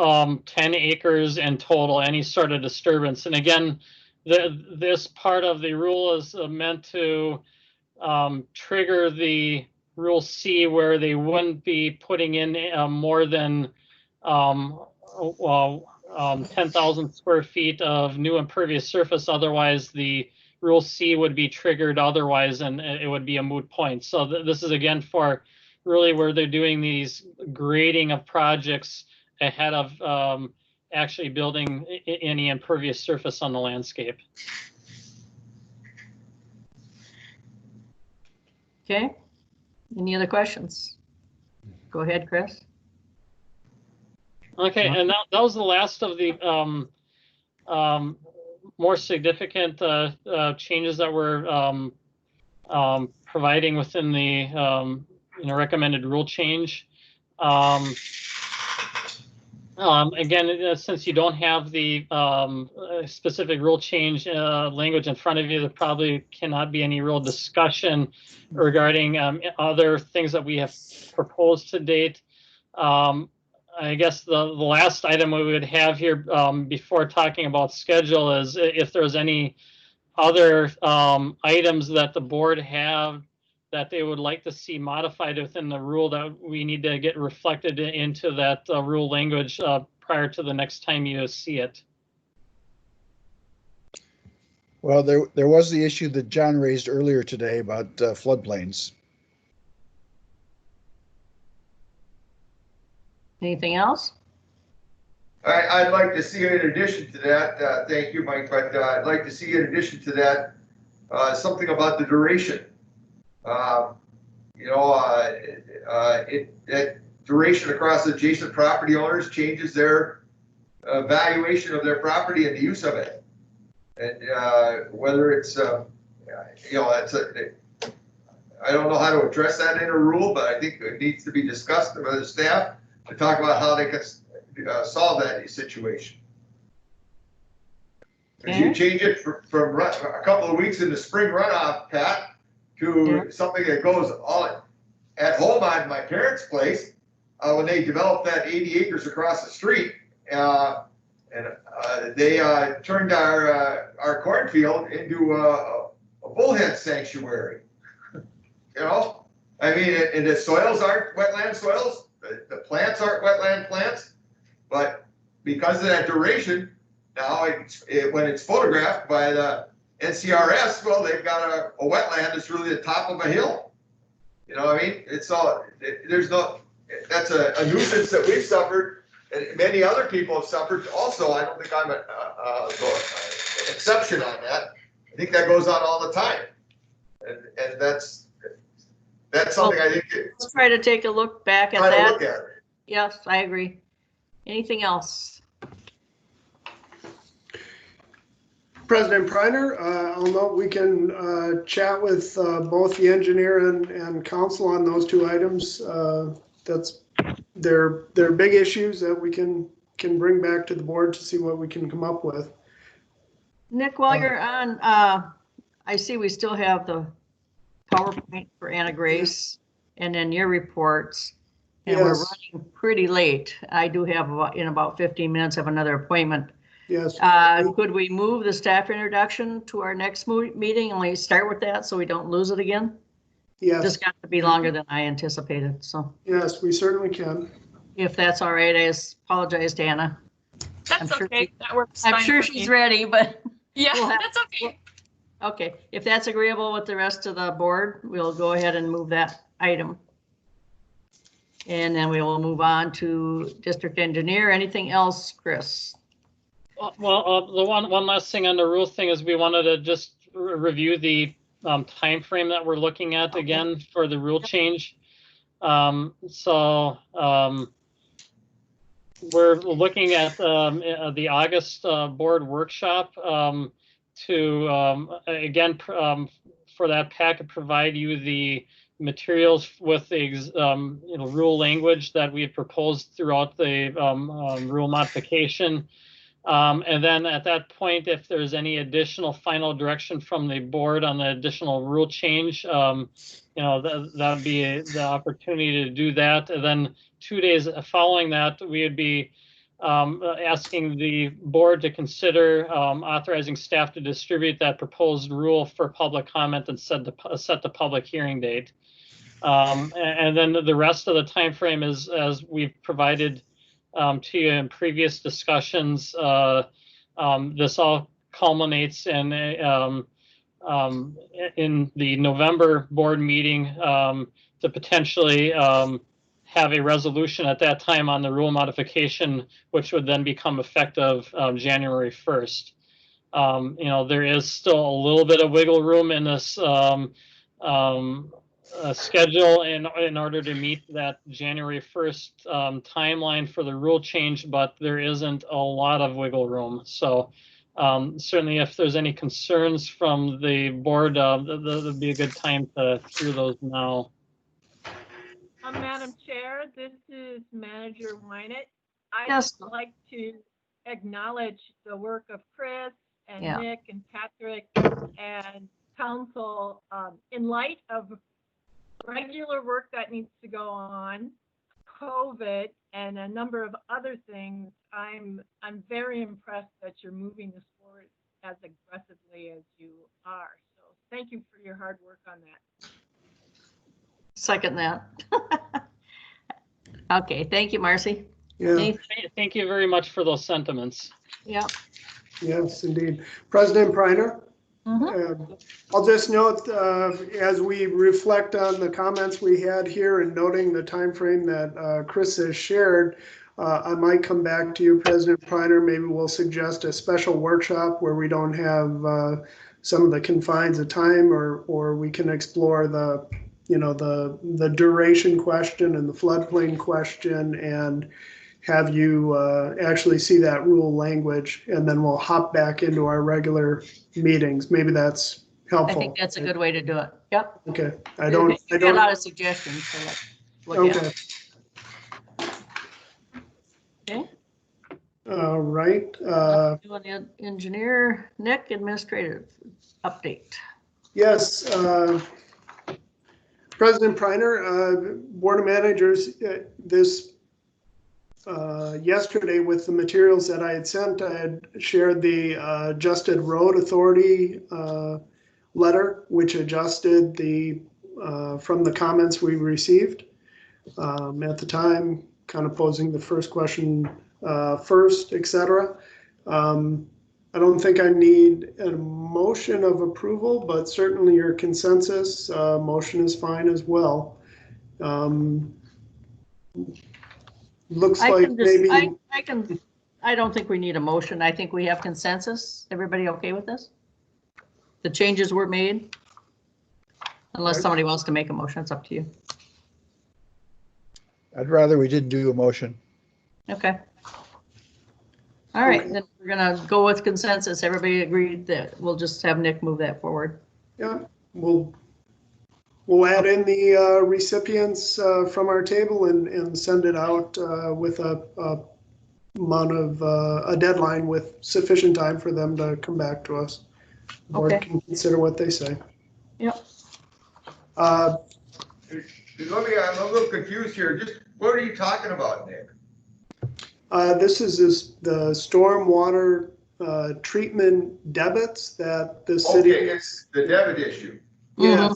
10 acres in total, any sort of disturbance. And again, this part of the rule is meant to trigger the Rule C, where they wouldn't be putting in more than 10,000 square feet of new impervious surface. Otherwise, the Rule C would be triggered otherwise, and it would be a moot point. So this is again for really where they're doing these grading of projects ahead of actually building any impervious surface on the landscape. Okay, any other questions? Go ahead, Chris. Okay, and that was the last of the more significant changes that we're providing within the recommended rule change. Again, since you don't have the specific rule change language in front of you, there probably cannot be any real discussion regarding other things that we have proposed to date. I guess the last item we would have here before talking about schedule is if there's any other items that the board have that they would like to see modified within the rule that we need to get reflected into that rule language prior to the next time you see it. Well, there was the issue that John raised earlier today about floodplains. Anything else? I'd like to see in addition to that, thank you, Mike, but I'd like to see in addition to that, something about the duration. That duration across adjacent property owners changes their valuation of their property and the use of it. And whether it's, I don't know how to address that in a rule, but I think it needs to be discussed with the staff to talk about how they can solve that situation. If you change it from a couple of weeks in the spring runoff, Pat, to something that goes all at home on my parents' place, when they developed that 80 acres across the street, they turned our cornfield into a bullhead sanctuary. You know, I mean, and the soils aren't wetland soils, the plants aren't wetland plants, but because of that duration, now when it's photographed by the NCRS, well, they've got a wetland that's really the top of a hill. You know what I mean? It's all, there's no, that's a nuisance that we've suffered, and many other people have suffered also. I don't think I'm an exception on that. I think that goes on all the time. And that's something I think. Let's try to take a look back at Try to that. look at it. Yes, I agree. Anything else? President Preiner, I'll note we can chat with both the engineer and council on those two items. They're big issues that we can bring back to the board to see what we can come up with. Nick, while you're on, I see we still have the PowerPoint for Anna Grace and then your reports. And we're running pretty late. I do have in about 15 minutes of another appointment. Yes. Could we move the staff introduction to our next meeting and we start with that so we don't lose it again? Yes. This got to be longer than I anticipated, so. Yes, we certainly can. If that's all right, I apologize to Anna. That's sure okay. That works fine. I'm sure for she's me. ready, but. Yeah, we'll that's okay. Okay, if that's agreeable with the rest of the board, we'll go ahead and move that item. And then we will move on to district engineer. Anything else, Chris? Well, the one last thing on the rule thing is we wanted to just review the time frame that we're looking at again for the rule change. We're looking at the August board workshop to again for that packet provide you the materials with the rule language that we had proposed throughout the rule modification. And then at that point, if there's any additional final direction from the board on the additional rule change, that would be the opportunity to do that. And then 2 days following that, we would be asking the board to consider authorizing staff to distribute that proposed rule for public comment and set the public hearing date. And then the rest of the time frame is as we've provided to you in previous discussions. This all culminates in the November board meeting to potentially have a resolution at that time on the rule modification, which would then become effective January 1st. There is still a little bit of wiggle room in this schedule in order to meet that January 1st timeline for the rule change, but there isn't a lot of wiggle room. So certainly if there's any concerns from the board, that'd be a good time to hear those now. Madam Chair, this is Manager Wynett. I'd Yes. like to acknowledge the work of Chris and Yeah. Nick and Patrick and council in light of regular work that needs to go on, COVID, and a number of other things. I'm very impressed that you're moving this forward as aggressively as you are. So thank you for your hard work on that. Second that. Okay, thank you, Marcy. Yeah. Thank you very much for those sentiments. Yeah. Yes, indeed. President Preiner? I'll just note, as we reflect on the comments we had here and noting the time frame that Chris has shared, I might come back to you, President Preiner. Maybe we'll suggest a special workshop where we don't have some of the confines of time, or we can explore the duration question and the floodplain question, and have you actually see that rule language, and then we'll hop back into our regular meetings. Maybe that's I helpful. think that's a good way to do it. Yep. Okay, I You don't, got a lot of suggestions, so let's look at okay, it. Okay. all right. Doing the engineer, Nick, administrative update. Yes, President Preiner, Board of Managers, yesterday with the materials that I had sent, I had shared the adjusted road authority letter, which adjusted from the comments we received at the time, kind of posing the first question first, et cetera. I don't think I need a motion of approval, but certainly your consensus motion is fine as well. Looks like maybe. I don't think we need a motion. I think we have consensus. Everybody okay with this? The changes were made? Unless somebody wants to make a motion, it's up to you. I'd rather we didn't do a motion. Okay. All right, then we're gonna go with consensus. Everybody agreed that we'll just have Nick move that forward. Yeah, we'll add in the recipients from our table and send it out with a deadline with sufficient time for them to come back to us. The board can consider what they say. Yep. I'm a little confused here. Just what are you talking about, Nick? This is the stormwater treatment debits that the city. Okay, it's the debit issue. Yeah.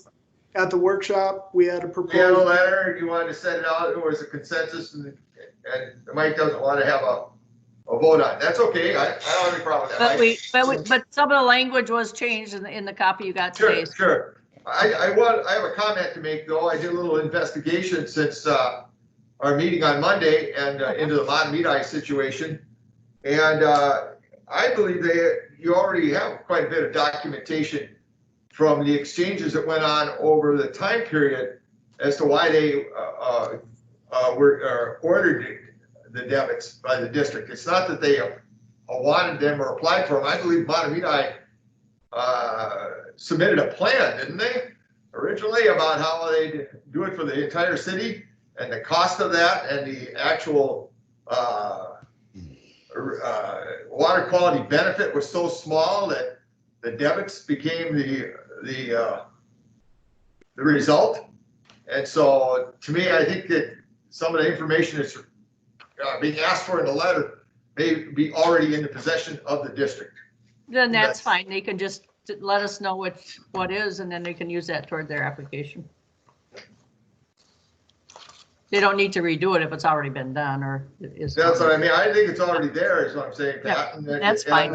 At the workshop, we had a proposal. You had a letter, you wanted to send it out, there was a consensus, and Mike doesn't want to have a vote on it. That's okay, I don't have any problem with that. But some of the language was changed in the copy you got today. Sure. I have a comment to make though. I did a little investigation since our meeting on Monday and into the Matamidi situation. And I believe you already have quite a bit of documentation from the exchanges that went on over the time period as to why they were ordered the debits by the district. It's not that they wanted them or applied for them. I believe Matamidi submitted a plan, didn't they, originally, about how they do it for the entire city and the cost of that and the actual water quality benefit was so small that the debits became the result. And so to me, I think that some of the information that's being asked for in the letter may be already in the possession of the district. Then that's fine. They can just let us know what is, and then they can use that toward their application. They don't need to redo it if it's already been done or is. That's what I mean. I think it's already there is what I'm saying, Pat. Yeah, that's fine.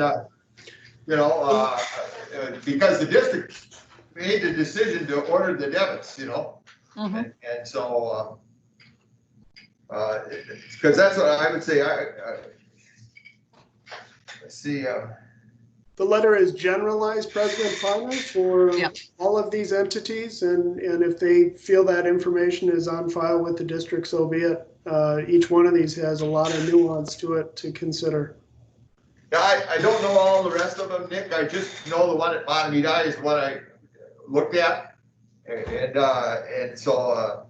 Because the district made the decision to order the debits, Mm-hmm. and so, because that's what I would say, let's see. The letter is generalized, President Preiner, for all of these entities, and if they feel that information is on file with the district, so be it. Each one of these has a lot of nuance to it to consider. Yeah, I don't know all the rest of them, Nick. I just know the one at Matamidi is what I looked at, and so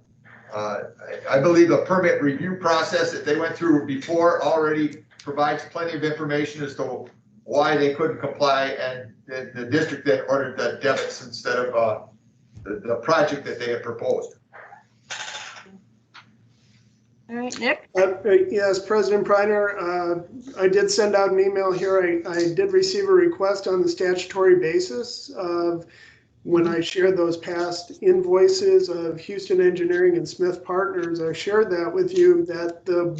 I believe the permit review process that they went through before already provides plenty of information as to why they couldn't comply, and the district then ordered the debits instead of the project that they had proposed. All right, Nick? Yes, President Preiner, I did send out an email here. I did receive a request on the statutory basis of when I shared those past invoices of Houston Engineering and Smith Partners. I shared that with you, that the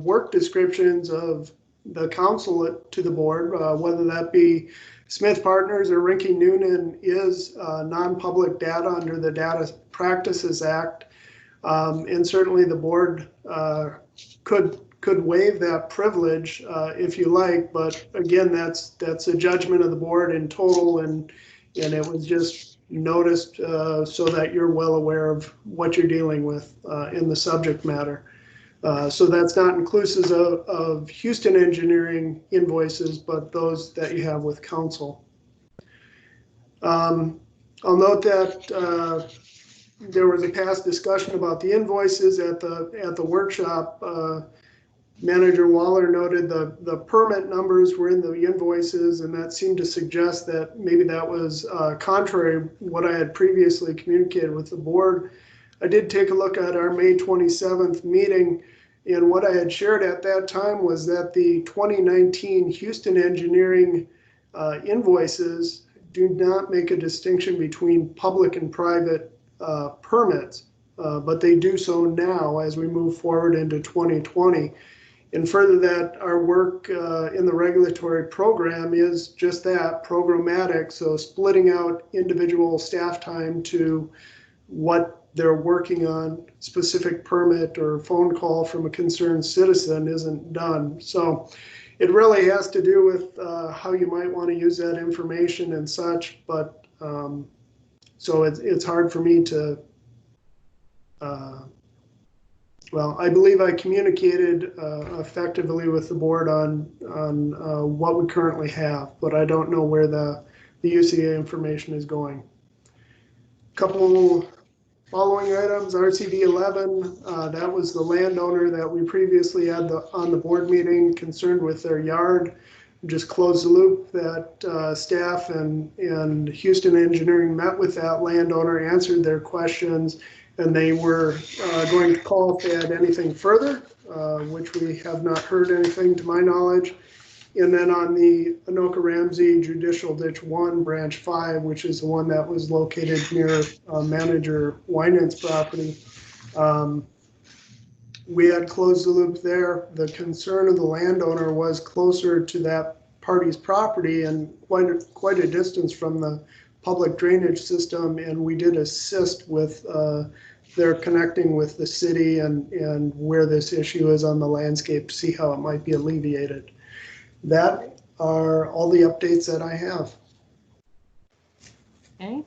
work descriptions of the council to the board, whether that be Smith Partners or Rinke Noonan, is non-public data under the Data Practices Act. And certainly the board could waive that privilege if you like, but again, that's a judgment of the board in total, and it was just noticed so that you're well aware of what you're dealing with in the subject matter. So that's not inclusive of Houston Engineering invoices, but those that you have with council. I'll note that there was a past discussion about the invoices at the workshop. Manager Waller noted the permit numbers were in the invoices, and that seemed to suggest that maybe that was contrary to what I had previously communicated with the board. I did take a look at our May 27th meeting, and what I had shared at that time was that the 2019 Houston Engineering invoices do not make a distinction between public and private permits, but they do so now as we move forward into 2020. And further, that our work in the regulatory program is just that, programmatic. So splitting out individual staff time to what they're working on, specific permit or phone call from a concerned citizen isn't done. So it really has to do with how you might want to use that information and such. But so it's hard for me to, well, I believe I communicated effectively with the board on what we currently have, but I don't know where the use of the information is going. Couple following items, RCD 11, that was the landowner that we previously had on the board meeting concerned with their yard. Just close the loop that staff and Houston Engineering met with that landowner, answered their questions, and they were going to call if they had anything further, which we have not heard anything to my knowledge. And then on the Anoka Ramsey Judicial Ditch 1, Branch 5, which is the one that was located near Manager Winant's property, we had closed the loop there. The concern of the landowner was closer to that party's property and quite a distance from the public drainage system, and we did assist with their connecting with the city and where this issue is on the landscape to see how it might be alleviated. That are all the updates that I have. Okay.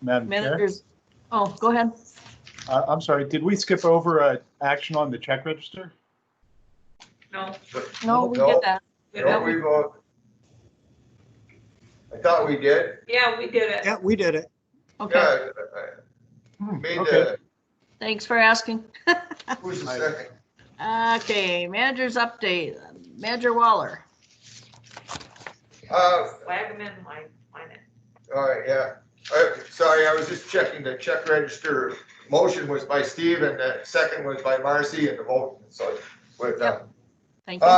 Madam Chair? Managers, oh, go ahead. I'm sorry, did we skip over action on the check register? No, we did that. No, we vote. I thought we did. Yeah, we did it. Yeah, we did it. Okay, Yeah. Made Okay. thanks for asking. who's the second? Okay, manager's update. Manager Waller. Wagaman, mine. All right, yeah. Sorry, I was just checking the check register. Motion was by Steve and the second was by Marcy and the vote. So with Yep. Thank you.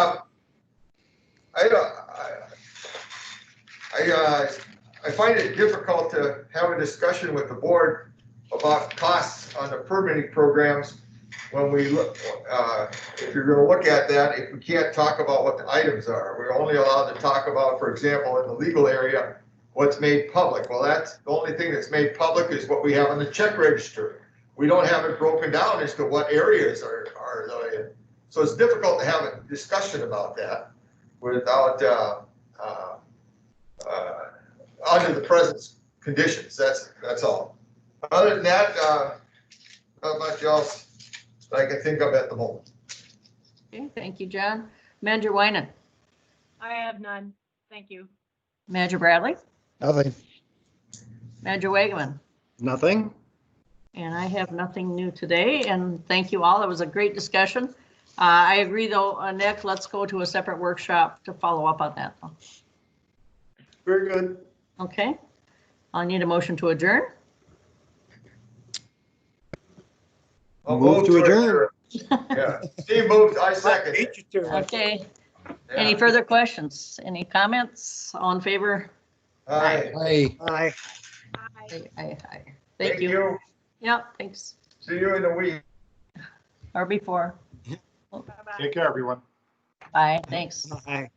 I find it difficult to have a discussion with the board about costs on the permitting programs when we look, if you're gonna look at that, if we can't talk about what the items are. We're only allowed to talk about, for example, in the legal area, what's made public. Well, that's the only thing that's made public is what we have on the check register. We don't have it broken down as to what areas are so it's difficult to have a discussion about that without under the present conditions. That's all. Other than that, not much else that I can think of at the moment. Okay, thank you, John. Manager Winan. I have none. Thank you. Manager Bradley. Nothing. Manager Wagaman. Nothing? And I have nothing new today, and thank you all. It was a great discussion. I agree though, Nick, let's go to a separate workshop to follow up on that. Very good. Okay, I'll need a motion to adjourn. I'll Move to adjourn. Yeah, Steve moves, I second. Okay, any Yeah. further questions? Any comments? All in favor? Aye. Aye. Aye. Aye. Thank you. Yep, thanks. See you in a week. Or before. Take care, everyone. Bye, thanks. Aye.